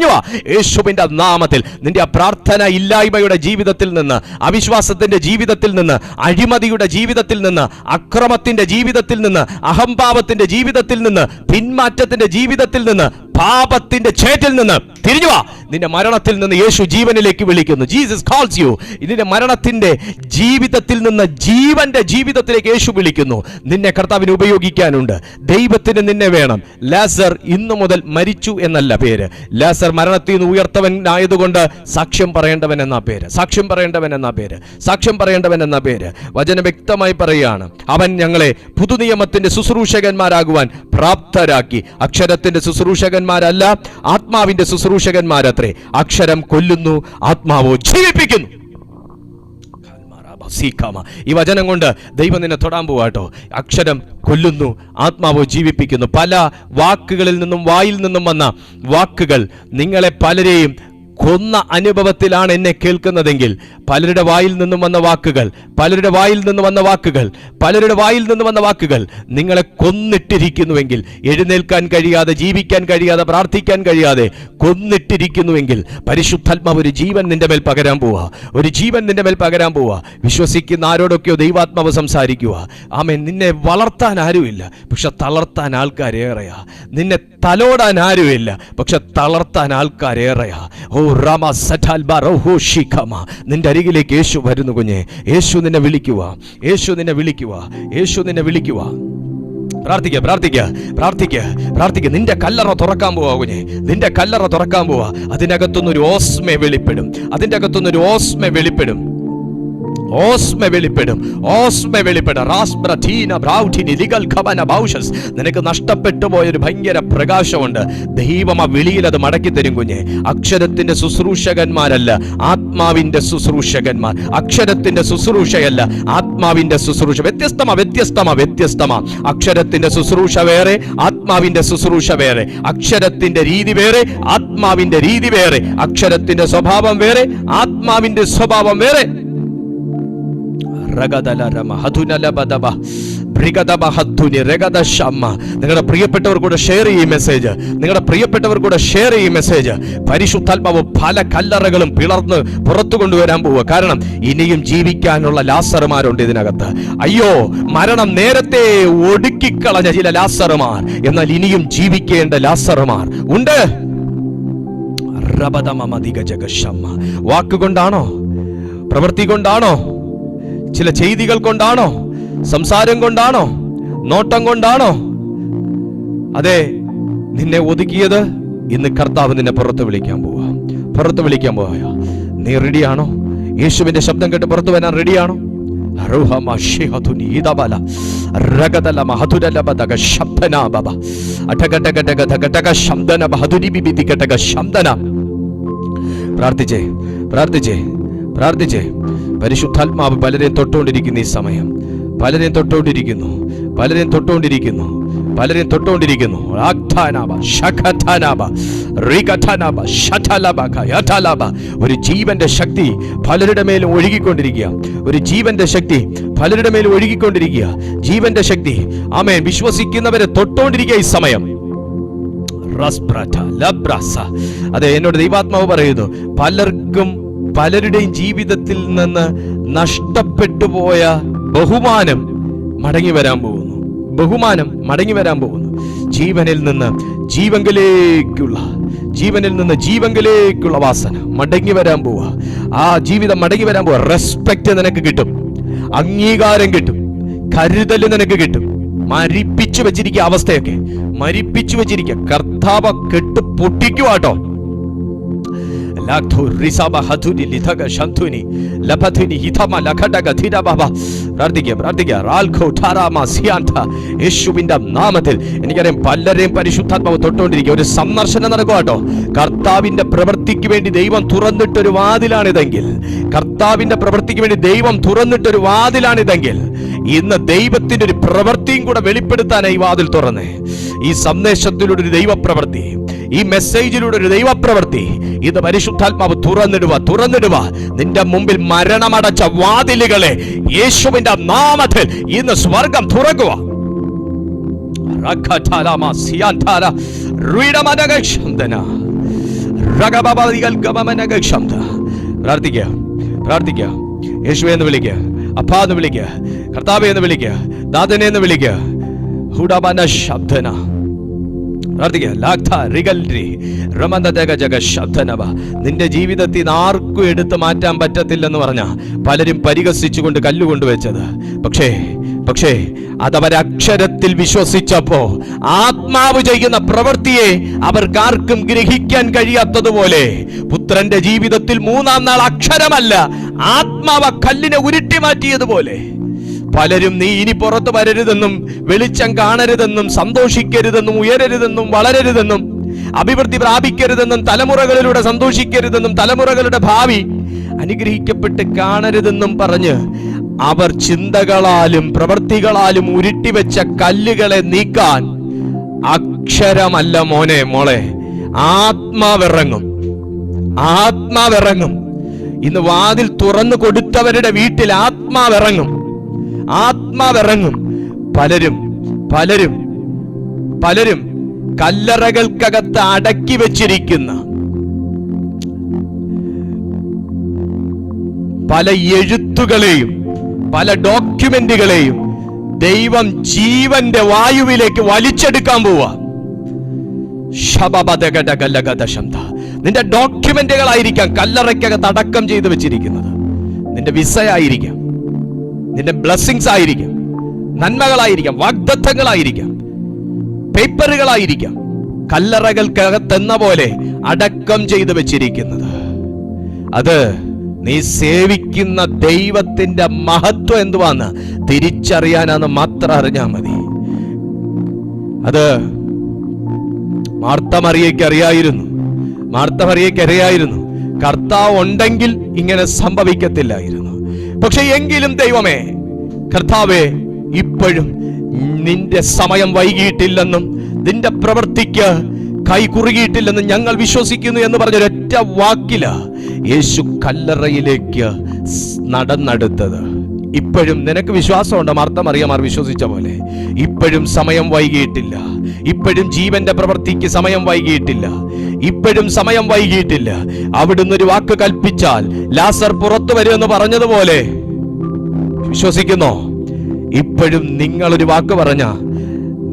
വാ യേശുവിന്റെ നാമത്തിൽ. നിന്റെ പ്രാർത്ഥന ഇല്ലായ്മയുടെ ജീവിതത്തിൽ നിന്ന്, അവിശ്വാസത്തിന്റെ ജീവിതത്തിൽ നിന്ന്, അഴിമതിയുടെ ജീവിതത്തിൽ നിന്ന്, അക്രമത്തിന്റെ ജീവിതത്തിൽ നിന്ന്, അഹംഭാവത്തിന്റെ ജീവിതത്തിൽ നിന്ന്, പിന്മാറ്റത്തിന്റെ ജീവിതത്തിൽ നിന്ന്, പാപത്തിന്റെ ചേറ്റിൽ നിന്ന് തിരിഞ്ഞു വാ. നിന്റെ മരണത്തിൽ നിന്ന് യേശു ജീവനിലേക്ക് വിളിക്കുന്നു. Jesus calls U. നിന്റെ മരണത്തിന്റെ ജീവിതത്തിൽ നിന്ന് ജീവന്റെ ജീവിതത്തിലേക്ക് യേശു വിളിക്കുന്നു. നിന്നെ കർത്താവിന് ഉപയോഗിക്കാനുണ്ട്. ദൈവത്തിന് നിന്നെ വേണം. ലാസർ ഇന്നു മുതൽ മരിച്ചു എന്നല്ല പേര്. ലാസർ മരണത്തിൽ നിന്ന് ഉയർത്തവനായതുകൊണ്ട് സാക്ഷ്യം പറയേണ്ടവൻ എന്ന പേര്. വചനം വ്യക്തമായി പറയുകയാണ്, അവൻ ഞങ്ങളെ പുതുനിയമത്തിന്റെ ശുശ്രൂഷകന്മാരാകുവാൻ പ്രാപ്തരാക്കി. അക്ഷരത്തിന്റെ ശുശ്രൂഷകന്മാരല്ല, ആത്മാവിന്റെ ശുശ്രൂഷകന്മാരത്രേ. അക്ഷരം കൊല്ലുന്നു, ആത്മാവോ ജീവിപ്പിക്കുന്നു. ഈ വചനം കൊണ്ട് ദൈവം നിന്നെ തൊടാൻ പോവാട്ടോ. അക്ഷരം കൊല്ലുന്നു, ആത്മാവോ ജീവിപ്പിക്കുന്നു. പല വാക്കുകളിൽ നിന്നും, വായിൽ നിന്നും വന്ന വാക്കുകൾ നിങ്ങളെ പലരെയും കൊന്ന അനുഭവത്തിലാണ് എന്നെ കേൾക്കുന്നതെങ്കിൽ, പലരുടെ വായിൽ നിന്നും വന്ന വാക്കുകൾ നിങ്ങളെ കൊന്നിട്ടിരിക്കുന്നുവെങ്കിൽ, എഴുന്നേൽക്കാൻ കഴിയാതെ, ജീവിക്കാൻ കഴിയാതെ, പ്രാർത്ഥിക്കാൻ കഴിയാതെ കൊന്നിട്ടിരിക്കുന്നുവെങ്കിൽ, പരിശുദ്ധാത്മാവ് ഒരു ജീവൻ നിന്റെ മേൽ പകരാൻ പോവാ. വിശ്വസിക്കുന്ന ആരോടൊക്കെയോ ദൈവാത്മാവ് സംസാരിക്കുക. ആമേൻ. നിന്നെ വളർത്താൻ ആരുമില്ല, പക്ഷെ തളർത്താൻ ആൾക്കാരേറെയാ. നിന്നെ തലോടാൻ ആരുമില്ല, പക്ഷെ തളർത്താൻ ആൾക്കാരേറെയാ. ഓ രാമ സറ്റാൽ ബറോഹോ ഷിഖമ. നിന്റെ അരികിലേക്ക് യേശു വരുന്നു കുഞ്ഞെ. യേശു നിന്നെ വിളിക്കുക. പ്രാർത്ഥിക്കുക. നിന്റെ കല്ലറ തുറക്കാൻ പോവാ കുഞ്ഞെ. അതിനകത്തുനിന്നൊരു ഓസ്മ വെളിപ്പെടും. നിനക്ക് നഷ്ടപ്പെട്ടു പോയൊരു ഭയങ്കര പ്രകാശമുണ്ട്. ദൈവം ആ വെളിയിൽ അത് മടക്കി തരും കുഞ്ഞെ. അക്ഷരത്തിന്റെ ശുശ്രൂഷകന്മാരല്ല, ആത്മാവിന്റെ ശുശ്രൂഷകന്മാർ. അക്ഷരത്തിന്റെ ശുശ്രൂഷയല്ല, ആത്മാവിന്റെ ശുശ്രൂഷ. വ്യത്യസ്തമാ. അക്ഷരത്തിന്റെ ശുശ്രൂഷ വേറെ, ആത്മാവിന്റെ ശുശ്രൂഷ വേറെ. അക്ഷരത്തിന്റെ രീതി വേറെ, ആത്മാവിന്റെ രീതി വേറെ. അക്ഷരത്തിന്റെ സ്വഭാവം വേറെ, ആത്മാവിന്റെ സ്വഭാവം വേറെ. നിങ്ങളുടെ പ്രിയപ്പെട്ടവർ കൂടെ ഷെയർ ഈ മെസ്സേജ്. പരിശുദ്ധാത്മാവ് പല കല്ലറകളും പിളർന്ന് പുറത്തു കൊണ്ടുവരാൻ പോവുക. കാരണം ഇനിയും ജീവിക്കാനുള്ള ലാസറുമാരുണ്ട് ഇതിനകത്ത്. അയ്യോ, മരണം നേരത്തെ ഒടുക്കിക്കളഞ്ഞ ചില ലാസറുമാർ, എന്നാൽ ഇനിയും ജീവിക്കേണ്ട ലാസറുമാർ ഉണ്ട്. വാക്കുകൊണ്ടാണോ, പ്രവൃത്തി കൊണ്ടാണോ, ചില ചെയ്തികൾ കൊണ്ടാണോ, സംസാരം കൊണ്ടാണോ, നോട്ടം കൊണ്ടാണോ? അതെ, നിന്നെ ഒതുക്കിയത് ഇന്ന് കർത്താവ് നിന്നെ പുറത്ത് വിളിക്കാൻ പോവാ. നീ റെഡിയാണോ? യേശുവിന്റെ ശബ്ദം കേട്ട് പുറത്തു വരാൻ റെഡിയാണോ? പ്രാർത്ഥിച്ചേ. പരിശുദ്ധാത്മാവ് പലരെയും തൊട്ടുകൊണ്ടിരിക്കുന്നു. ഈ സമയം പലരെയും തൊട്ടുകൊണ്ടിരിക്കുന്നു. പലരും തൊട്ടുകൊണ്ടിരിക്കുന്നു. ഒരു ജീവന്റെ ശക്തി പലരുടെ മേലും ഒഴുകിക്കൊണ്ടിരിക്കുക. ഒരു ജീവന്റെ ശക്തി പലരുടെ മേലും ഒഴുകിക്കൊണ്ടിരിക്കുക. ജീവന്റെ ശക്തി, ആമേൻ, വിശ്വസിക്കുന്നവരെ തൊട്ടുകൊണ്ടിരിക്കുക ഈ സമയം. അതെ, എന്നോട് ദൈവാത്മാവ് പറയുന്നു, പലരുടെയും ജീവിതത്തിൽ നിന്ന് നഷ്ടപ്പെട്ടു പോയ ബഹുമാനം മടങ്ങി വരാൻ പോകുന്നു. ബഹുമാനം മടങ്ങി വരാൻ പോകുന്നു. ജീവനിൽ നിന്ന് ജീവങ്കിലേക്കുള്ള വാസന മടങ്ങി വരാൻ പോവുക. ആ ജീവിതം മടങ്ങി വരാൻ പോവുക. റെസ്പെക്ട് നിനക്ക് കിട്ടും, അംഗീകാരം കിട്ടും, കരുതൽ നിനക്ക് കിട്ടും. മരിപ്പിച്ചു വെച്ചിരിക്കുക അവസ്ഥയൊക്കെ മരിപ്പിച്ചു വെച്ചിരിക്കുക. കർത്താവ് കെട്ട് പൊട്ടിക്കുവാട്ടോ. യേശുവിന്റെ നാമത്തിൽ എനിക്കറിയാം പലരെയും പരിശുദ്ധാത്മാവ് തൊട്ടുകൊണ്ടിരിക്കുക. ഒരു സന്ദർശനം നടക്കുവാട്ടോ. കർത്താവിന്റെ പ്രവൃത്തിക്ക് വേണ്ടി ദൈവം തുറന്നിട്ടൊരു വാതിലാണിതെങ്കിൽ, ഇന്ന് ദൈവത്തിന്റെ ഒരു പ്രവൃത്തിയും കൂടെ വെളിപ്പെടുത്താനായി വാതിൽ തുറന്നേ. ഈ സന്ദേശത്തിലൂടെ ഒരു ദൈവപ്രവൃത്തി, ഈ മെസ്സേജിലൂടെ ഒരു ദൈവപ്രവൃത്തി ഇത് പരിശുദ്ധാത്മാവ് തുറന്നിടുക. നിന്റെ മുമ്പിൽ മരണമടച്ച വാതിലുകളെ യേശുവിന്റെ നാമത്തിൽ ഇന്ന് സ്വർഗം തുറക്കുക. പ്രാർത്ഥിക്കുക. യേശുവേ എന്ന് വിളിക്കുക, അപ്പാ എന്ന് വിളിക്കുക, കർത്താവേ എന്ന് വിളിക്കുക, ദാതനെ എന്ന് വിളിക്കുക. നിന്റെ ജീവിതത്തിൽ നിന്ന് ആർക്കും എടുത്തു മാറ്റാൻ പറ്റത്തില്ലെന്ന് പറഞ്ഞ പലരും പരിഹസിച്ചുകൊണ്ട് കല്ലുകൊണ്ടുവച്ചത്, പക്ഷേ അതവരക്ഷരത്തിൽ വിശ്വസിച്ചപ്പോ ആത്മാവ് ചെയ്യുന്ന പ്രവൃത്തിയെ അവർക്കാർക്കും ഗ്രഹിക്കാൻ കഴിയാത്തതുപോലെ പുത്രന്റെ ജീവിതത്തിൽ 3-ാം നാൾ അക്ഷരമല്ല ആത്മാവ് കല്ലിനെ ഉരുട്ടി മാറ്റിയതുപോലെ പലരും നീ ഇനി പുറത്തു വരരുതെന്നും വെളിച്ചം കാണരുതെന്നും സന്തോഷിക്കരുതെന്നും ഉയരരുതെന്നും വളരരുതെന്നും അഭിവൃദ്ധി പ്രാപിക്കരുതെന്നും തലമുറകളിലൂടെ സന്തോഷിക്കരുതെന്നും തലമുറകളുടെ ഭാവി അനുഗ്രഹിക്കപ്പെട്ട് കാണരുതെന്നും പറഞ്ഞ് അവർ ചിന്തകളാലും പ്രവൃത്തികളാലും ഉരുട്ടിവെച്ച കല്ലുകളെ നീക്കാൻ അക്ഷരമല്ല മോളെ, ആത്മാവിറങ്ങും. ഇന്ന് വാതിൽ തുറന്നു കൊടുത്തവരുടെ വീട്ടിൽ ആത്മാവിറങ്ങും. പലരും കല്ലറകൾക്കകത്ത് അടക്കി വെച്ചിരിക്കുന്ന പല എഴുത്തുകളെയും പല ഡോക്യുമെന്റുകളെയും ദൈവം ജീവന്റെ വായുവിലേക്ക് വലിച്ചെടുക്കാൻ പോവാ. നിന്റെ ഡോക്യുമെന്റുകളായിരിക്കാം കല്ലറയ്ക്കകത്ത് അടക്കം ചെയ്തു വെച്ചിരിക്കുന്നത്. നിന്റെ വിസയായിരിക്കാം, നിന്റെ ബ്ലെസ്സിങ്സ് ആയിരിക്കാം, നന്മകളായിരിക്കാം, വാഗ്ദത്തങ്ങളായിരിക്കാം, പേപ്പറുകളായിരിക്കാം, കല്ലറകൾക്കകത്തെന്ന പോലെ അടക്കം ചെയ്തു വെച്ചിരിക്കുന്നത്. അത് നീ സേവിക്കുന്ന ദൈവത്തിന്റെ മഹത്വം എന്തുവാന്ന് തിരിച്ചറിയാനാന്ന് മാത്രം അറിഞ്ഞാൽ മതി. അത് മാർത്ത മറിയയ്ക്ക് അറിയായിരുന്നു. കർത്താവ് ഉണ്ടെങ്കിൽ ഇങ്ങനെ സംഭവിക്കത്തില്ലായിരുന്നു. പക്ഷെ എങ്കിലും ദൈവമേ, കർത്താവേ, ഇപ്പോഴും നിന്റെ സമയം വൈകിയിട്ടില്ലെന്നും നിന്റെ പ്രവൃത്തിക്ക് കൈ കുറുകിയിട്ടില്ലെന്നും ഞങ്ങൾ വിശ്വസിക്കുന്നു എന്ന് പറഞ്ഞൊരൊറ്റ വാക്കില് യേശു കല്ലറയിലേക്ക് നടന്നെടുത്തത്. ഇപ്പോഴും നിനക്ക് വിശ്വാസമുണ്ട്, മാർത്ത മറിയമാർ വിശ്വസിച്ച പോലെ. ഇപ്പോഴും സമയം വൈകിയിട്ടില്ല. ഇപ്പോഴും ജീവന്റെ പ്രവൃത്തിക്ക് സമയം വൈകിയിട്ടില്ല. അവിടുന്ന് ഒരു വാക്ക് കൽപ്പിച്ചാൽ ലാസർ പുറത്തു വരുമെന്ന് പറഞ്ഞതുപോലെ വിശ്വസിക്കുന്നോ? ഇപ്പോഴും നിങ്ങളൊരു വാക്ക് പറഞ്ഞ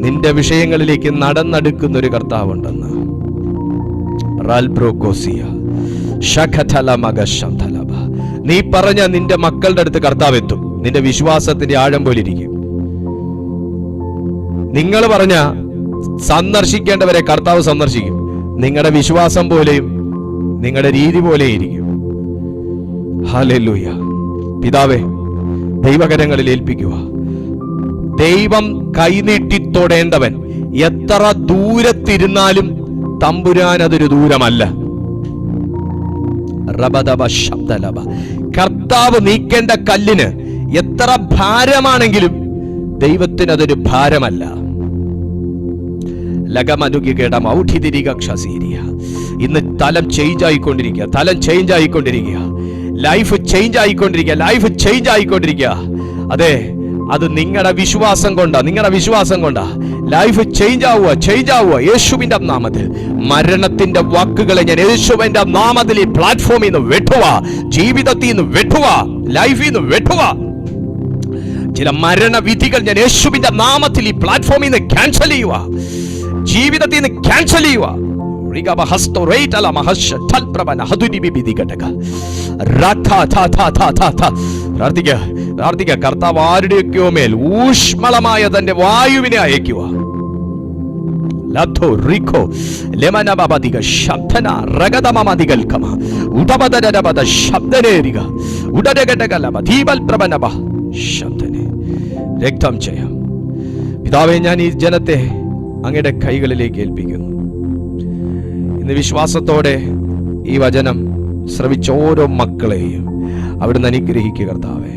നിന്റെ വിഷയങ്ങളിലേക്ക് നടന്നെടുക്കുന്ന ഒരു കർത്താവുണ്ടെന്ന്. നീ പറഞ്ഞ നിന്റെ മക്കളുടെ അടുത്ത് കർത്താവ് എത്തും. നിന്റെ വിശ്വാസത്തിന്റെ ആഴം പോലിരിക്കും. നിങ്ങൾ പറഞ്ഞ സന്ദർശിക്കേണ്ടവരെ കർത്താവ് സന്ദർശിക്കും. നിങ്ങളുടെ വിശ്വാസം പോലെയും നിങ്ങളുടെ രീതി പോലെയും ഇരിക്കും. ഹല്ലേലൂയ. പിതാവേ, ദൈവകരങ്ങളിൽ ഏൽപ്പിക്കുക. ദൈവം കൈനീട്ടി തൊടേണ്ടവൻ എത്ര ദൂരത്തിരുന്നാലും തമ്പുരാൻ അതൊരു ദൂരമല്ല. കർത്താവ് നീക്കേണ്ട കല്ലിന് എത്ര ഭാരമാണെങ്കിലും ദൈവത്തിന് അതൊരു ഭാരമല്ല. ലഗമനുകിടം ഔഠിതിരികക്ഷസീരിയ. ഇന്ന് തലം ചേഞ്ച് ആയിക്കൊണ്ടിരിക്കുക, ലൈഫ് ചേഞ്ച് ആയിക്കൊണ്ടിരിക്കുക. അതെ, അത് നിങ്ങളുടെ വിശ്വാസം കൊണ്ടാ ലൈഫ് ചേഞ്ച് ആവുക യേശുവിന്റെ നാമത്തിൽ. മരണത്തിന്റെ വാക്കുകളെ ഞാൻ യേശുവിന്റെ നാമത്തിൽ ഈ പ്ലാറ്റ്ഫോമിൽ നിന്ന് വെട്ടുക, ജീവിതത്തിൽ നിന്ന് വെട്ടുക, ലൈഫിൽ നിന്ന് വെട്ടുക. ചില മരണവിധികൾ ഞാൻ യേശുവിന്റെ നാമത്തിൽ ഈ പ്ലാറ്റ്ഫോമിൽ നിന്ന് ക്യാൻസൽ ചെയ്യുക, ജീവിതത്തിൽ നിന്ന് ക്യാൻസൽ ചെയ്യുക. പ്രാർത്ഥിക്കുക. കർത്താവ് ആരുടെയൊക്കെയോ മേൽ ഊഷ്മളമായ തന്റെ വായുവിനെ അയക്കുക. രക്തം ചെയ്യാം. പിതാവേ, ഞാൻ ഈ ജനത്തെ അങ്ങയുടെ കൈകളിലേക്ക് ഏൽപ്പിക്കുന്നു. ഇന്ന് വിശ്വാസത്തോടെ ഈ വചനം ശ്രവിച്ച ഓരോ മക്കളെയും അവിടുന്ന് അനുഗ്രഹിക്കുക കർത്താവേ.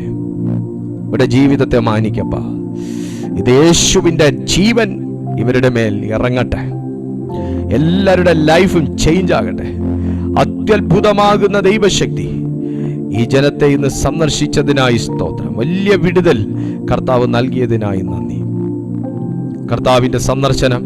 ഇവിടെ ജീവിതത്തെ മാനിക്കപ്പ. ഇത് യേശുവിന്റെ ജീവൻ ഇവരുടെ മേൽ ഇറങ്ങട്ടെ. എല്ലാവരുടെ ലൈഫും ചേഞ്ച് ആകട്ടെ. അത്യത്ഭുതമാകുന്ന ദൈവശക്തി ഈ ജനത്തെ ഇന്ന് സന്ദർശിച്ചതിനായി സ്തോത്രം. വലിയ വിടുതൽ കർത്താവ് നൽകിയതിനായി നന്ദി. കർത്താവിന്റെ സന്ദർശനം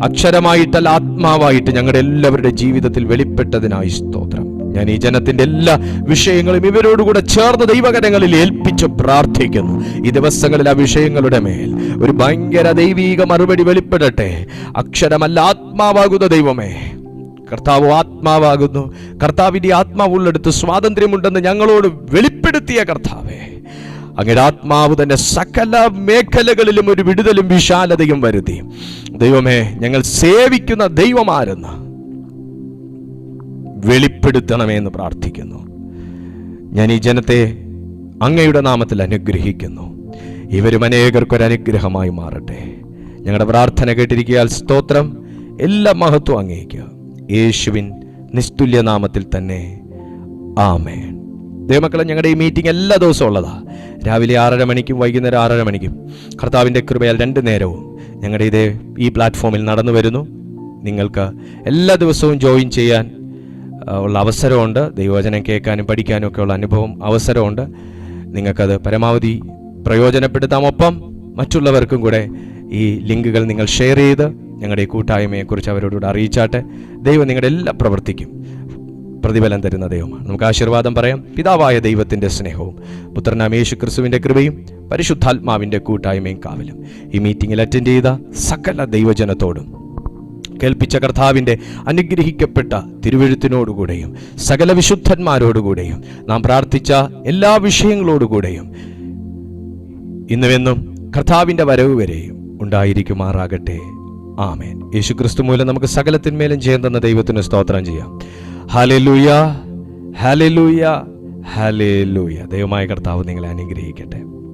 അക്ഷരമായിട്ടല്ല, ആത്മാവായിട്ട് ഞങ്ങളുടെ എല്ലാവരുടെ ജീവിതത്തിൽ വെളിപ്പെട്ടതിനായി സ്തോത്രം. ഞാൻ ഈ ജനത്തിന്റെ എല്ലാ വിഷയങ്ങളും ഇവരോടുകൂടെ ചേർന്ന് ദൈവകരങ്ങളിൽ ഏൽപ്പിച്ച് പ്രാർത്ഥിക്കുന്നു. ഈ ദിവസങ്ങളിൽ ആ വിഷയങ്ങളുടെ മേൽ ഒരു ഭയങ്കര ദൈവീക മറുപടി വെളിപ്പെടട്ടെ. അക്ഷരമല്ല, ആത്മാവാകുന്ന ദൈവമേ, കർത്താവ് ആത്മാവാകുന്നു. കർത്താവിന്റെ ആത്മാവുള്ളെടുത്ത് സ്വാതന്ത്ര്യമുണ്ടെന്ന് ഞങ്ങളോട് വെളിപ്പെടുത്തിയ കർത്താവേ, അങ്ങയുടെ ആത്മാവ് തന്നെ സകല മേഖലകളിലും ഒരു വിടുതലും വിശാലതയും വരുത്തി. ദൈവമേ, ഞങ്ങൾ സേവിക്കുന്ന ദൈവമാരെന്ന് വെളിപ്പെടുത്തണമേ എന്ന് പ്രാർത്ഥിക്കുന്നു. ഞാൻ ഈ ജനത്തെ അങ്ങയുടെ നാമത്തിൽ അനുഗ്രഹിക്കുന്നു. ഇവരും അനേകർക്കൊരനുഗ്രഹമായി മാറട്ടെ. ഞങ്ങളുടെ പ്രാർത്ഥന കേട്ടിരിക്കയാൽ സ്തോത്രം. എല്ലാ മഹത്വം അങ്ങേക്ക് യേശുവിൻ നിസ്തുല്യ നാമത്തിൽ തന്നെ ആമേൻ. ദൈവമക്കളെ, ഞങ്ങളുടെ ഈ മീറ്റിംഗ് എല്ലാ ദിവസവും ഉള്ളതാ. രാവിലെ 6:30 മണിക്കും വൈകുന്നേരം 6:30 മണിക്കും കർത്താവിൻ്റെ കൃപയാൽ 2 നേരവും ഞങ്ങളുടെ ഈ പ്ലാറ്റ്ഫോമിൽ നടന്നു വരുന്നു. നിങ്ങൾക്ക് എല്ലാ ദിവസവും ജോയിൻ ചെയ്യാൻ ഉള്ള അവസരമുണ്ട്. ദൈവവചനം കേൾക്കാനും പഠിക്കാനും ഒക്കെ ഉള്ള അവസരമുണ്ട്. നിങ്ങൾക്കത് പരമാവധി പ്രയോജനപ്പെടുത്താം. ഒപ്പം മറ്റുള്ളവർക്കും കൂടെ ഈ ലിങ്കുകൾ നിങ്ങൾ ഷെയർ ചെയ്ത് ഞങ്ങളുടെ ഈ കൂട്ടായ്മയെക്കുറിച്ച് അവരോടുകൂടെ അറിയിച്ചാട്ടെ. ദൈവം നിങ്ങളുടെ എല്ലാ പ്രവൃത്തിക്കും പ്രതിഫലം തരുന്ന ദൈവമാണ്. നമുക്ക് ആശീർവാദം പറയാം. പിതാവായ ദൈവത്തിൻ്റെ സ്നേഹവും പുത്രനായ യേശു ക്രിസ്തുവിൻ്റെ കൃപയും പരിശുദ്ധാത്മാവിൻ്റെ കൂട്ടായ്മയും കാവലും ഈ മീറ്റിംഗിൽ അറ്റൻഡ് ചെയ്ത സകല ദൈവജനത്തോടും കേൾപ്പിച്ച കർത്താവിൻ്റെ അനുഗ്രഹിക്കപ്പെട്ട തിരുവെഴുത്തിനോടുകൂടെയും സകല വിശുദ്ധന്മാരോടുകൂടെയും നാം പ്രാർത്ഥിച്ച എല്ലാ വിഷയങ്ങളോടുകൂടെയും ഇന്നുമെന്നും കർത്താവിൻ്റെ വരവ് വരെയും ഉണ്ടായിരിക്കുമാറാകട്ടെ. ആമേൻ. യേശു ക്രിസ്തു മൂലം നമുക്ക് സകലത്തിന്മേലും ജയം തന്ന ദൈവത്തിന് സ്തോത്രം ചെയ്യാം. Hallelujah, hallelujah, hallelujah. ദൈവമായ കർത്താവ് നിങ്ങളെ അനുഗ്രഹിക്കട്ടെ.